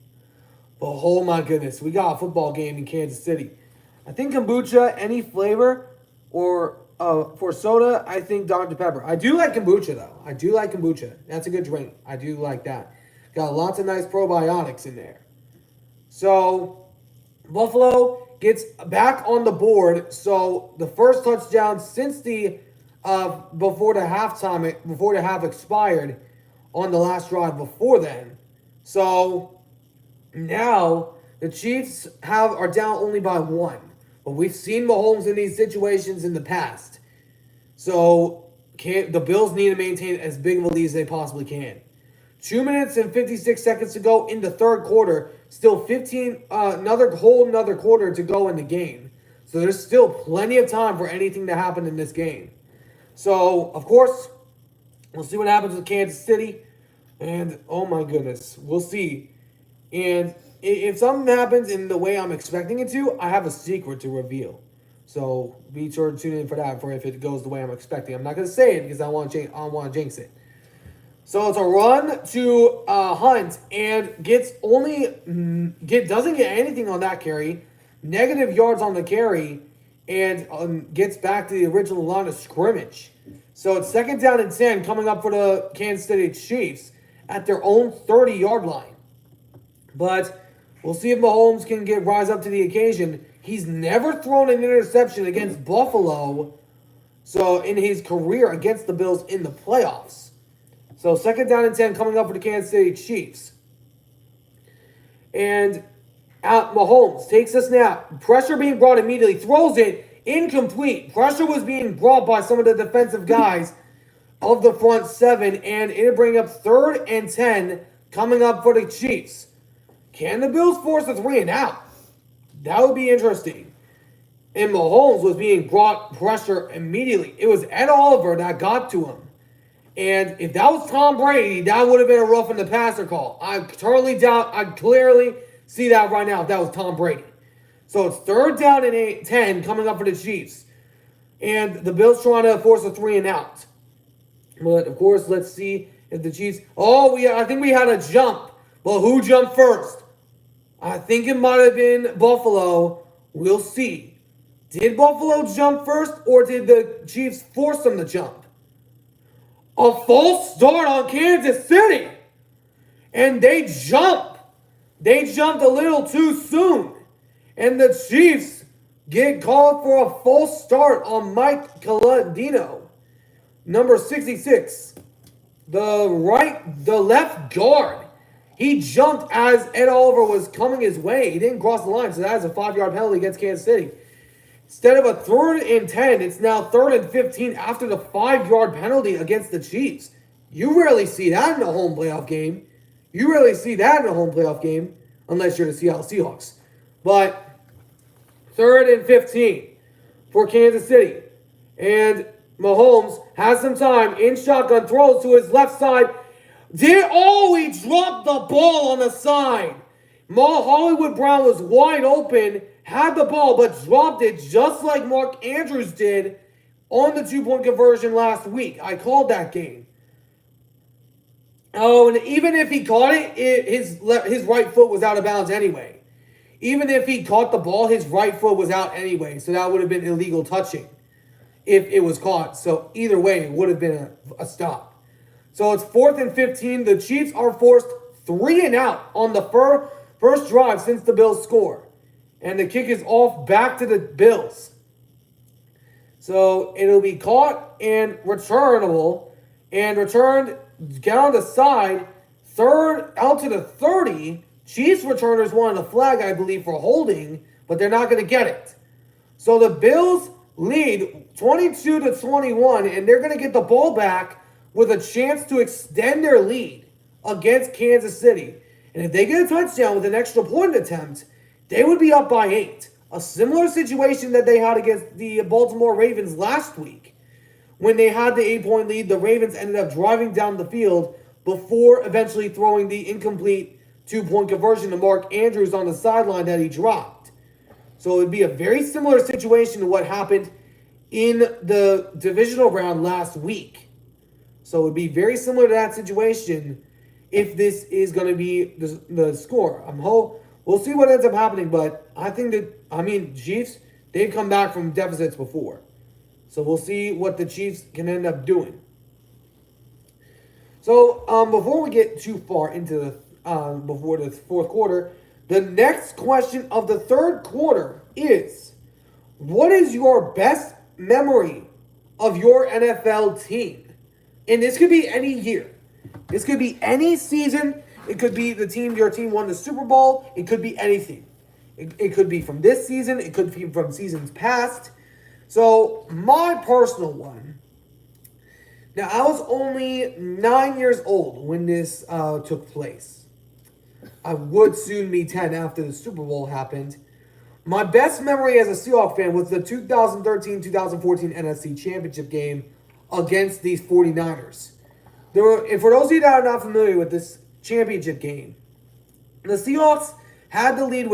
But oh my goodness. We got a football game in Kansas City. I think kombucha, any flavor, or for soda, I think Dr. Pepper. I do like kombucha, though. I do like kombucha. That's a good drink. I do like that. Got lots of nice probiotics in there. So, Buffalo gets back on the board. So, the first touchdown since before the half expired on the last drive before then. So, now the Chiefs are down only by 1. But we've seen Mahomes in these situations in the past. So, the Bills need to maintain as big of a lead as they possibly can. 2 minutes and 56 seconds to go in the third quarter. Still another quarter to go in the game. So there's still plenty of time for anything to happen in this game. So, of course, we'll see what happens with Kansas City. And, oh my goodness, we'll see. And if something happens in the way I'm expecting it to, I have a secret to reveal. So be sure to tune in for that if it goes the way I'm expecting. I'm not going to say it because I want to jinx it. So it's a run to Hunt and doesn't get anything on that carry. Negative yards on the carry and gets back to the original line of scrimmage. So it's 2nd down and 10 coming up for the Kansas City Chiefs at their own 30-yard line. But we'll see if Mahomes can rise up to the occasion. He's never thrown an interception against Buffalo. So in his career against the Bills in the playoffs. So 2nd down and 10 coming up for the Kansas City Chiefs. And Mahomes takes a snap. Pressure being brought immediately. Throws it. Incomplete. Pressure was being brought by some of the defensive guys of the front 7. And it'll bring up 3rd and 10 coming up for the Chiefs. Can the Bills force a 3 and out? That would be interesting. And Mahomes was being brought pressure immediately. It was Ed Oliver that got to him. And if that was Tom Brady, that would have been a roughing the passer call. I clearly see that right now if that was Tom Brady. So it's 3rd down and 10 coming up for the Chiefs. And the Bills trying to force a 3 and out. But of course, let's see if the Chiefs. I think we had a jump. But who jumped first? I think it might have been Buffalo. We'll see. Did Buffalo jump first, or did the Chiefs force them to jump? A false start on Kansas City. And they jump. They jumped a little too soon. And the Chiefs get called for a false start on Mike Caladino. Number 66. The left guard. He jumped as Ed Oliver was coming his way. He didn't cross the line, so that is a 5-yard penalty against Kansas City. Instead of a 3rd and 10, it's now 3rd and 15 after the 5-yard penalty against the Chiefs. You rarely see that in a home playoff game. Unless you're the Seattle Seahawks. But 3rd and 15 for Kansas City. And Mahomes has some time in shotgun, throws to his left side. He dropped the ball on the side. Hollywood Brown was wide open, had the ball, but dropped it just like Mark Andrews did on the 2-point conversion last week. I called that game. Oh, and even if he caught it, his right foot was out of bounds anyway. Even if he caught the ball, his right foot was out anyway, so that would have been illegal touching if it was caught. So either way, it would have been a stop. So it's 4th and 15. The Chiefs are forced 3 and out on the first drive since the Bills score. And the kick is off back to the Bills. So it'll be caught and returnable. And returned down the side. Out to the 30. Chiefs returners wanted a flag, I believe, for holding. But they're not going to get it. So the Bills lead 22-21. And they're going to get the ball back with a chance to extend their lead against Kansas City. And if they get a touchdown with an extra point attempt, they would be up by 8. A similar situation that they had against the Baltimore Ravens last week. When they had the 8-point lead, the Ravens ended up driving down the field before eventually throwing the incomplete 2-point conversion to Mark Andrews on the sideline that he dropped. So it would be a very similar situation to what happened in the divisional round last week. So it would be very similar to that situation if this is going to be the score. We'll see what ends up happening, but I think that, Chiefs, they've come back from deficits before. So we'll see what the Chiefs can end up doing. So before we get too far into before the 4th quarter, the next question of the 3rd quarter is, what is your best memory of your NFL team? And this could be any year. This could be any season. It could be your team won the Super Bowl. It could be anything. It could be from this season. It could be from seasons past. So my personal one. Now, I was only 9 years old when this took place. I would soon be 10 after the Super Bowl happened. My best memory as a Seahawks fan was the 2013-2014 NFC Championship game against these 49ers. And for those of you that are not familiar with this championship game, the Seahawks had the lead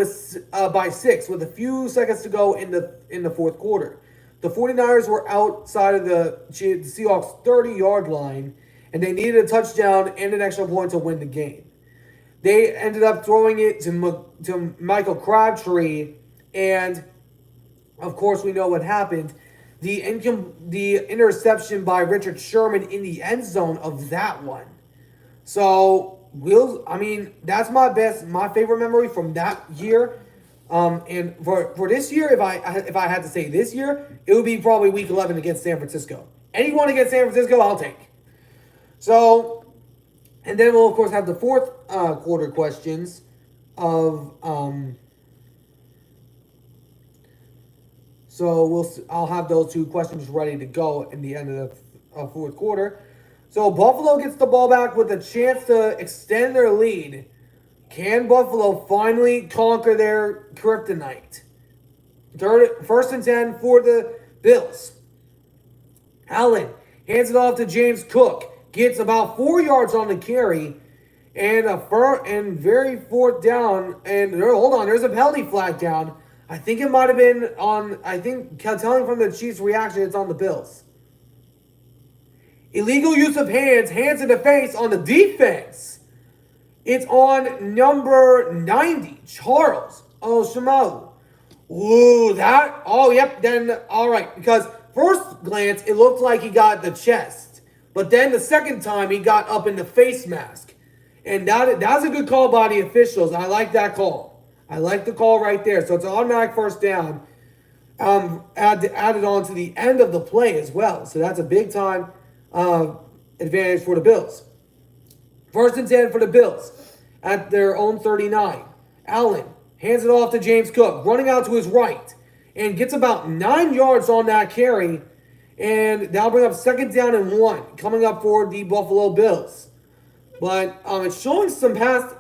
by 6 with a few seconds to go in the 4th quarter. The 49ers were outside of the Seahawks' 30-yard line, and they needed a touchdown and an extra point to win the game. They ended up throwing it to Michael Crabtree, and of course we know what happened. The interception by Richard Sherman in the end zone of that one. So that's my favorite memory from that year. And for this year, if I had to say this year, it would be probably Week 11 against San Francisco. Anyone against San Francisco, I'll take. So, and then we'll of course have the 4th quarter questions of So I'll have those 2 questions ready to go in the end of the 4th quarter. So Buffalo gets the ball back with a chance to extend their lead. Can Buffalo finally conquer their kryptonite? First and 10 for the Bills. Allen hands it off to James Cook. Gets about 4 yards on the carry. And very fourth down. And hold on, there's a penalty flag down. I think it might have been on, telling from the Chiefs' reaction, it's on the Bills. Illegal use of hands in the face on the defense. It's on number 90, Charles Oshimo. Ooh, yep, then, all right. Because first glance, it looked like he got the chest. But then the second time, he got up in the face mask. And that's a good call by the officials. I like that call. I like the call right there. So it's an automatic first down. Added on to the end of the play as well. So that's a big time advantage for the Bills. First and 10 for the Bills at their own 39. Allen hands it off to James Cook, running out to his right, and gets about 9 yards on that carry. And that'll bring up second down and 1, coming up for the Buffalo Bills. But it's showing some past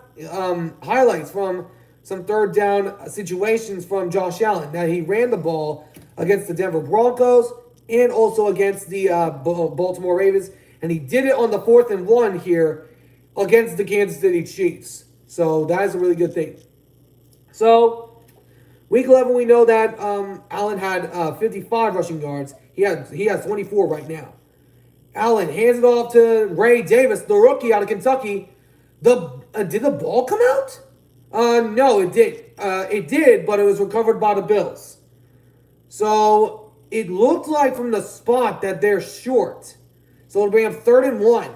highlights from some third down situations from Josh Allen, that he ran the ball against the Denver Broncos and also against the Baltimore Ravens. And he did it on the 4th and 1 here against the Kansas City Chiefs. So that is a really good thing. So week 11, we know that Allen had 55 rushing yards. He has 24 right now. Allen hands it off to Ray Davis, the rookie out of Kentucky. Did the ball come out? No, it did. It did, but it was recovered by the Bills. So it looked like from the spot that they're short. So it'll bring up 3rd and 1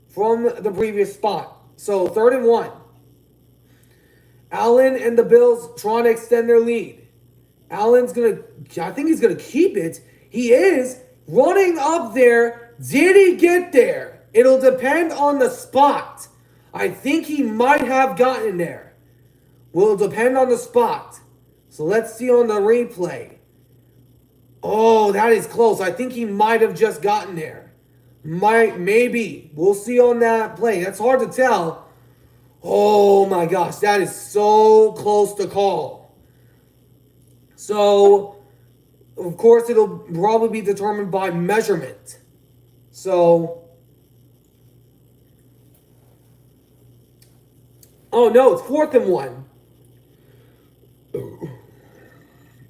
from the previous spot. So 3rd and 1. Allen and the Bills trying to extend their lead. Allen's I think he's gonna keep it. He is running up there. Did he get there? It'll depend on the spot. I think he might have gotten there. Will depend on the spot. So let's see on the replay. Oh, that is close. I think he might have just gotten there. Maybe. We'll see on that play. That's hard to tell. Oh my gosh, that is so close to call. So, of course, it'll probably be determined by measurement. So, oh no, it's 4th and 1.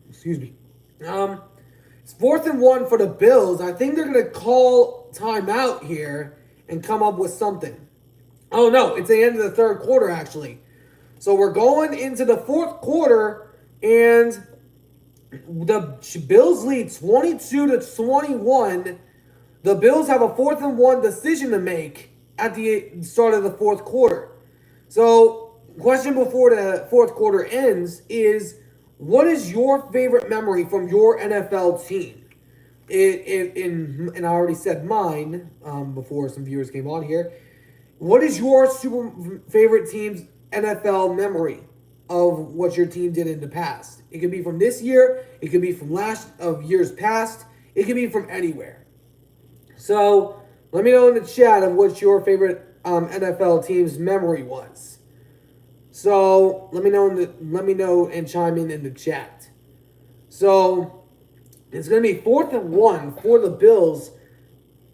Excuse me. It's 4th and 1 for the Bills. I think they're going to call timeout here and come up with something. Oh no, it's the end of the 3rd quarter actually. So we're going into the 4th quarter, and the Bills lead 22-21. The Bills have a 4th and 1 decision to make at the start of the 4th quarter. So, question before the 4th quarter ends is, what is your favorite memory from your NFL team? And I already said mine before some viewers came on here. What is your super favorite team's NFL memory of what your team did in the past? It could be from this year. It could be from years past. It could be from anywhere. So, let me know in the chat of what your favorite NFL team's memory was. So, let me know and chime in the chat. So, it's going to be 4th and 1 for the Bills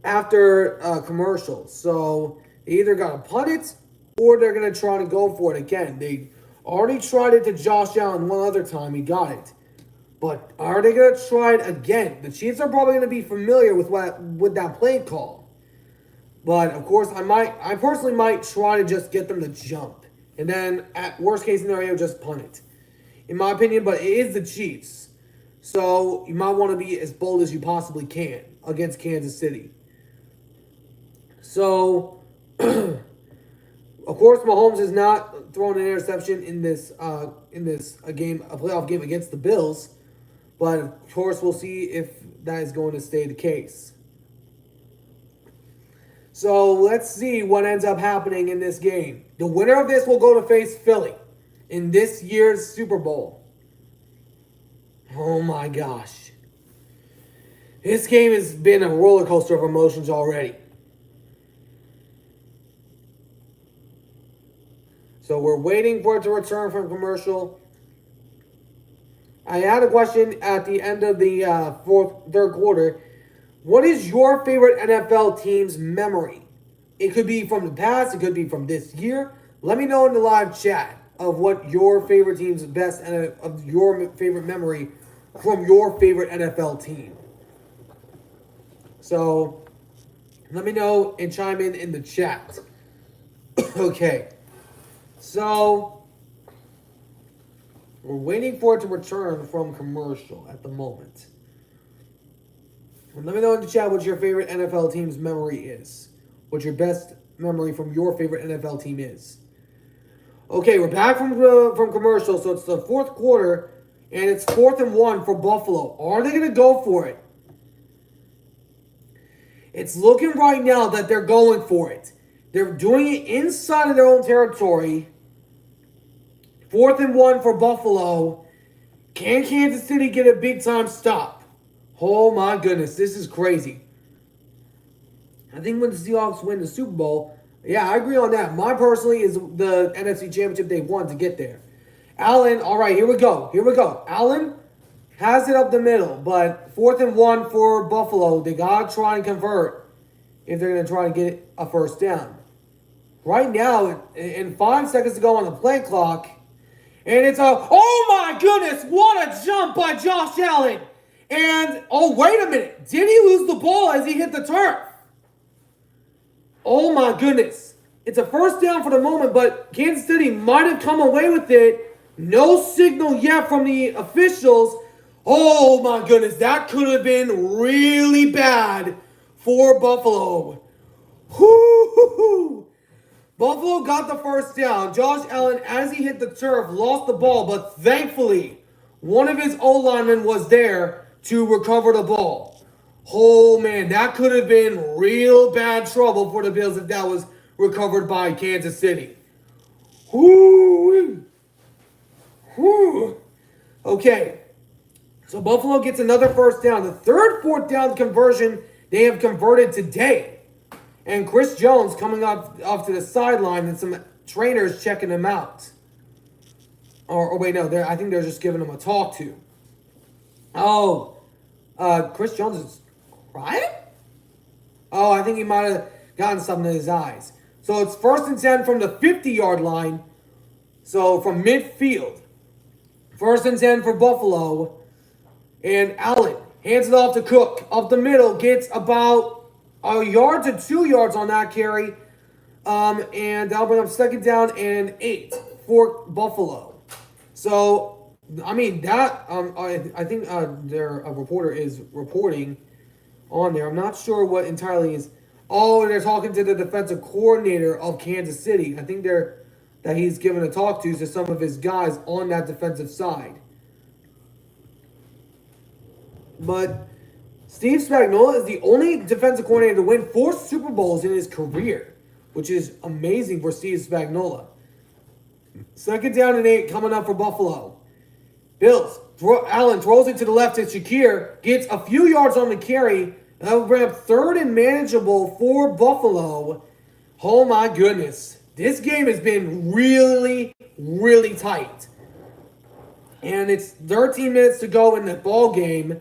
after commercials. So, they either got to punt it or they're going to try to go for it again. They already tried it to Josh Allen one other time. He got it. But are they going to try it again? The Chiefs are probably going to be familiar with that play call. But, of course, I personally might try to just get them to jump. And then, at worst case scenario, just punt it. In my opinion, but it is the Chiefs. So, you might want to be as bold as you possibly can against Kansas City. So, of course, Mahomes has not thrown an interception in this playoff game against the Bills. But, of course, we'll see if that is going to stay the case. So, let's see what ends up happening in this game. The winner of this will go to face Philly in this year's Super Bowl. Oh, my gosh. This game has been a roller coaster of emotions already. So, we're waiting for it to return from commercial. I had a question at the end of the third quarter. What is your favorite NFL team's memory? It could be from the past. It could be from this year. Let me know in the live chat of what your favorite team's best and of your favorite memory from your favorite NFL team. So let me know and chime in the chat. Okay. So we're waiting for it to return from commercial at the moment. And let me know in the chat what your favorite NFL team's memory is. What your best memory from your favorite NFL team is. Okay, we're back from commercial, so it's the fourth quarter, and it's 4th and 1 for Buffalo. Are they going to go for it? It's looking right now that they're going for it. They're doing it inside of their own territory. 4th and 1 for Buffalo. Can Kansas City get a big-time stop? Oh my goodness, this is crazy. I think when the Seahawks win the Super Bowl, yeah, I agree on that. Mine personally is the NFC Championship they won to get there. Allen, all right, here we go. Allen has it up the middle, but 4th and 1 for Buffalo. They got to try and convert if they're going to try and get a first down. Right now, in 5 seconds to go on the play clock, and it's oh my goodness, what a jump by Josh Allen. And, oh, wait a minute. Did he lose the ball as he hit the turf? Oh my goodness. It's a first down for the moment, but Kansas City might have come away with it. No signal yet from the officials. Oh my goodness, that could have been really bad for Buffalo. Whoo! Buffalo got the first down. Josh Allen, as he hit the turf, lost the ball, but thankfully, one of his O-linemen was there to recover the ball. Oh man, that could have been real bad trouble for the Bills if that was recovered by Kansas City. Whoo! Okay, so Buffalo gets another first down. The third 4th down conversion they have converted today. And Chris Jones coming off to the sideline and some trainers checking him out. Or wait, no, I think they're just giving him a talk to. Oh, Chris Jones is crying? Oh, I think he might have gotten something in his eyes. So it's 1st and 10 from the 50-yard line. So from midfield. 1st and 10 for Buffalo. And Allen hands it off to Cook. Up the middle, gets about a yard to 2 yards on that carry. And that'll bring up 2nd down and 8 for Buffalo. So, I mean, that, I think their reporter is reporting on there. I'm not sure what entirely is. Oh, they're talking to the defensive coordinator of Kansas City. I think that he's given a talk to some of his guys on that defensive side. But Steve Spagnuolo is the only defensive coordinator to win 4 Super Bowls in his career, which is amazing for Steve Spagnuolo. 2nd down and 8 coming up for Buffalo. Bills. Allen throws it to the left to Shakir. Gets a few yards on the carry. That will bring up 3rd and manageable for Buffalo. Oh my goodness. This game has been really, really tight. And it's 13 minutes to go in the ball game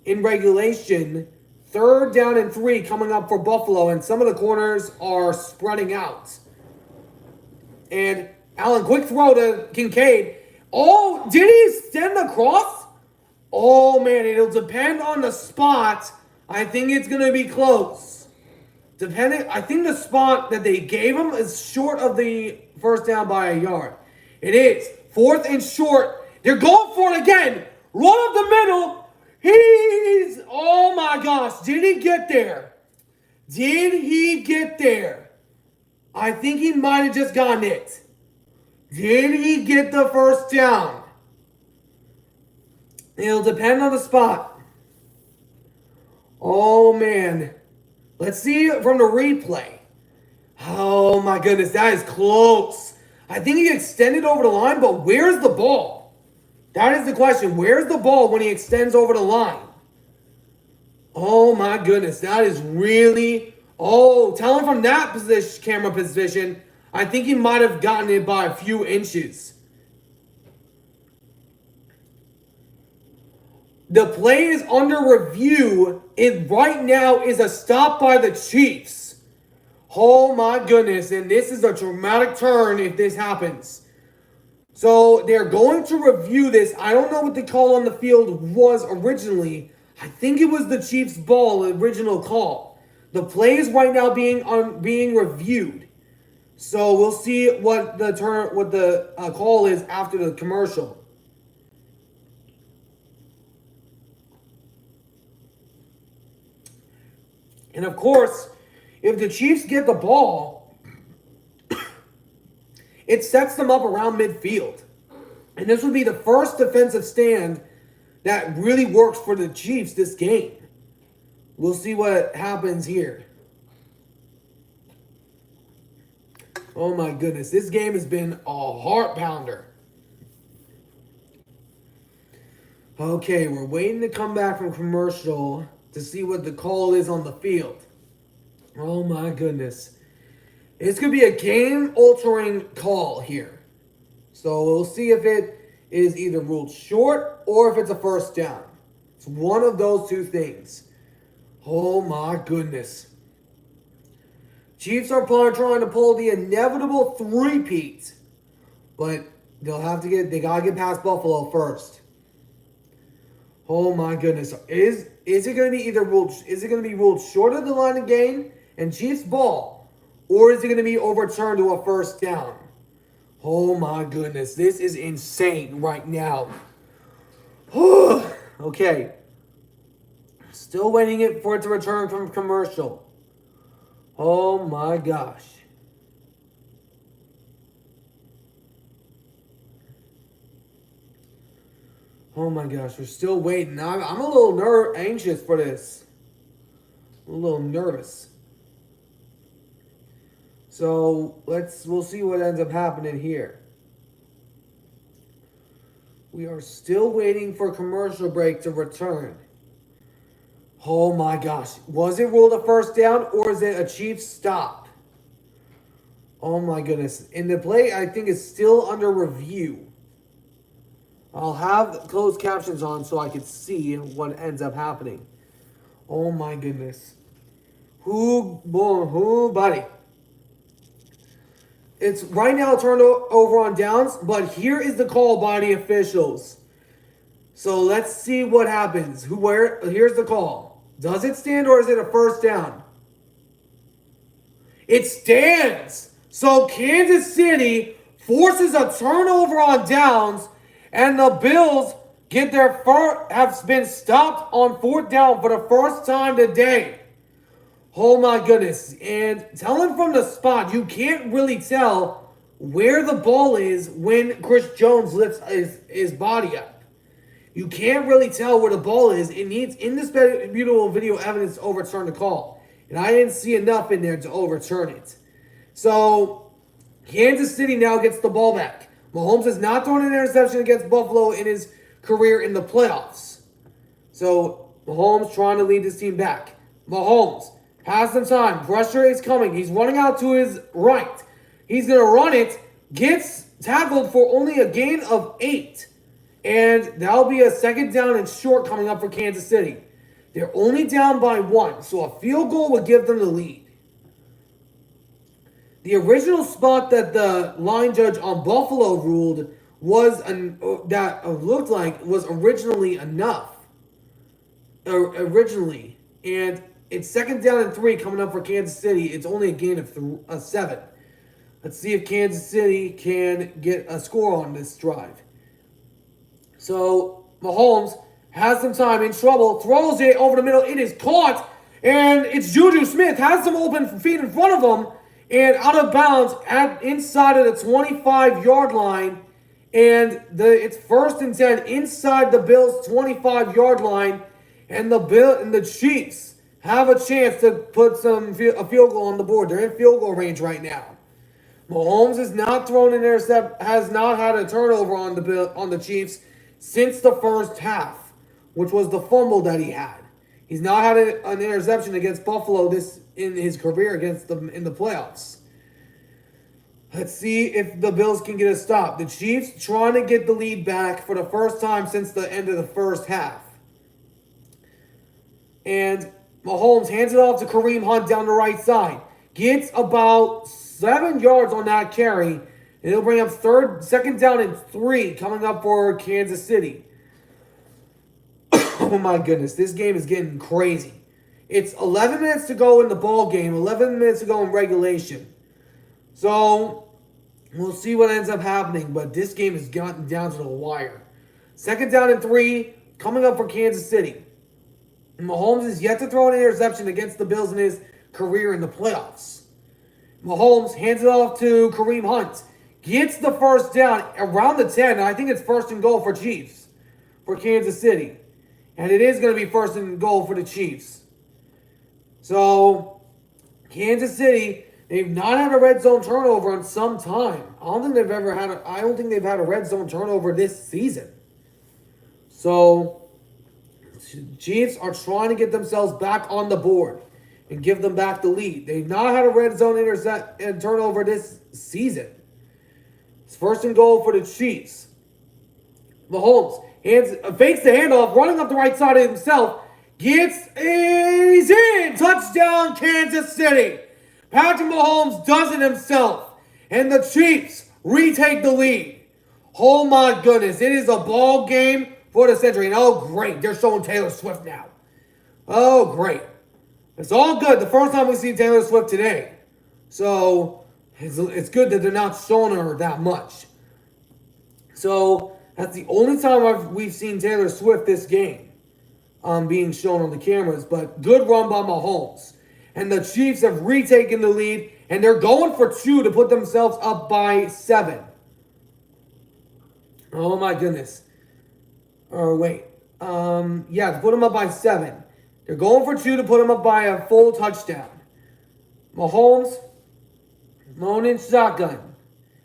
in regulation. 3rd down and 3 coming up for Buffalo. And some of the corners are spreading out. And Allen, quick throw to Kincaid. Oh, did he extend the cross? Oh, man, it'll depend on the spot. I think it's going to be close. I think the spot that they gave him is short of the first down by a yard. It is. 4th and short. They're going for it again. Run up the middle. Oh, my gosh. Did he get there? I think he might have just gotten it. Did he get the first down? It'll depend on the spot. Oh, man. Let's see it from the replay. Oh, my goodness. That is close. I think he extended over the line, but where's the ball? That is the question. Where's the ball when he extends over the line? Oh, my goodness. That is really... Oh, tell him from that camera position, I think he might have gotten it by a few inches. The play is under review. It right now is a stop by the Chiefs. Oh my goodness. And this is a dramatic turn if this happens. So they're going to review this. I don't know what the call on the field was originally. I think it was the Chiefs' ball, the original call. The play is right now being reviewed. So we'll see what the call is after the commercial. And of course, if the Chiefs get the ball, it sets them up around midfield. And this would be the first defensive stand that really works for the Chiefs this game. We'll see what happens here. Oh my goodness, this game has been a heart pounder. Okay, we're waiting to come back from commercial to see what the call is on the field. Oh my goodness. It's going to be a game-altering call here. So we'll see if it is either ruled short or if it's a first down. It's one of those two things. Oh my goodness. Chiefs are trying to pull the inevitable three-peat. But they gotta get past Buffalo first. Oh my goodness. Is it gonna be ruled short of the line of gain and Chiefs ball? Or is it gonna be overturned to a first down? Oh my goodness. This is insane right now. Okay. Still waiting for it to return from commercial. Oh my gosh. Oh my gosh, we're still waiting. I'm a little anxious for this. I'm a little nervous. So we'll see what ends up happening here. We are still waiting for commercial break to return. Oh my gosh. Was it ruled a first down or is it a Chiefs stop? Oh my goodness. And the play, I think, is still under review. I'll have closed captions on so I can see what ends up happening. Oh my goodness. Who, buddy? It's right now turned over on downs, but here is the call by the officials. So let's see what happens. Here's the call. Does it stand or is it a first down? It stands. So Kansas City forces a turnover on downs, and the Bills have been stopped on fourth down for the first time today. Oh my goodness. And telling from the spot, you can't really tell where the ball is when Chris Jones lifts his body up. You can't really tell where the ball is. It needs indisputable video evidence to overturn the call. And I didn't see enough in there to overturn it. So, Kansas City now gets the ball back. Mahomes has not thrown an interception against Buffalo in his career in the playoffs. So, Mahomes trying to lead this team back. Mahomes has some time. Pressure is coming. He's running out to his right. He's going to run it. Gets tackled for only a gain of 8. And that'll be a second down and short coming up for Kansas City. They're only down by 1, so a field goal would give them the lead. The original spot that the line judge on Buffalo ruled was looked like was originally enough. And it's second down and 3 coming up for Kansas City. It's only a gain of 7. Let's see if Kansas City can get a score on this drive. So, Mahomes has some time, in trouble, throws it over the middle. It is caught, and it's Juju Smith. Has some open feet in front of him, and out of bounds inside of the 25-yard line. And it's first and 10 inside the Bills' 25-yard line. And the Chiefs have a chance to put a field goal on the board. They're in field goal range right now. Mahomes has not thrown an intercept, has not had a turnover on the Chiefs since the first half, which was the fumble that he had. He's not had an interception against Buffalo in his career against them in the playoffs. Let's see if the Bills can get a stop. The Chiefs trying to get the lead back for the first time since the end of the first half. And Mahomes hands it off to Kareem Hunt down the right side. Gets about 7 yards on that carry. And it'll bring up second down and 3 coming up for Kansas City. Oh my goodness, this game is getting crazy. It's 11 minutes to go in the ball game, 11 minutes to go in regulation. So, we'll see what ends up happening, but this game has gotten down to the wire. Second down and 3 coming up for Kansas City. Mahomes is yet to throw an interception against the Bills in his career in the playoffs. Mahomes hands it off to Kareem Hunt. Gets the first down around the 10. And I think it's first and goal for Chiefs. For Kansas City. And it is going to be first and goal for the Chiefs. So, Kansas City, they've not had a red zone turnover in some time. I don't think they've had a red zone turnover this season. So, Chiefs are trying to get themselves back on the board and give them back the lead. They've not had a red zone intercept and turnover this season. It's first and goal for the Chiefs. Mahomes fakes the handoff, running up the right side of himself. He's in! Touchdown, Kansas City! Patrick Mahomes does it himself. And the Chiefs retake the lead. Oh my goodness, it is a ball game for the century. And oh great, they're showing Taylor Swift now. Oh great. It's all good. The first time we see Taylor Swift today. So, it's good that they're not showing her that much. So, that's the only time we've seen Taylor Swift this game being shown on the cameras. But good run by Mahomes. And the Chiefs have retaken the lead. And they're going for 2 to put themselves up by 7. Oh my goodness. Or wait. To put them up by 7. They're going for 2 to put them up by a full touchdown. Mahomes, lone inch shotgun.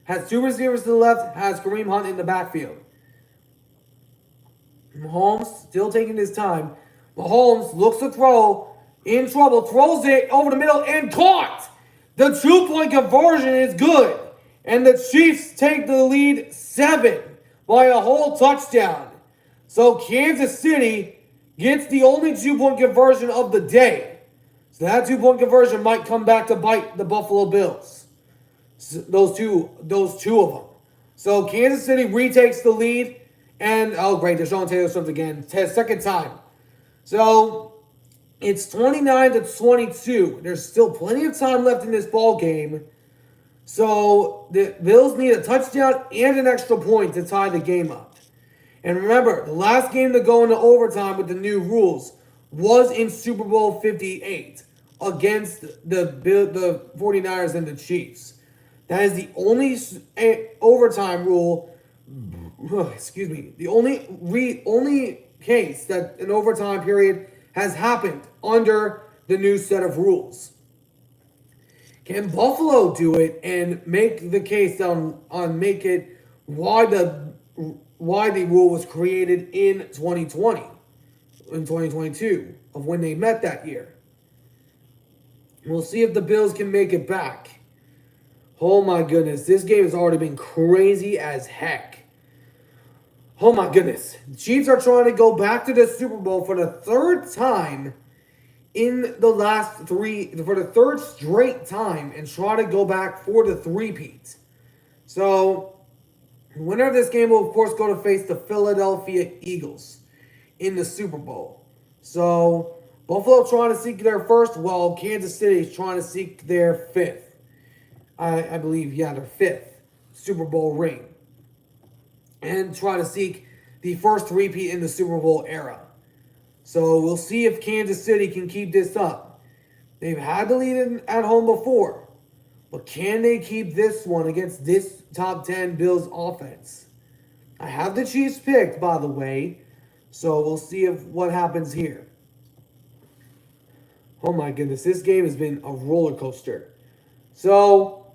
Has 2 receivers to the left. Has Kareem Hunt in the backfield. Mahomes still taking his time. Mahomes looks to throw. In trouble. Throws it over the middle and caught. The 2-point conversion is good. And the Chiefs take the lead 7 by a whole touchdown. So Kansas City gets the only 2-point conversion of the day. So that 2-point conversion might come back to bite the Buffalo Bills. So those two of them. So Kansas City retakes the lead. And, oh great, they're showing Taylor Swift again. Second time. So, it's 29-22. There's still plenty of time left in this ball game. So, the Bills need a touchdown and an extra point to tie the game up. And remember, the last game to go into overtime with the new rules was in Super Bowl 58 against the 49ers and the Chiefs. That is the only overtime rule, the only case that an overtime period has happened under the new set of rules. Can Buffalo do it and make the case make it why the rule was created in 2022 of when they met that year? We'll see if the Bills can make it back. Oh my goodness, this game has already been crazy as heck. Oh my goodness. The Chiefs are trying to go back to the Super Bowl for the 3rd time in for the 3rd straight time and try to go back for the three-peat. So, the winner of this game will, of course, go to face the Philadelphia Eagles in the Super Bowl. So, Buffalo trying to seek their 1st, while Kansas City is trying to seek their 5th. I believe, their 5th Super Bowl ring. And try to seek the 1st three-peat in the Super Bowl era. So we'll see if Kansas City can keep this up. They've had the lead at home before. But can they keep this one against this top 10 Bills offense? I have the Chiefs picked, by the way. So we'll see what happens here. Oh my goodness, this game has been a roller coaster. So,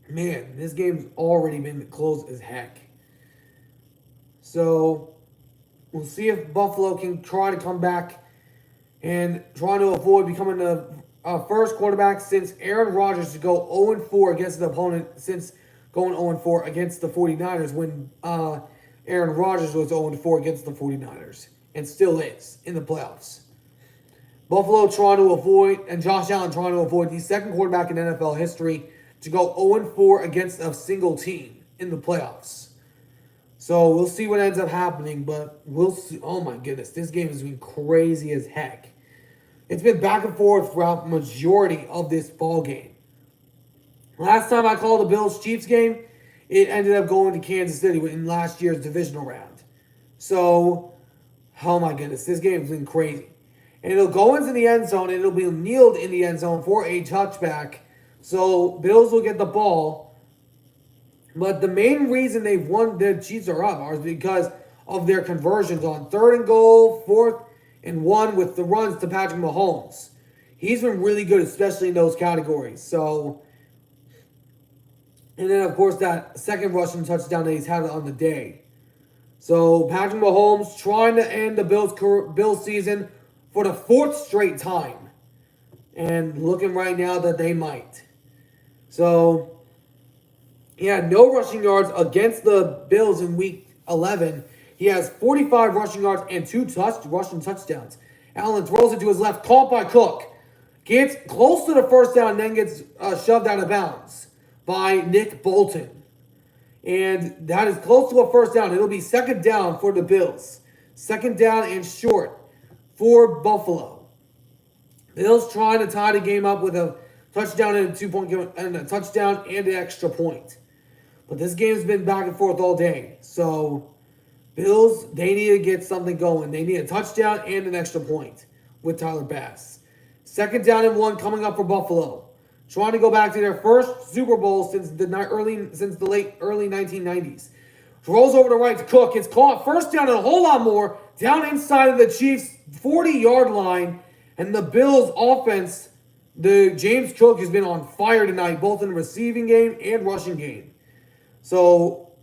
man, this game's already been close as heck. So, we'll see if Buffalo can try to come back and try to avoid becoming the first quarterback since Aaron Rodgers to go 0-4 against the opponent since going 0-4 against the 49ers when Aaron Rodgers was 0-4 against the 49ers and still is in the playoffs. Buffalo trying to avoid, and Josh Allen trying to avoid the second quarterback in NFL history to go 0-4 against a single team in the playoffs. So we'll see what ends up happening, but we'll see. Oh my goodness, this game has been crazy as heck. It's been back and forth throughout the majority of this ball game. Last time I called the Bills-Chiefs game, it ended up going to Kansas City in last year's divisional round. So, oh my goodness, this game has been crazy. And it'll go into the end zone, and it'll be kneeled in the end zone for a touchback. So, Bills will get the ball. But the main reason they've won, the Chiefs are up, is because of their conversions on 3rd and goal, 4th and 1 with the runs to Patrick Mahomes. He's been really good, especially in those categories. So, and then, of course, that second rushing touchdown that he's had on the day. So, Patrick Mahomes trying to end the Bills season for the 4th straight time. And looking right now that they might. So, he had no rushing yards against the Bills in Week 11. He has 45 rushing yards and 2 rushing touchdowns. Allen throws it to his left, caught by Cook. Gets close to the first down and then gets shoved out of bounds by Nick Bolton. And that is close to a first down. It'll be 2nd down for the Bills. 2nd down and short for Buffalo. Bills trying to tie the game up with a touchdown and a 2-point game, and a touchdown and an extra point. But this game's been back and forth all day. So, Bills, they need to get something going. They need a touchdown and an extra point with Tyler Bass. 2nd down and 1 coming up for Buffalo. Trying to go back to their first Super Bowl since the late early 1990s. Throws over the right to Cook. It's caught. First down and a whole lot more. Down inside of the Chiefs' 40-yard line. And the Bills' offense, the James Cook has been on fire tonight, both in the receiving game and rushing game. So,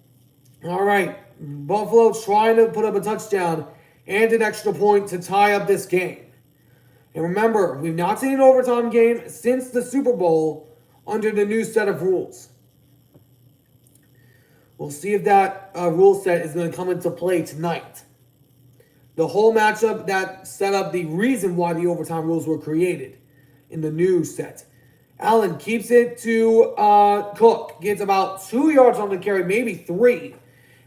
all right, Buffalo trying to put up a touchdown and an extra point to tie up this game. And remember, we've not seen an overtime game since the Super Bowl under the new set of rules. We'll see if that rule set is going to come into play tonight. The whole matchup that set up the reason why the overtime rules were created in the new set. Allen keeps it to Cook. Gets about 2 yards on the carry, maybe 3.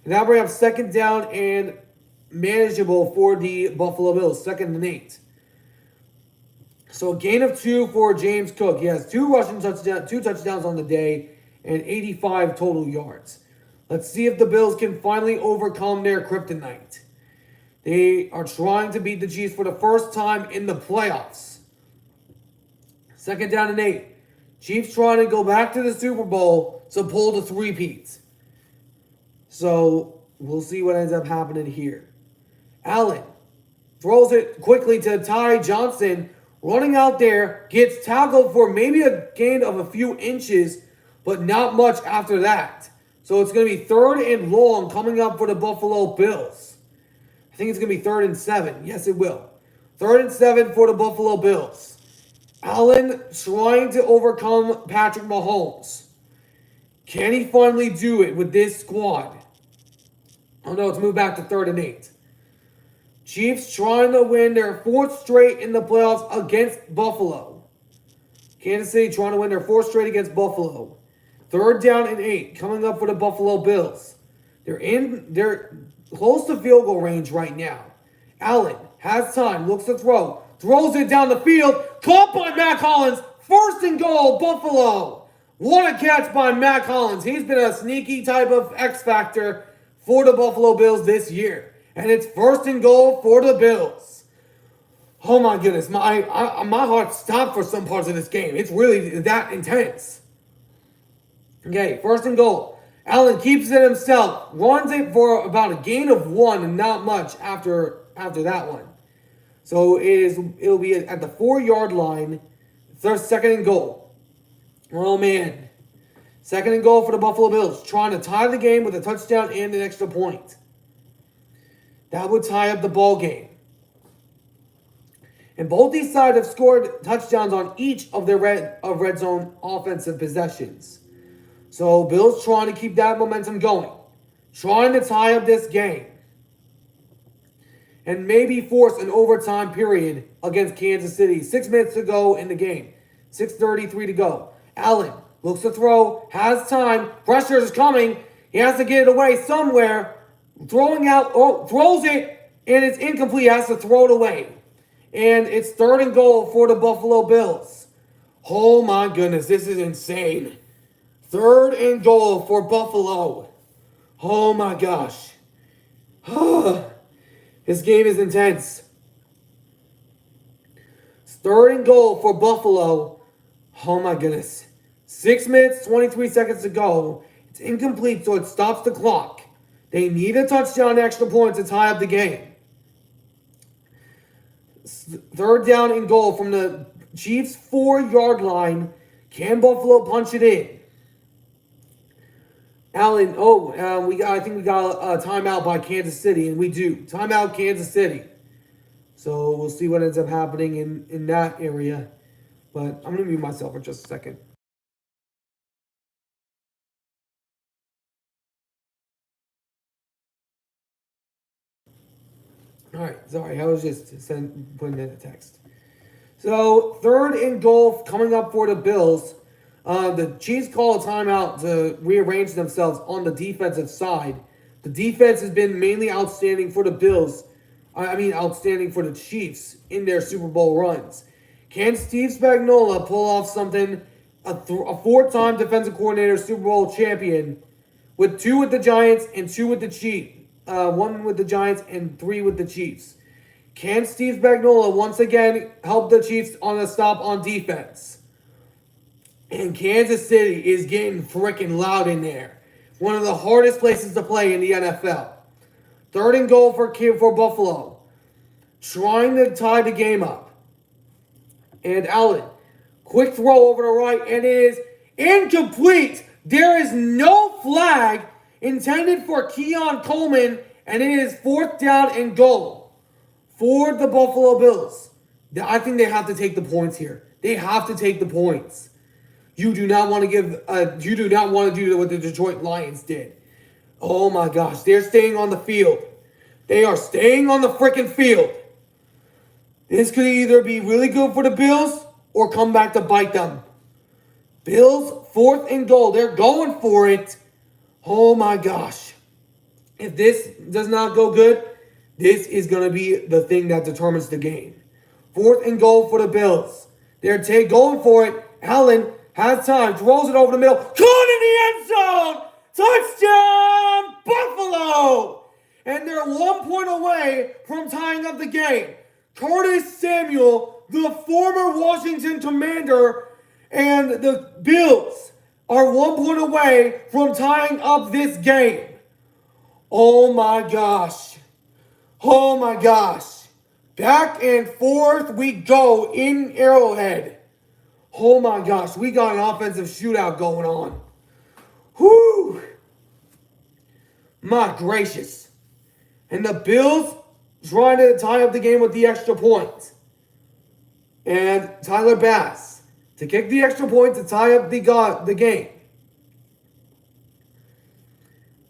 And that brings up 2nd down and manageable for the Buffalo Bills. 2nd and 8. So a gain of 2 for James Cook. He has 2 touchdowns on the day and 85 total yards. Let's see if the Bills can finally overcome their kryptonite. They are trying to beat the Chiefs for the first time in the playoffs. 2nd down and 8. Chiefs trying to go back to the Super Bowl to pull the three-peat. So we'll see what ends up happening here. Allen throws it quickly to Ty Johnson. Running out there, gets tackled for maybe a gain of a few inches, but not much after that. So it's going to be 3rd and long coming up for the Buffalo Bills. I think it's going to be 3rd and 7. Yes, it will. 3rd and 7 for the Buffalo Bills. Allen trying to overcome Patrick Mahomes. Can he finally do it with this squad? Oh no, it's moved back to 3rd and 8. Chiefs trying to win their 4th straight in the playoffs against Buffalo. Kansas City trying to win their 4th straight against Buffalo. 3rd down and 8 coming up for the Buffalo Bills. They're close to field goal range right now. Allen has time, looks to throw, throws it down the field, caught by Matt Collins. 1st and goal, Buffalo. What a catch by Matt Collins. He's been a sneaky type of X factor for the Buffalo Bills this year. And it's 1st and goal for the Bills. Oh my goodness, my heart stopped for some parts of this game. It's really that intense. Okay, 1st and goal. Allen keeps it himself. Runs it for about a gain of 1 and not much after that one. So it'll be at the 4-yard line. 2nd and goal. Oh man. 2nd and goal for the Buffalo Bills. Trying to tie the game with a touchdown and an extra point. That would tie up the ball game. And both these sides have scored touchdowns on each of their red zone offensive possessions. So Bills trying to keep that momentum going. Trying to tie up this game. and maybe force an overtime period against Kansas City. 6 minutes to go in the game. 6:33 to go. Allen looks to throw, has time, pressure is coming. He has to get it away somewhere. Throwing out, throws it, and it's incomplete. He has to throw it away. And it's 3rd and goal for the Buffalo Bills. Oh my goodness, this is insane. 3rd and goal for Buffalo. Oh my gosh. This game is intense. It's 3rd and goal for Buffalo. Oh my goodness. 6 minutes, 23 seconds to go. It's incomplete, so it stops the clock. They need a touchdown, extra point to tie up the game. 3rd down and goal from the Chiefs' 4-yard line. Can Buffalo punch it in? Allen, I think we got a timeout by Kansas City, and we do. Timeout Kansas City. So we'll see what ends up happening in that area. But I'm going to mute myself for just a second. All right, sorry, I was just putting in a text. So 3rd and goal coming up for the Bills. The Chiefs call a timeout to rearrange themselves on the defensive side. The defense has been mainly outstanding for the Bills. Outstanding for the Chiefs in their Super Bowl runs. Can Steve Spagnuolo pull off something? A 4-time defensive coordinator, Super Bowl champion, with 2 with the Giants and 2 with the Chiefs. 1 with the Giants and 3 with the Chiefs. Can Steve Spagnuolo once again help the Chiefs on a stop on defense? And Kansas City is getting freaking loud in there. One of the hardest places to play in the NFL. 3rd and goal for Buffalo. Trying to tie the game up. And Allen, quick throw over the right, and it is incomplete. There is no flag intended for Keon Coleman, and it is 4th down and goal for the Buffalo Bills. I think they have to take the points here. They have to take the points. You do not want to do what the Detroit Lions did. Oh my gosh, they're staying on the field. They are staying on the freaking field. This could either be really good for the Bills or come back to bite them. Bills, 4th and goal. They're going for it. Oh my gosh. If this does not go good, this is going to be the thing that determines the game. 4th and goal for the Bills. They're going for it. Allen has time, throws it over the middle. Caught in the end zone! Touchdown, Buffalo! And they're 1 point away from tying up the game. Curtis Samuel, the former Washington Commander, and the Bills are 1 point away from tying up this game. Oh my gosh. Oh my gosh. Back and forth we go in Arrowhead. Oh my gosh, we got an offensive shootout going on. Whoo! My gracious. And the Bills trying to tie up the game with the extra point. And Tyler Bass to kick the extra point to tie up the game.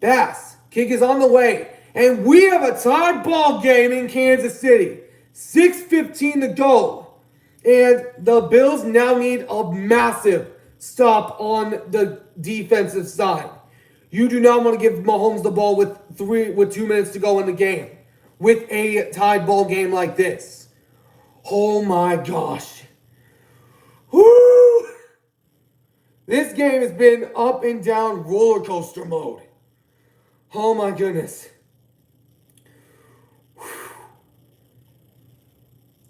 Bass, kick is on the way. And we have a tied ball game in Kansas City. 6:15 to go. And the Bills now need a massive stop on the defensive side. You do not want to give Mahomes the ball with 2 minutes to go in the game with a tied ball game like this. Oh my gosh. Woo! This game has been up and down roller coaster mode. Oh my goodness.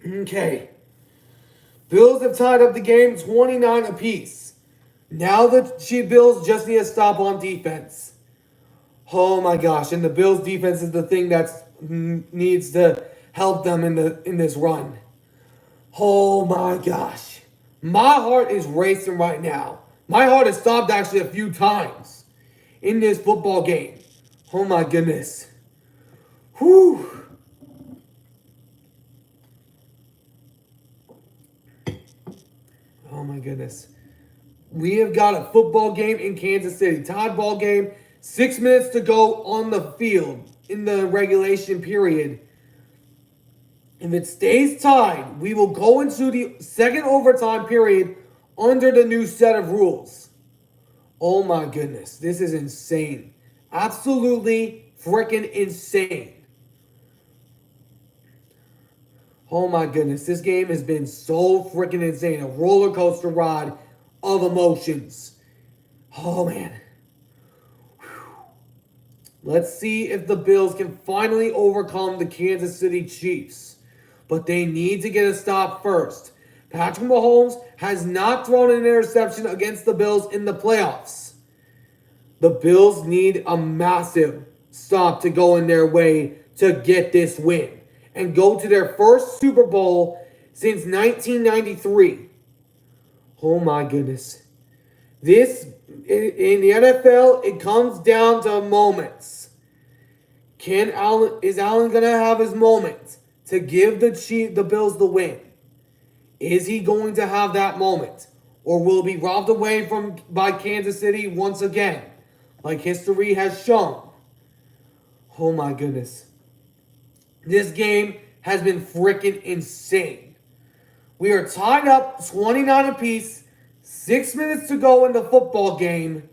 Okay. Bills have tied up the game 29 apiece. Now the Bills just need a stop on defense. Oh my gosh. And the Bills defense is the thing that needs to help them in this run. Oh my gosh. My heart is racing right now. My heart has stopped actually a few times in this football game. Oh my goodness. Whew. Oh my goodness. We have got a football game in Kansas City. Tied ball game. 6 minutes to go on the field in the regulation period. If it stays tied, we will go into the second overtime period under the new set of rules. Oh my goodness, this is insane. Absolutely freaking insane. Oh my goodness, this game has been so freaking insane. A roller coaster ride of emotions. Oh man. Let's see if the Bills can finally overcome the Kansas City Chiefs. But they need to get a stop first. Patrick Mahomes has not thrown an interception against the Bills in the playoffs. The Bills need a massive stop to go in their way to get this win and go to their first Super Bowl since 1993. Oh my goodness. This, in the NFL, it comes down to moments. Is Allen going to have his moment to give the Bills the win? Is he going to have that moment? Or will he be robbed away by Kansas City once again, like history has shown? Oh my goodness. This game has been freaking insane. We are tied up 29 apiece, 6 minutes to go in the football game,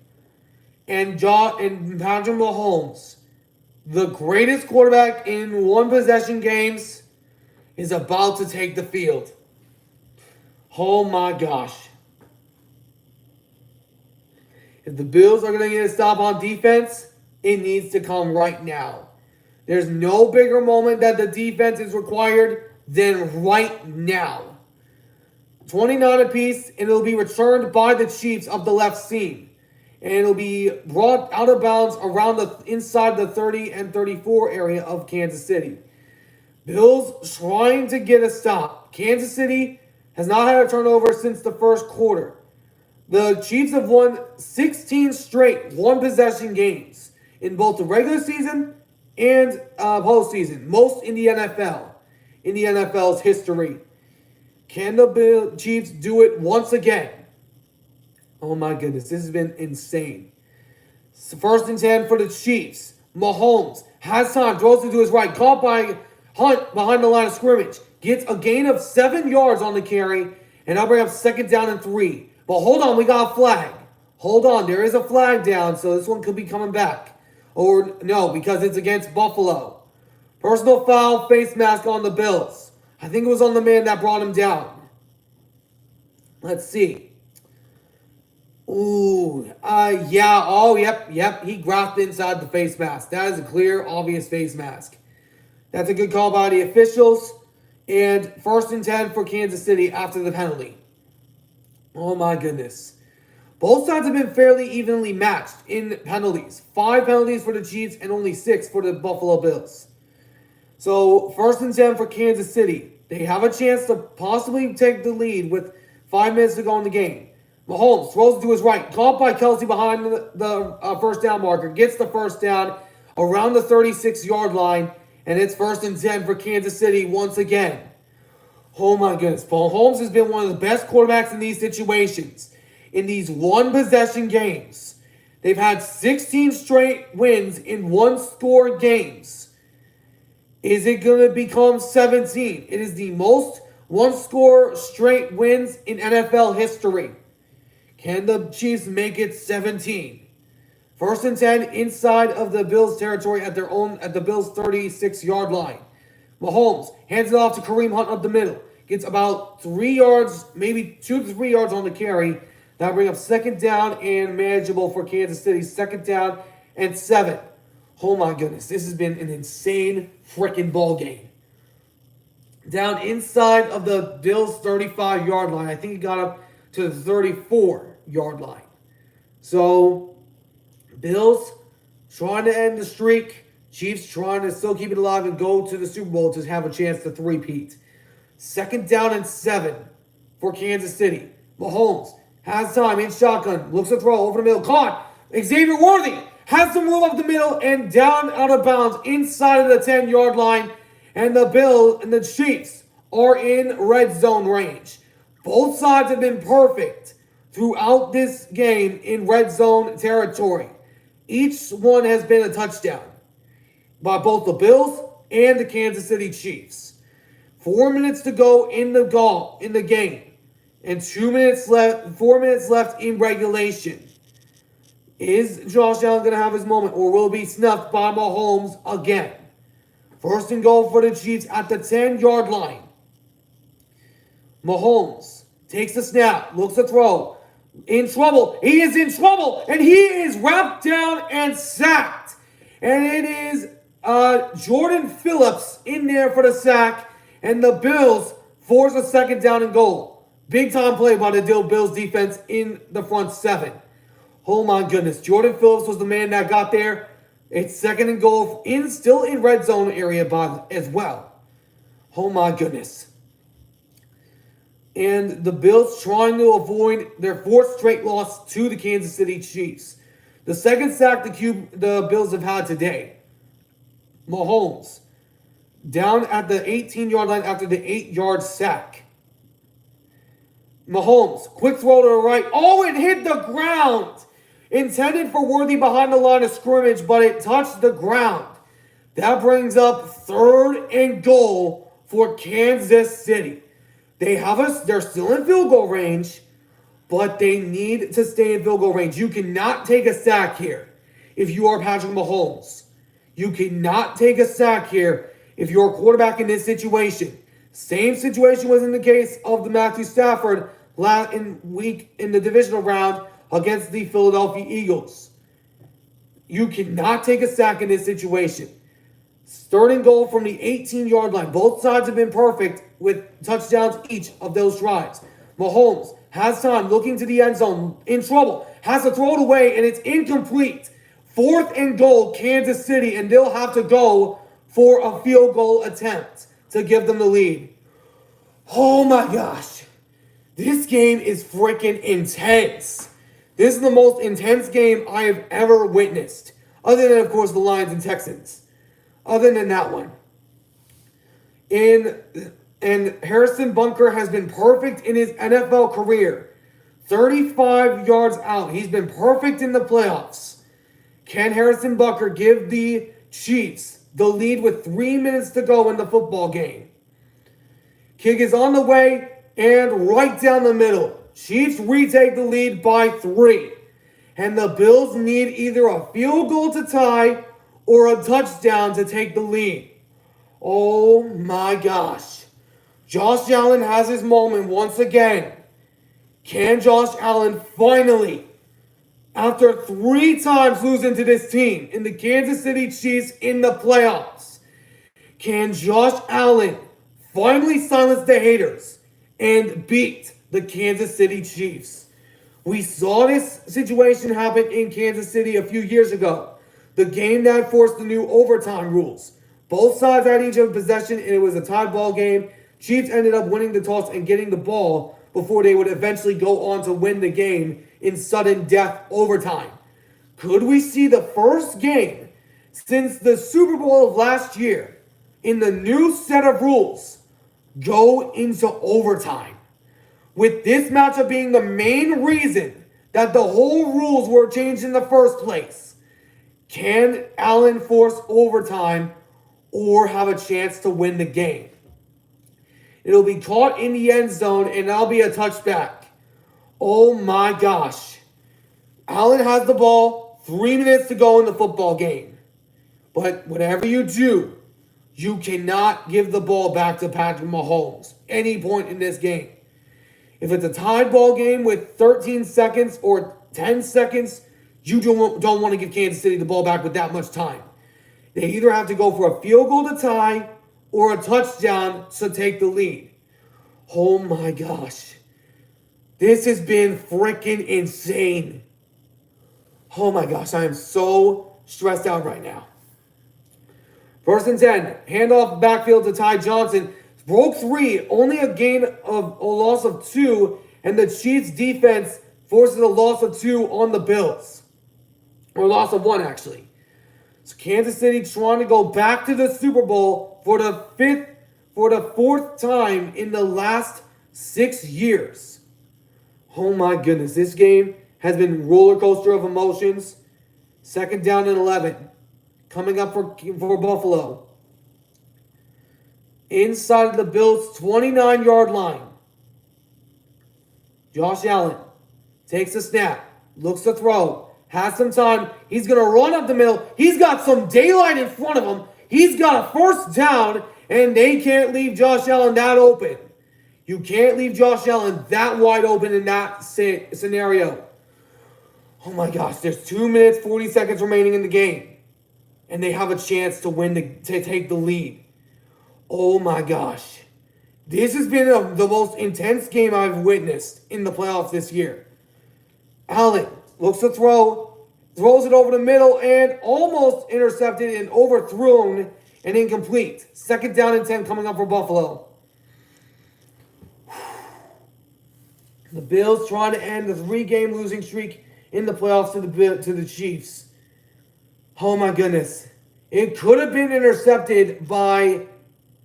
and Patrick Mahomes, the greatest quarterback in one possession games, is about to take the field. Oh my gosh. If the Bills are going to get a stop on defense, it needs to come right now. There's no bigger moment that the defense is required than right now. 29 apiece, and it'll be returned by the Chiefs of the left seam. And it'll be brought out of bounds around inside the 30 and 34 area of Kansas City. Bills trying to get a stop. Kansas City has not had a turnover since the first quarter. The Chiefs have won 16 straight one-possession games in both the regular season and postseason, most in the NFL's history. Can the Chiefs do it once again? Oh my goodness, this has been insane. It's first and 10 for the Chiefs. Mahomes has time, throws it to his right, caught by Hunt behind the line of scrimmage. Gets a gain of 7 yards on the carry, and I'll bring up second down and 3. But hold on, we got a flag. Hold on, there is a flag down, so this one could be coming back. Or no, because it's against Buffalo. Personal foul, face mask on the Bills. I think it was on the man that brought him down. Let's see. Yeah. Oh, yep. He grasped inside the face mask. That is a clear, obvious face mask. That's a good call by the officials. And first and 10 for Kansas City after the penalty. Oh my goodness. Both sides have been fairly evenly matched in penalties. 5 penalties for the Chiefs and only 6 for the Buffalo Bills. So first and 10 for Kansas City. They have a chance to possibly take the lead with 5 minutes to go in the game. Mahomes throws it to his right. Caught by Kelsey behind the first down marker. Gets the first down around the 36-yard line. And it's first and 10 for Kansas City once again. Oh my goodness. Mahomes has been one of the best quarterbacks in these situations. In these one-possession games. They've had 16 straight wins in one-score games. Is it going to become 17? It is the most one-score straight wins in NFL history. Can the Chiefs make it 17? First and 10 inside of the Bills' territory at the Bills' 36-yard line. Mahomes hands it off to Kareem Hunt up the middle. Gets about 3 yards, maybe 2 to 3 yards on the carry. That'll bring up second down and manageable for Kansas City. Second down and 7. Oh my goodness, this has been an insane freaking ball game. Down inside of the Bills' 35-yard line. I think he got up to the 34-yard line. So, Bills trying to end the streak. Chiefs trying to still keep it alive and go to the Super Bowl to have a chance to three-peat. Second down and 7 for Kansas City. Mahomes has time in shotgun. Looks to throw over the middle. Caught. Xavier Worthy has to move up the middle and down out of bounds inside of the 10-yard line. And the Bills and the Chiefs are in red zone range. Both sides have been perfect throughout this game in red zone territory. Each one has been a touchdown by both the Bills and the Kansas City Chiefs. 4 minutes to go in the game. And 4 minutes left in regulation. Is Josh Allen going to have his moment, or will it be snuffed by Mahomes again? First and goal for the Chiefs at the 10-yard line. Mahomes takes the snap, looks to throw. In trouble. He is in trouble, and he is wrapped down and sacked. And it is Jordan Phillips in there for the sack, and the Bills force a second down and goal. Big time play by the Bills defense in the front seven. Oh my goodness. Jordan Phillips was the man that got there. It's second and goal still in red zone area as well. Oh my goodness. And the Bills trying to avoid their fourth straight loss to the Kansas City Chiefs. The second sack the Bills have had today. Mahomes down at the 18-yard line after the 8-yard sack. Mahomes, quick throw to the right. Oh, it hit the ground. Intended for Worthy behind the line of scrimmage, but it touched the ground. That brings up third and goal for Kansas City. They're still in field goal range, but they need to stay in field goal range. You cannot take a sack here if you are Patrick Mahomes. You cannot take a sack here if you're a quarterback in this situation. Same situation was in the case of the Matthew Stafford in the divisional round against the Philadelphia Eagles. You cannot take a sack in this situation. Third and goal from the 18-yard line. Both sides have been perfect with touchdowns each of those drives. Mahomes has time, looking to the end zone, in trouble, has to throw it away, and it's incomplete. Fourth and goal, Kansas City, and they'll have to go for a field goal attempt to give them the lead. Oh my gosh. This game is freaking intense. This is the most intense game I have ever witnessed. Other than, of course, the Lions and Texans. Other than that one. And Harrison Butker has been perfect in his NFL career. 35 yards out. He's been perfect in the playoffs. Can Harrison Butker give the Chiefs the lead with 3 minutes to go in the football game? Kick is on the way and right down the middle. Chiefs retake the lead by 3. And the Bills need either a field goal to tie or a touchdown to take the lead. Oh my gosh. Josh Allen has his moment once again. Can Josh Allen finally, after 3 times losing to this team in the Kansas City Chiefs in the playoffs, can Josh Allen finally silence the haters and beat the Kansas City Chiefs? We saw this situation happen in Kansas City a few years ago. The game that forced the new overtime rules. Both sides had each of possession, and it was a tied ball game. Chiefs ended up winning the toss and getting the ball before they would eventually go on to win the game in sudden death overtime. Could we see the first game since the Super Bowl of last year in the new set of rules go into overtime? With this matchup being the main reason that the whole rules were changed in the first place. Can Allen force overtime or have a chance to win the game? It'll be caught in the end zone, and that'll be a touchback. Oh my gosh. Allen has the ball, 3 minutes to go in the football game. But whatever you do, you cannot give the ball back to Patrick Mahomes any point in this game. If it's a tied ball game with 13 seconds or 10 seconds, you don't want to give Kansas City the ball back with that much time. They either have to go for a field goal to tie or a touchdown to take the lead. Oh my gosh. This has been freaking insane. Oh my gosh, I am so stressed out right now. First and 10, handoff backfield to Ty Johnson. Broke 3, only a loss of 2, and the Chiefs defense forces a loss of 2 on the Bills. Or loss of 1, actually. So Kansas City trying to go back to the Super Bowl for the 4th time in the last 6 years. Oh my goodness, this game has been a roller coaster of emotions. Second down and 11. Coming up for Buffalo. inside of the Bills' 29-yard line. Josh Allen takes a snap, looks to throw, has some time. He's going to run up the middle. He's got some daylight in front of him. He's got a first down, and they can't leave Josh Allen that open. You can't leave Josh Allen that wide open in that scenario. Oh my gosh, there's 2 minutes, 40 seconds remaining in the game. And they have a chance to to take the lead. Oh my gosh. This has been the most intense game I've witnessed in the playoffs this year. Allen looks to throw, throws it over the middle, and almost intercepted and overthrown and incomplete. 2nd down and 10 coming up for Buffalo. The Bills trying to end the 3-game losing streak in the playoffs to the Chiefs. Oh my goodness. It could have been intercepted by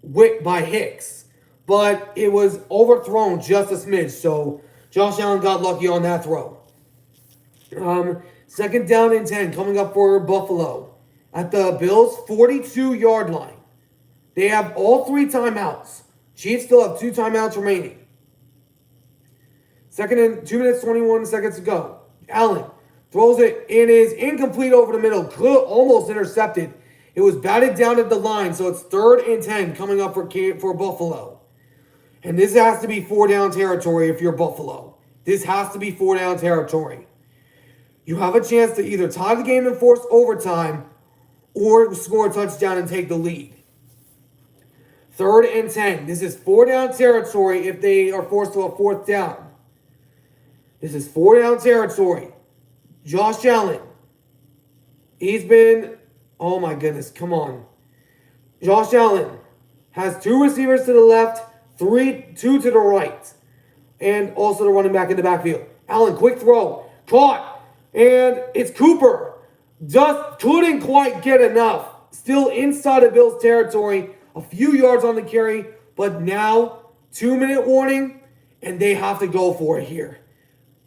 Hicks, but it was overthrown just a smidge, so Josh Allen got lucky on that throw. 2nd down and 10 coming up for Buffalo at the Bills' 42-yard line. They have all 3 timeouts. Chiefs still have 2 timeouts remaining. 2 minutes, 21 seconds to go. Allen throws it. It is incomplete over the middle. Almost intercepted. It was batted down at the line, so it's 3rd and 10 coming up for Buffalo. And this has to be 4-down territory if you're Buffalo. This has to be 4-down territory. You have a chance to either tie the game and force overtime or score a touchdown and take the lead. 3rd and 10. This is 4-down territory if they are forced to a 4th down. This is 4-down territory. Josh Allen. He's been... Oh my goodness, come on. Josh Allen has 2 receivers to the left, 2 to the right. And also the running back in the backfield. Allen, quick throw. Caught. And it's Cooper. Just couldn't quite get enough. Still inside of Bills territory. A few yards on the carry. But now, 2-minute warning. And they have to go for it here.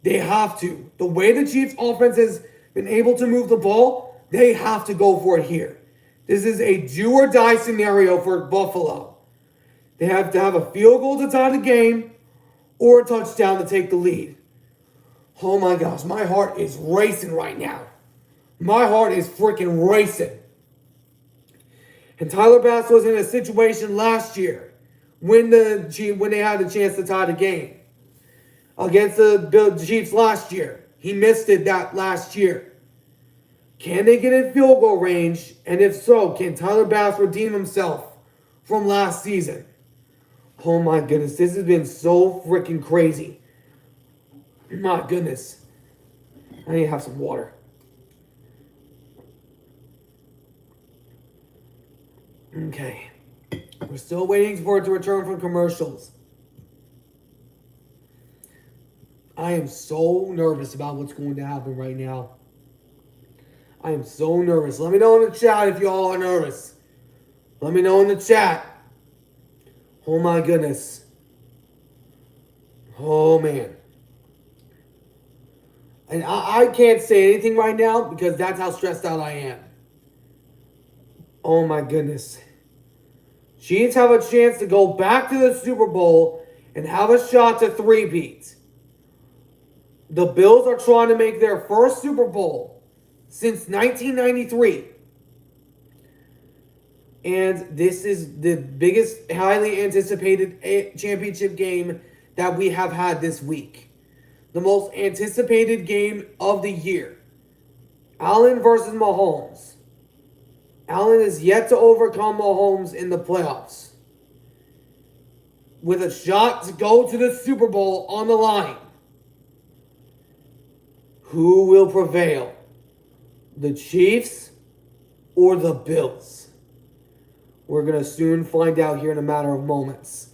They have to. The way the Chiefs offense has been able to move the ball, they have to go for it here. This is a do or die scenario for Buffalo. They have to have a field goal to tie the game or a touchdown to take the lead. Oh my gosh, my heart is racing right now. My heart is freaking racing. And Tyler Bass was in a situation last year when they had a chance to tie the game. Against the Chiefs last year. He missed it that last year. Can they get in field goal range? And if so, can Tyler Bass redeem himself from last season? Oh my goodness, this has been so freaking crazy. My goodness. I need to have some water. Okay. We're still waiting for it to return from commercials. I am so nervous about what's going to happen right now. I am so nervous. Let me know in the chat if y'all are nervous. Let me know in the chat. Oh my goodness. Oh man. And I can't say anything right now because that's how stressed out I am. Oh my goodness. Chiefs have a chance to go back to the Super Bowl and have a shot to three-peat. The Bills are trying to make their first Super Bowl since 1993. And this is the biggest, highly anticipated championship game that we have had this week. The most anticipated game of the year. Allen versus Mahomes. Allen is yet to overcome Mahomes in the playoffs. With a shot to go to the Super Bowl on the line. Who will prevail? The Chiefs or the Bills? We're going to soon find out here in a matter of moments.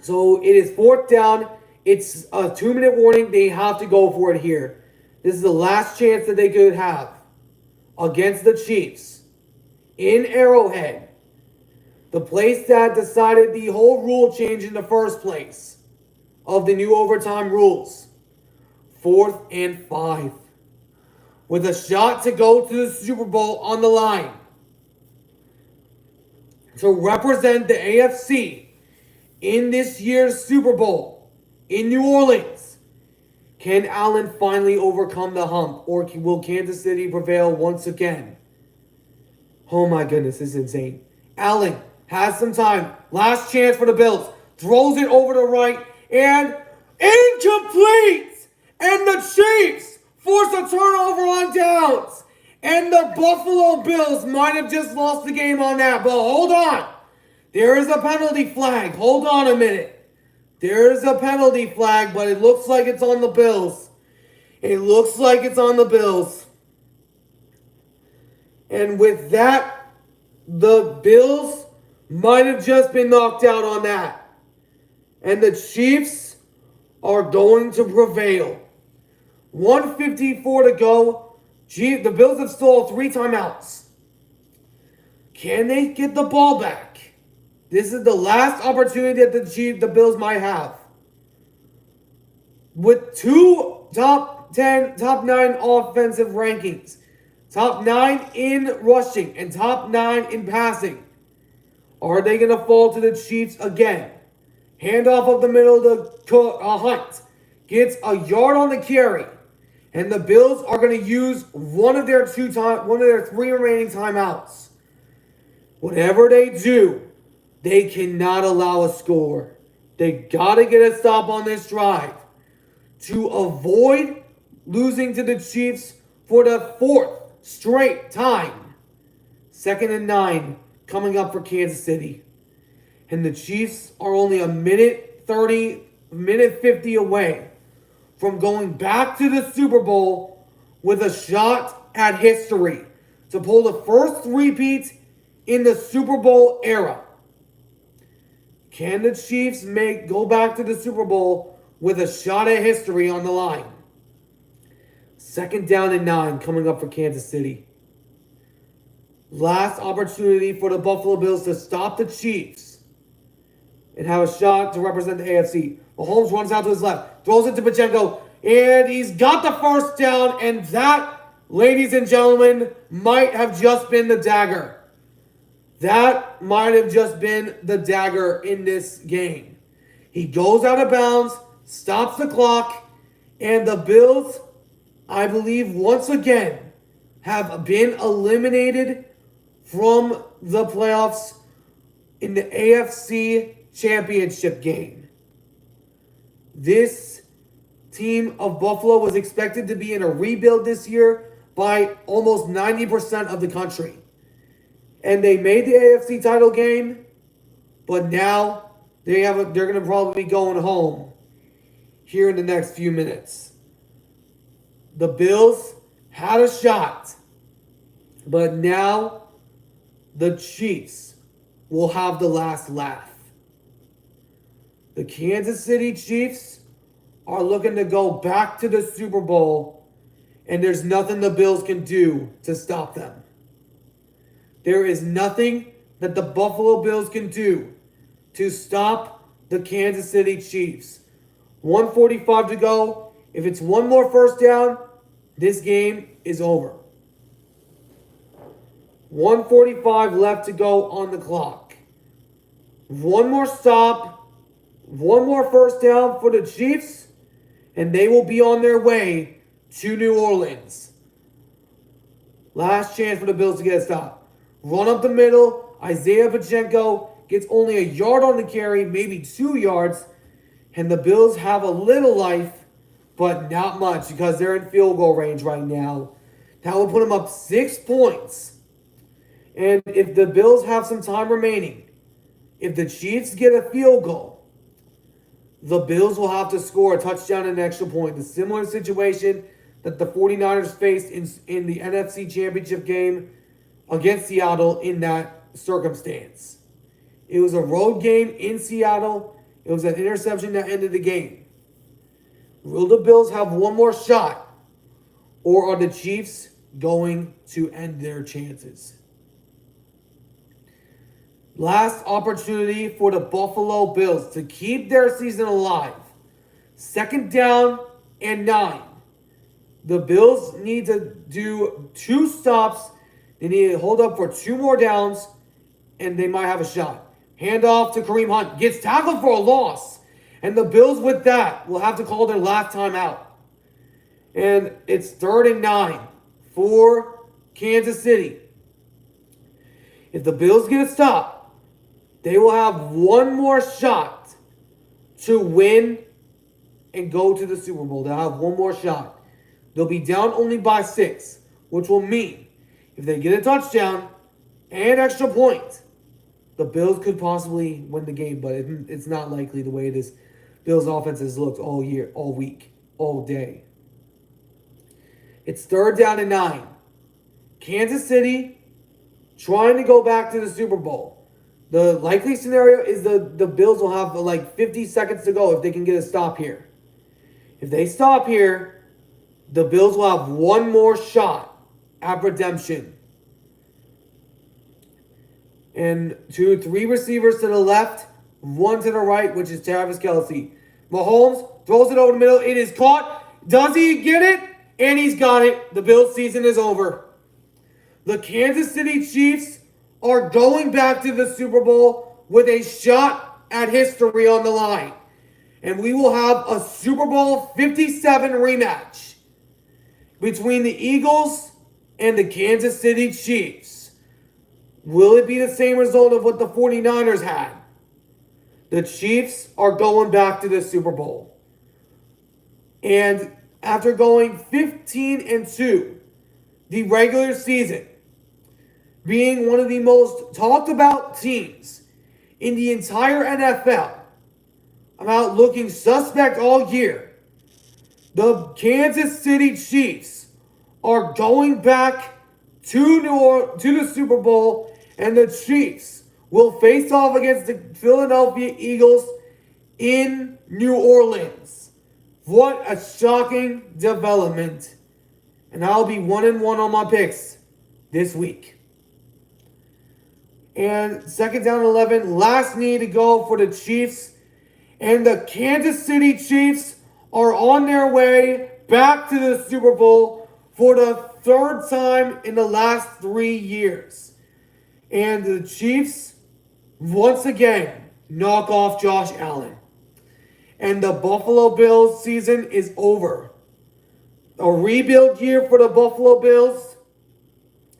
So it is 4th down. It's a 2-minute warning. They have to go for it here. This is the last chance that they could have against the Chiefs in Arrowhead. The place that decided the whole rule change in the first place of the new overtime rules. 4th and 5. With a shot to go to the Super Bowl on the line. to represent the AFC in this year's Super Bowl in New Orleans. Can Allen finally overcome the hump, or will Kansas City prevail once again? Oh my goodness, this is insane. Allen has some time. Last chance for the Bills. Throws it over the right and incomplete! And the Chiefs force a turnover on downs. And the Buffalo Bills might have just lost the game on that. But hold on. There is a penalty flag. Hold on a minute. There is a penalty flag, but it looks like it's on the Bills. It looks like it's on the Bills. And with that, the Bills might have just been knocked out on that. And the Chiefs are going to prevail. 1:54 to go. The Bills have stole 3 timeouts. Can they get the ball back? This is the last opportunity that the Bills might have. With 2 top 10, top 9 offensive rankings. Top 9 in rushing and top 9 in passing. Are they going to fall to the Chiefs again? Handoff up the middle to Hunt. Gets a yard on the carry. And the Bills are going to use one of their 3 remaining timeouts. Whatever they do, they cannot allow a score. They got to get a stop on this drive to avoid losing to the Chiefs for the 4th straight time. 2nd and 9 coming up for Kansas City. And the Chiefs are only a minute 50 away from going back to the Super Bowl with a shot at history to pull the first repeat in the Super Bowl era. Can the Chiefs go back to the Super Bowl with a shot at history on the line? 2nd down and 9 coming up for Kansas City. Last opportunity for the Buffalo Bills to stop the Chiefs and have a shot to represent the AFC. Mahomes runs out to his left, throws it to Pacheco, and he's got the first down, and that, ladies and gentlemen, might have just been the dagger. That might have just been the dagger in this game. He goes out of bounds, stops the clock, and the Bills, I believe, once again, have been eliminated from the playoffs in the AFC Championship game. This team of Buffalo was expected to be in a rebuild this year by almost 90% of the country. And they made the AFC title game, but now they're going to probably be going home here in the next few minutes. The Bills had a shot, but now the Chiefs will have the last laugh. The Kansas City Chiefs are looking to go back to the Super Bowl, and there's nothing the Bills can do to stop them. There is nothing that the Buffalo Bills can do to stop the Kansas City Chiefs. 1:45 to go. If it's one more first down, this game is over. 1:45 left to go on the clock. One more stop. One more first down for the Chiefs, and they will be on their way to New Orleans. Last chance for the Bills to get a stop. Run up the middle. Isaiah Pacheco gets only a yard on the carry, maybe 2 yards, and the Bills have a little life, but not much because they're in field goal range right now. That will put them up 6 points. And if the Bills have some time remaining, if the Chiefs get a field goal, the Bills will have to score a touchdown and an extra point. The similar situation that the 49ers faced in the NFC Championship game against Seattle in that circumstance. It was a road game in Seattle. It was an interception that ended the game. Will the Bills have one more shot, or are the Chiefs going to end their chances? Last opportunity for the Buffalo Bills to keep their season alive. 2nd down and 9. The Bills need to do 2 stops. They need to hold up for 2 more downs and they might have a shot. Handoff to Kareem Hunt. Gets tackled for a loss. And the Bills with that will have to call their last time out. And it's 3rd and 9 for Kansas City. If the Bills get a stop, they will have one more shot to win and go to the Super Bowl. They'll have one more shot. They'll be down only by 6, which will mean if they get a touchdown and extra point, the Bills could possibly win the game, but it's not likely the way this Bills offense has looked all year, all week, all day. It's 3rd down and 9. Kansas City trying to go back to the Super Bowl. The likely scenario is the Bills will have like 50 seconds to go if they can get a stop here. If they stop here, the Bills will have one more shot at redemption. And 3 receivers to the left, 1 to the right, which is Travis Kelce. Mahomes throws it over the middle. It is caught. Does he get it? And he's got it. The Bills season is over. The Kansas City Chiefs are going back to the Super Bowl with a shot at history on the line. And we will have a Super Bowl 57 rematch between the Eagles and the Kansas City Chiefs. Will it be the same result of what the 49ers had? The Chiefs are going back to the Super Bowl. And after going 15-2, the regular season, being one of the most talked about teams in the entire NFL, about looking suspect all year, the Kansas City Chiefs are going back to the Super Bowl, and the Chiefs will face off against the Philadelphia Eagles in New Orleans. What a shocking development. And I'll be 1-1 on my picks this week. And 2nd down and 11, last need to go for the Chiefs. And the Kansas City Chiefs are on their way back to the Super Bowl for the 3rd time in the last 3 years. And the Chiefs, once again, knock off Josh Allen. And the Buffalo Bills season is over. A rebuild year for the Buffalo Bills,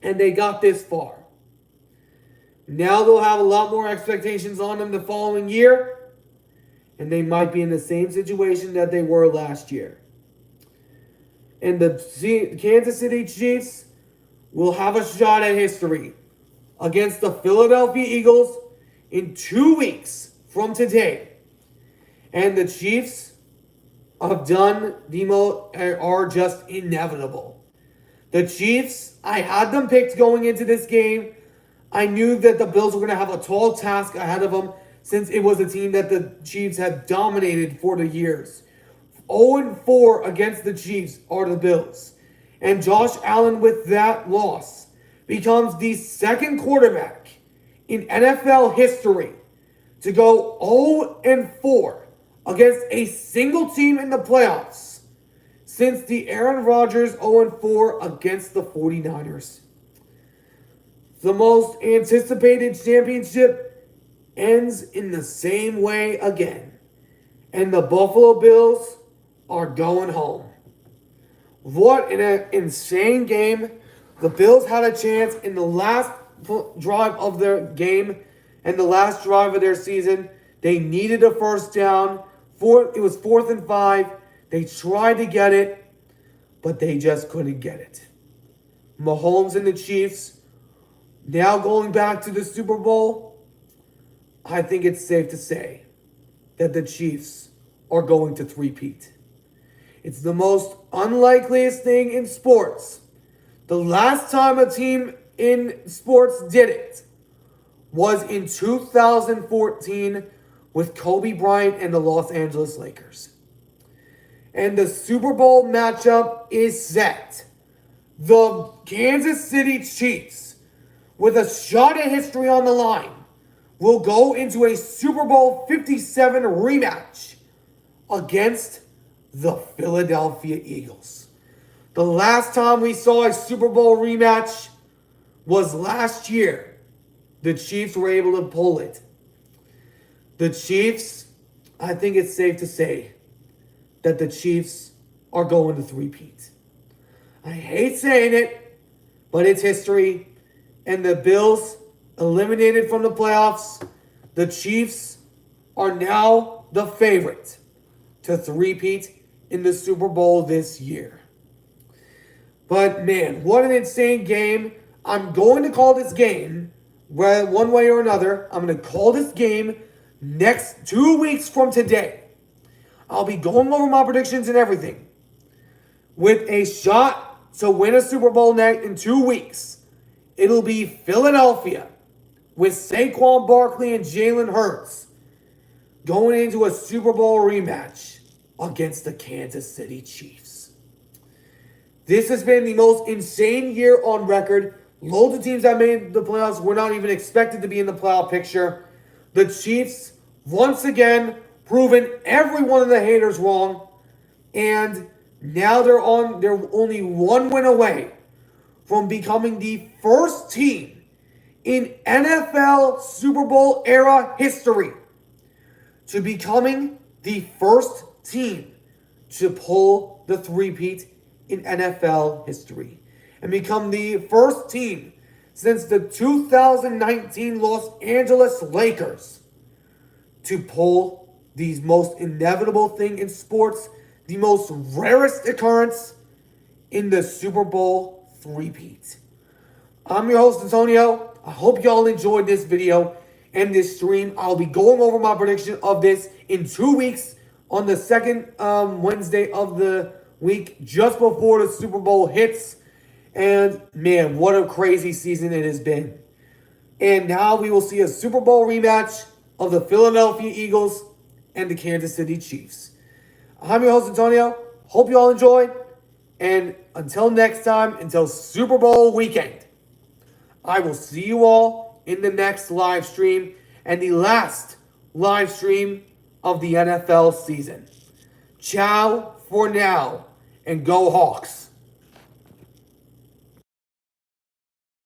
and they got this far. Now they'll have a lot more expectations on them the following year, and they might be in the same situation that they were last year. And the Kansas City Chiefs will have a shot at history against the Philadelphia Eagles in 2 weeks from today. And the Chiefs have done are just inevitable. The Chiefs, I had them picked going into this game. I knew that the Bills were going to have a tall task ahead of them since it was a team that the Chiefs had dominated for the years. 0-4 against the Chiefs are the Bills. And Josh Allen, with that loss, becomes the 2nd quarterback in NFL history to go 0-4 against a single team in the playoffs since the Aaron Rodgers 0-4 against the 49ers. The most anticipated championship ends in the same way again. And the Buffalo Bills are going home. What an insane game. The Bills had a chance in the last drive of their game and the last drive of their season. They needed a 1st down. It was 4th and 5. They tried to get it, but they just couldn't get it. Mahomes and the Chiefs now going back to the Super Bowl. I think it's safe to say that the Chiefs are going to three-peat. It's the most unlikeliest thing in sports. The last time a team in sports did it was in 2014 with Kobe Bryant and the Los Angeles Lakers. And the Super Bowl matchup is set. The Kansas City Chiefs, with a shot at history on the line, will go into a Super Bowl 57 rematch against the Philadelphia Eagles. The last time we saw a Super Bowl rematch was last year. the Chiefs were able to pull it. The Chiefs, I think it's safe to say that the Chiefs are going to three-peat. I hate saying it, but it's history. And the Bills eliminated from the playoffs. The Chiefs are now the favorite to three-peat in the Super Bowl this year. But man, what an insane game. I'm going to call this game, one way or another, I'm going to call this game next 2 weeks from today. I'll be going over my predictions and everything. With a shot to win a Super Bowl in 2 weeks, it'll be Philadelphia with Saquon Barkley and Jalen Hurts going into a Super Bowl rematch against the Kansas City Chiefs. This has been the most insane year on record. Loads of teams that made the playoffs were not even expected to be in the playoff picture. The Chiefs, once again, proven every one of the haters wrong. And now they're only one win away from becoming the first team in NFL Super Bowl era history to becoming the first team to pull the three-peat in NFL history and become the first team since the 2019 Los Angeles Lakers to pull the most inevitable thing in sports, the most rarest occurrence in the Super Bowl three-peat. I'm your host, Antonio. I hope y'all enjoyed this video and this stream. I'll be going over my prediction of this in 2 weeks on the second Wednesday of the week, just before the Super Bowl hits. And man, what a crazy season it has been. And now we will see a Super Bowl rematch of the Philadelphia Eagles and the Kansas City Chiefs. I'm your host, Antonio. Hope you all enjoyed. And until next time, until Super Bowl weekend, I will see you all in the next live stream and the last live stream of the NFL season. Ciao for now, and go Hawks.